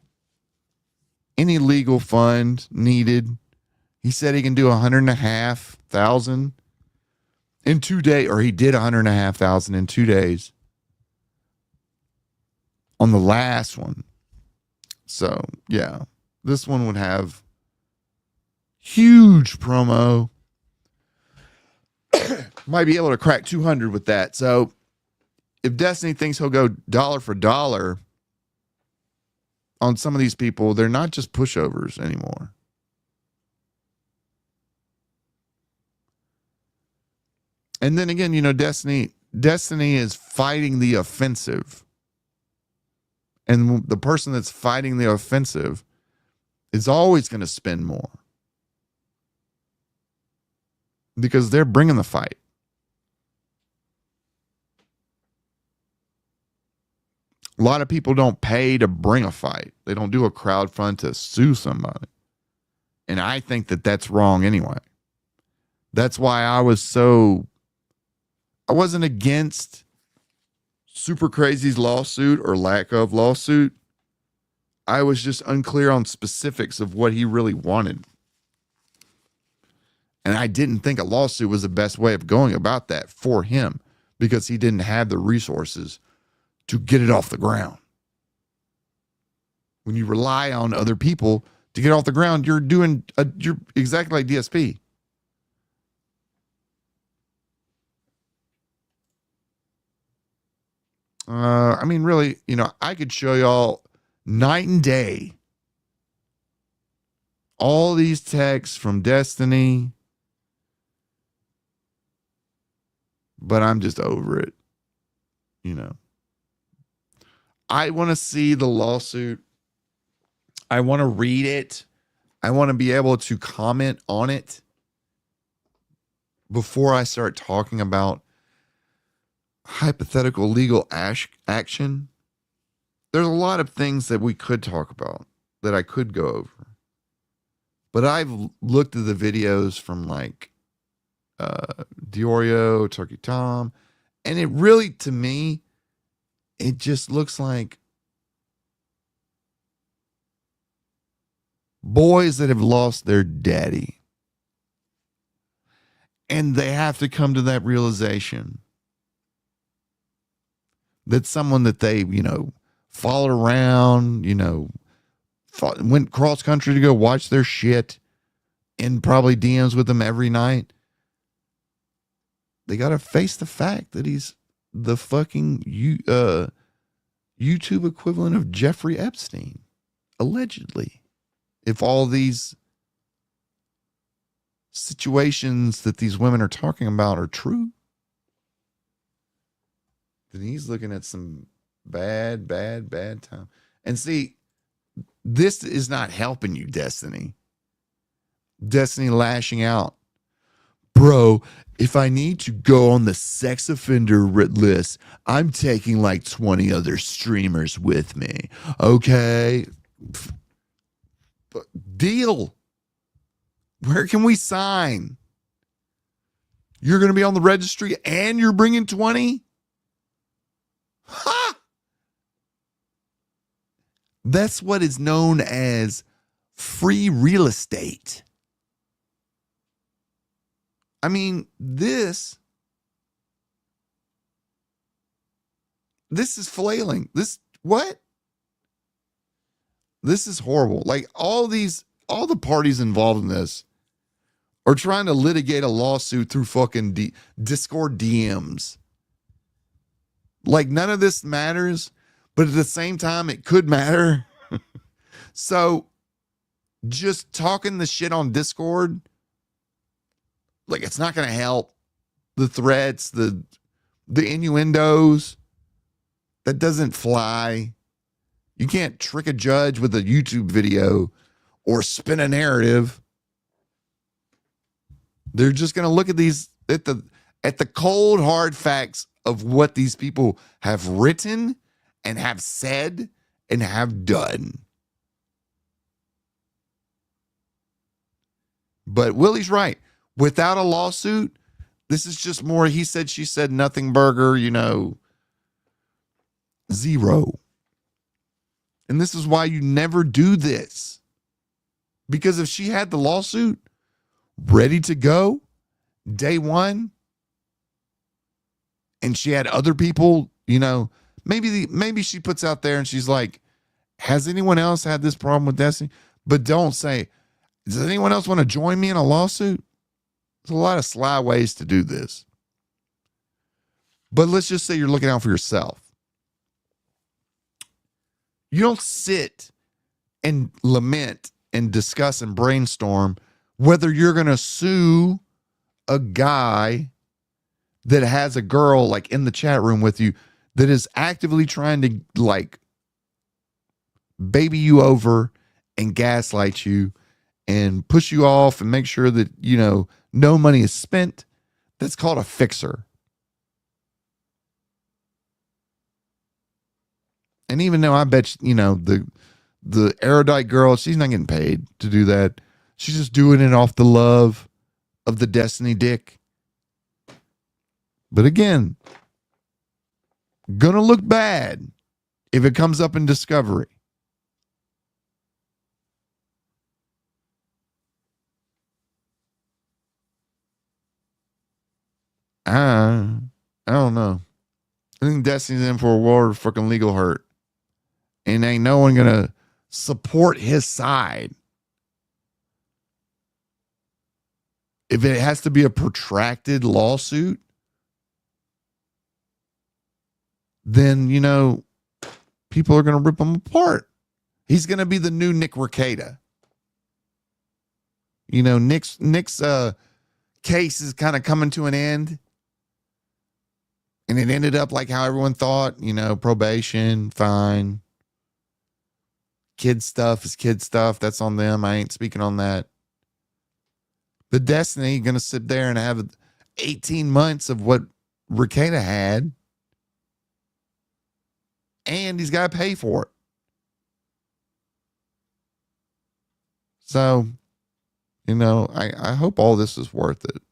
any legal fund needed. He said he can do 100,500 in 2 days, or he did 100,500 in 2 days on the last one. So, yeah, this one would have huge promo. Might be able to crack 200 with that. So, if Destiny thinks he'll go dollar for dollar on some of these people, they're not just pushovers anymore. And then again, Destiny is fighting the offensive. And the person that's fighting the offensive is always going to spend more. Because they're bringing the fight. A lot of people don't pay to bring a fight. They don't do a crowdfund to sue somebody. And I think that that's wrong anyway. That's why I wasn't against Super Crazy's lawsuit or lack of lawsuit. I was just unclear on specifics of what he really wanted. And I didn't think a lawsuit was the best way of going about that for him because he didn't have the resources to get it off the ground. When you rely on other people to get off the ground, you're exactly like DSP. Really, I could show y'all night and day all these texts from Destiny, but I'm just over it. I want to see the lawsuit. I want to read it. I want to be able to comment on it before I start talking about hypothetical legal action. There's a lot of things that we could talk about that I could go over. But I've looked at the videos from Diorio, Turkey Tom, and it really, to me, it just looks like boys that have lost their daddy. And they have to come to that realization that someone that they, followed around, went cross country to go watch their shit and probably DMs with them every night. They got to face the fact that he's the fucking YouTube equivalent of Jeffrey Epstein, allegedly. If all these situations that these women are talking about are true, then he's looking at some Bad, bad, bad time. And see, this is not helping you, Destiny. Destiny lashing out. Bro, if I need to go on the sex offender list, I'm taking like 20 other streamers with me. Okay? Deal. Where can we sign? You're going to be on the registry and you're bringing 20? Ha! That's what is known as free real estate. I mean, this is flailing. What? This is horrible. Like all the parties involved in this are trying to litigate a lawsuit through fucking Discord DMs. Like none of this matters, but at the same time, it could matter. So just talking the shit on Discord, like it's not going to help. The threats, the innuendos, that doesn't fly. You can't trick a judge with a YouTube video or spin a narrative. They're just going to look at these at the cold hard facts of what these people have written and have said and have done. But Willie's right. Without a lawsuit, this is just more he said, she said, nothing burger, zero. And this is why you never do this. Because if she had the lawsuit ready to go day one, and she had other people, maybe she puts out there and she's like, has anyone else had this problem with Destiny? But don't say, does anyone else want to join me in a lawsuit? There's a lot of sly ways to do this. But let's just say you're looking out for yourself. You don't sit and lament and discuss and brainstorm whether you're going to sue a guy that has a girl like in the chat room with you that is actively trying to like baby you over and gaslight you and push you off and make sure that, no money is spent. That's called a fixer. And even though I bet, the erudite girl, she's not getting paid to do that. She's just doing it off the love of the Destiny dick. But again, gonna look bad if it comes up in discovery. I don't know. I think Destiny's in for a war of fucking legal hurt. And ain't no one gonna support his side. If it has to be a protracted lawsuit, then, people are going to rip him apart. He's going to be the new Nick Rekieta. Nick's case is kind of coming to an end. And it ended up like how everyone thought, probation, fine. Kid stuff is kid stuff. That's on them. I ain't speaking on that. But Destiny going to sit there and have 18 months of what Rekieta had. And he's got to pay for it. So, I hope all this is worth it.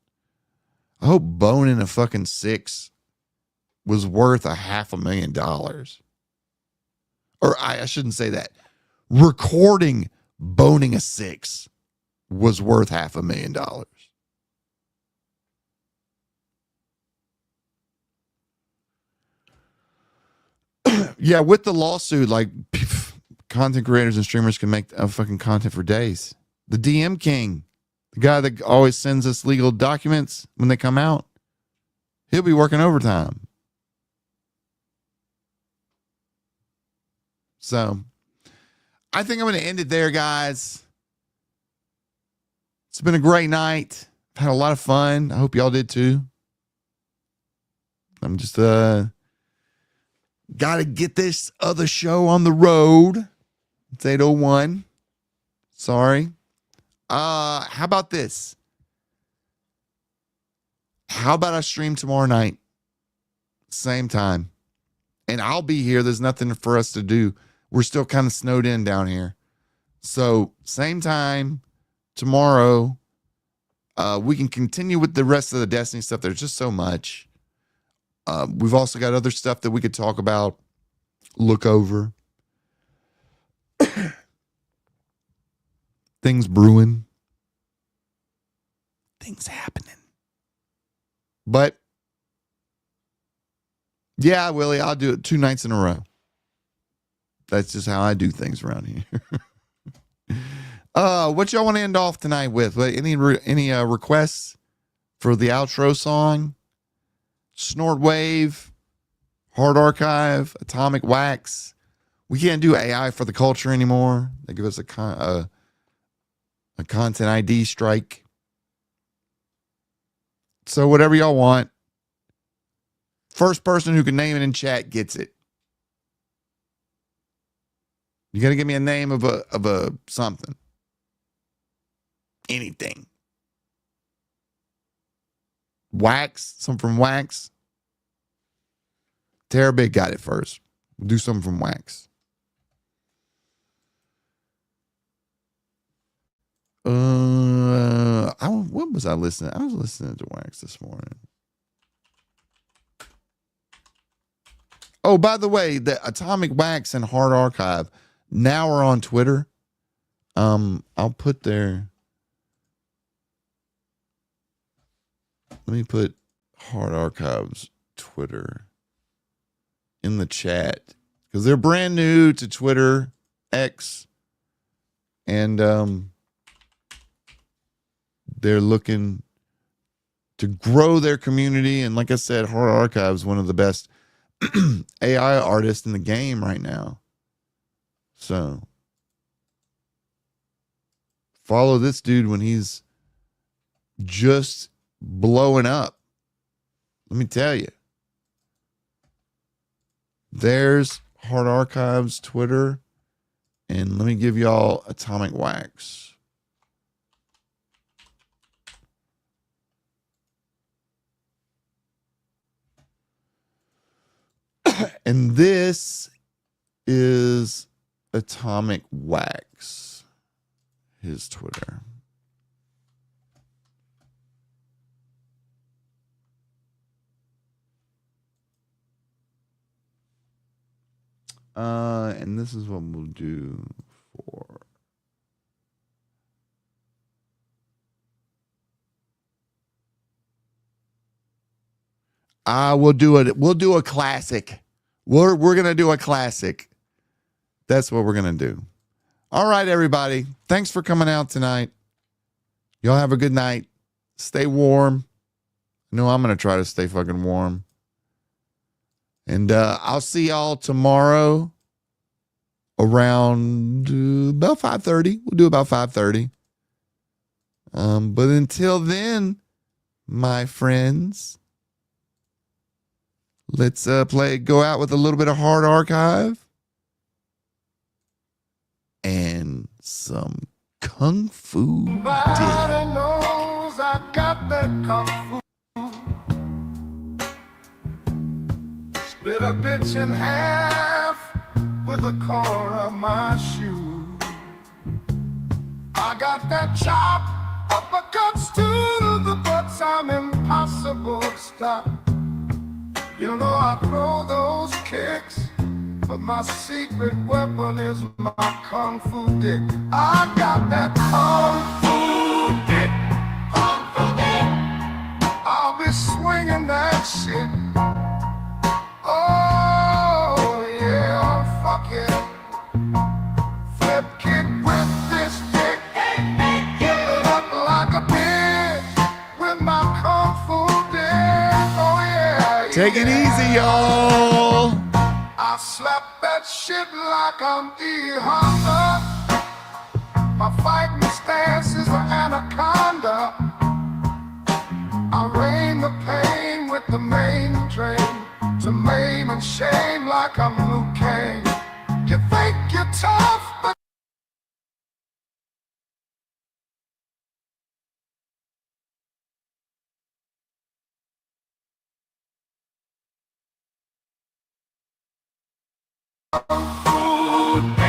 I hope boning a fucking 6 was worth $500,000. Or I shouldn't say that. Recording boning a 6 was worth $500,000. Yeah, with the lawsuit, like content creators and streamers can make fucking content for days. The DM King, the guy that always sends us legal documents when they come out, he'll be working overtime. So I think I'm going to end it there, guys. It's been a great night. I've had a lot of fun. I hope y'all did too. I'm just Got to get this other show on the road. It's 8:01. Sorry. How about this? How about I stream tomorrow night? Same time. And I'll be here. There's nothing for us to do. We're still kind of snowed in down here. So same time tomorrow. We can continue with the rest of the Destiny stuff. There's just so much. We've also got other stuff that we could talk about, look over. Things brewing. Things happening. But yeah, Willie, I'll do it 2 nights in a row. That's just how I do things around here. What y'all want to end off tonight with? Any requests for the outro song? Snort Wave, Hard Archive, Atomic Wax. We can't do AI for the culture anymore. They give us a content ID strike. So whatever y'all want. First person who can name it in chat gets it. You got to give me a name of a something. Anything. Wax, something from Wax. Tara Big got it first. We'll do something from Wax. What was I listening? I was listening to Wax this morning. Oh, by the way, the Atomic Wax and Hard Archive now are on Twitter. I'll put their. Let me put Hard Archives Twitter in the chat because they're brand new to Twitter X, and they're looking to grow their community. And like I said, Hard Archives is one of the best AI artists in the game right now. So follow this dude when he's just blowing up. Let me tell you. There's Hard Archives Twitter. And let me give y'all Atomic Wax. And this is Atomic Wax, his Twitter. And this is what we'll do for. We'll do a classic. We're gonna do a classic. That's what we're gonna do. All right, everybody. Thanks for coming out tonight. Y'all have a good night. Stay warm. No, I'm gonna try to stay fucking warm. And I'll see y'all tomorrow around about 5:30. We'll do about 5:30. But until then, my friends, let's go out with a little bit of Hard Archive and some Kung Fu Dip. Knows I got that Kung Fu. Split a bitch in half with the corner of my shoe. I got that chop, uppercuts to the butts. I'm impossible to stop. You know I throw those kicks, but my secret weapon is my Kung Fu dick. I got that Kung Fu dick. Kung Fu dick. I'll be swinging that shit. Oh yeah, fuck it. Flip kick with this dick. Hit it up like a bitch with my Kung Fu dick. Oh yeah. Take it easy, y'all. I slap that shit like I'm E. Honda. My fighting stance is an anaconda. I rain the pain with the main train to maim and chain like I'm Luke Kane. You think you're tough, but food.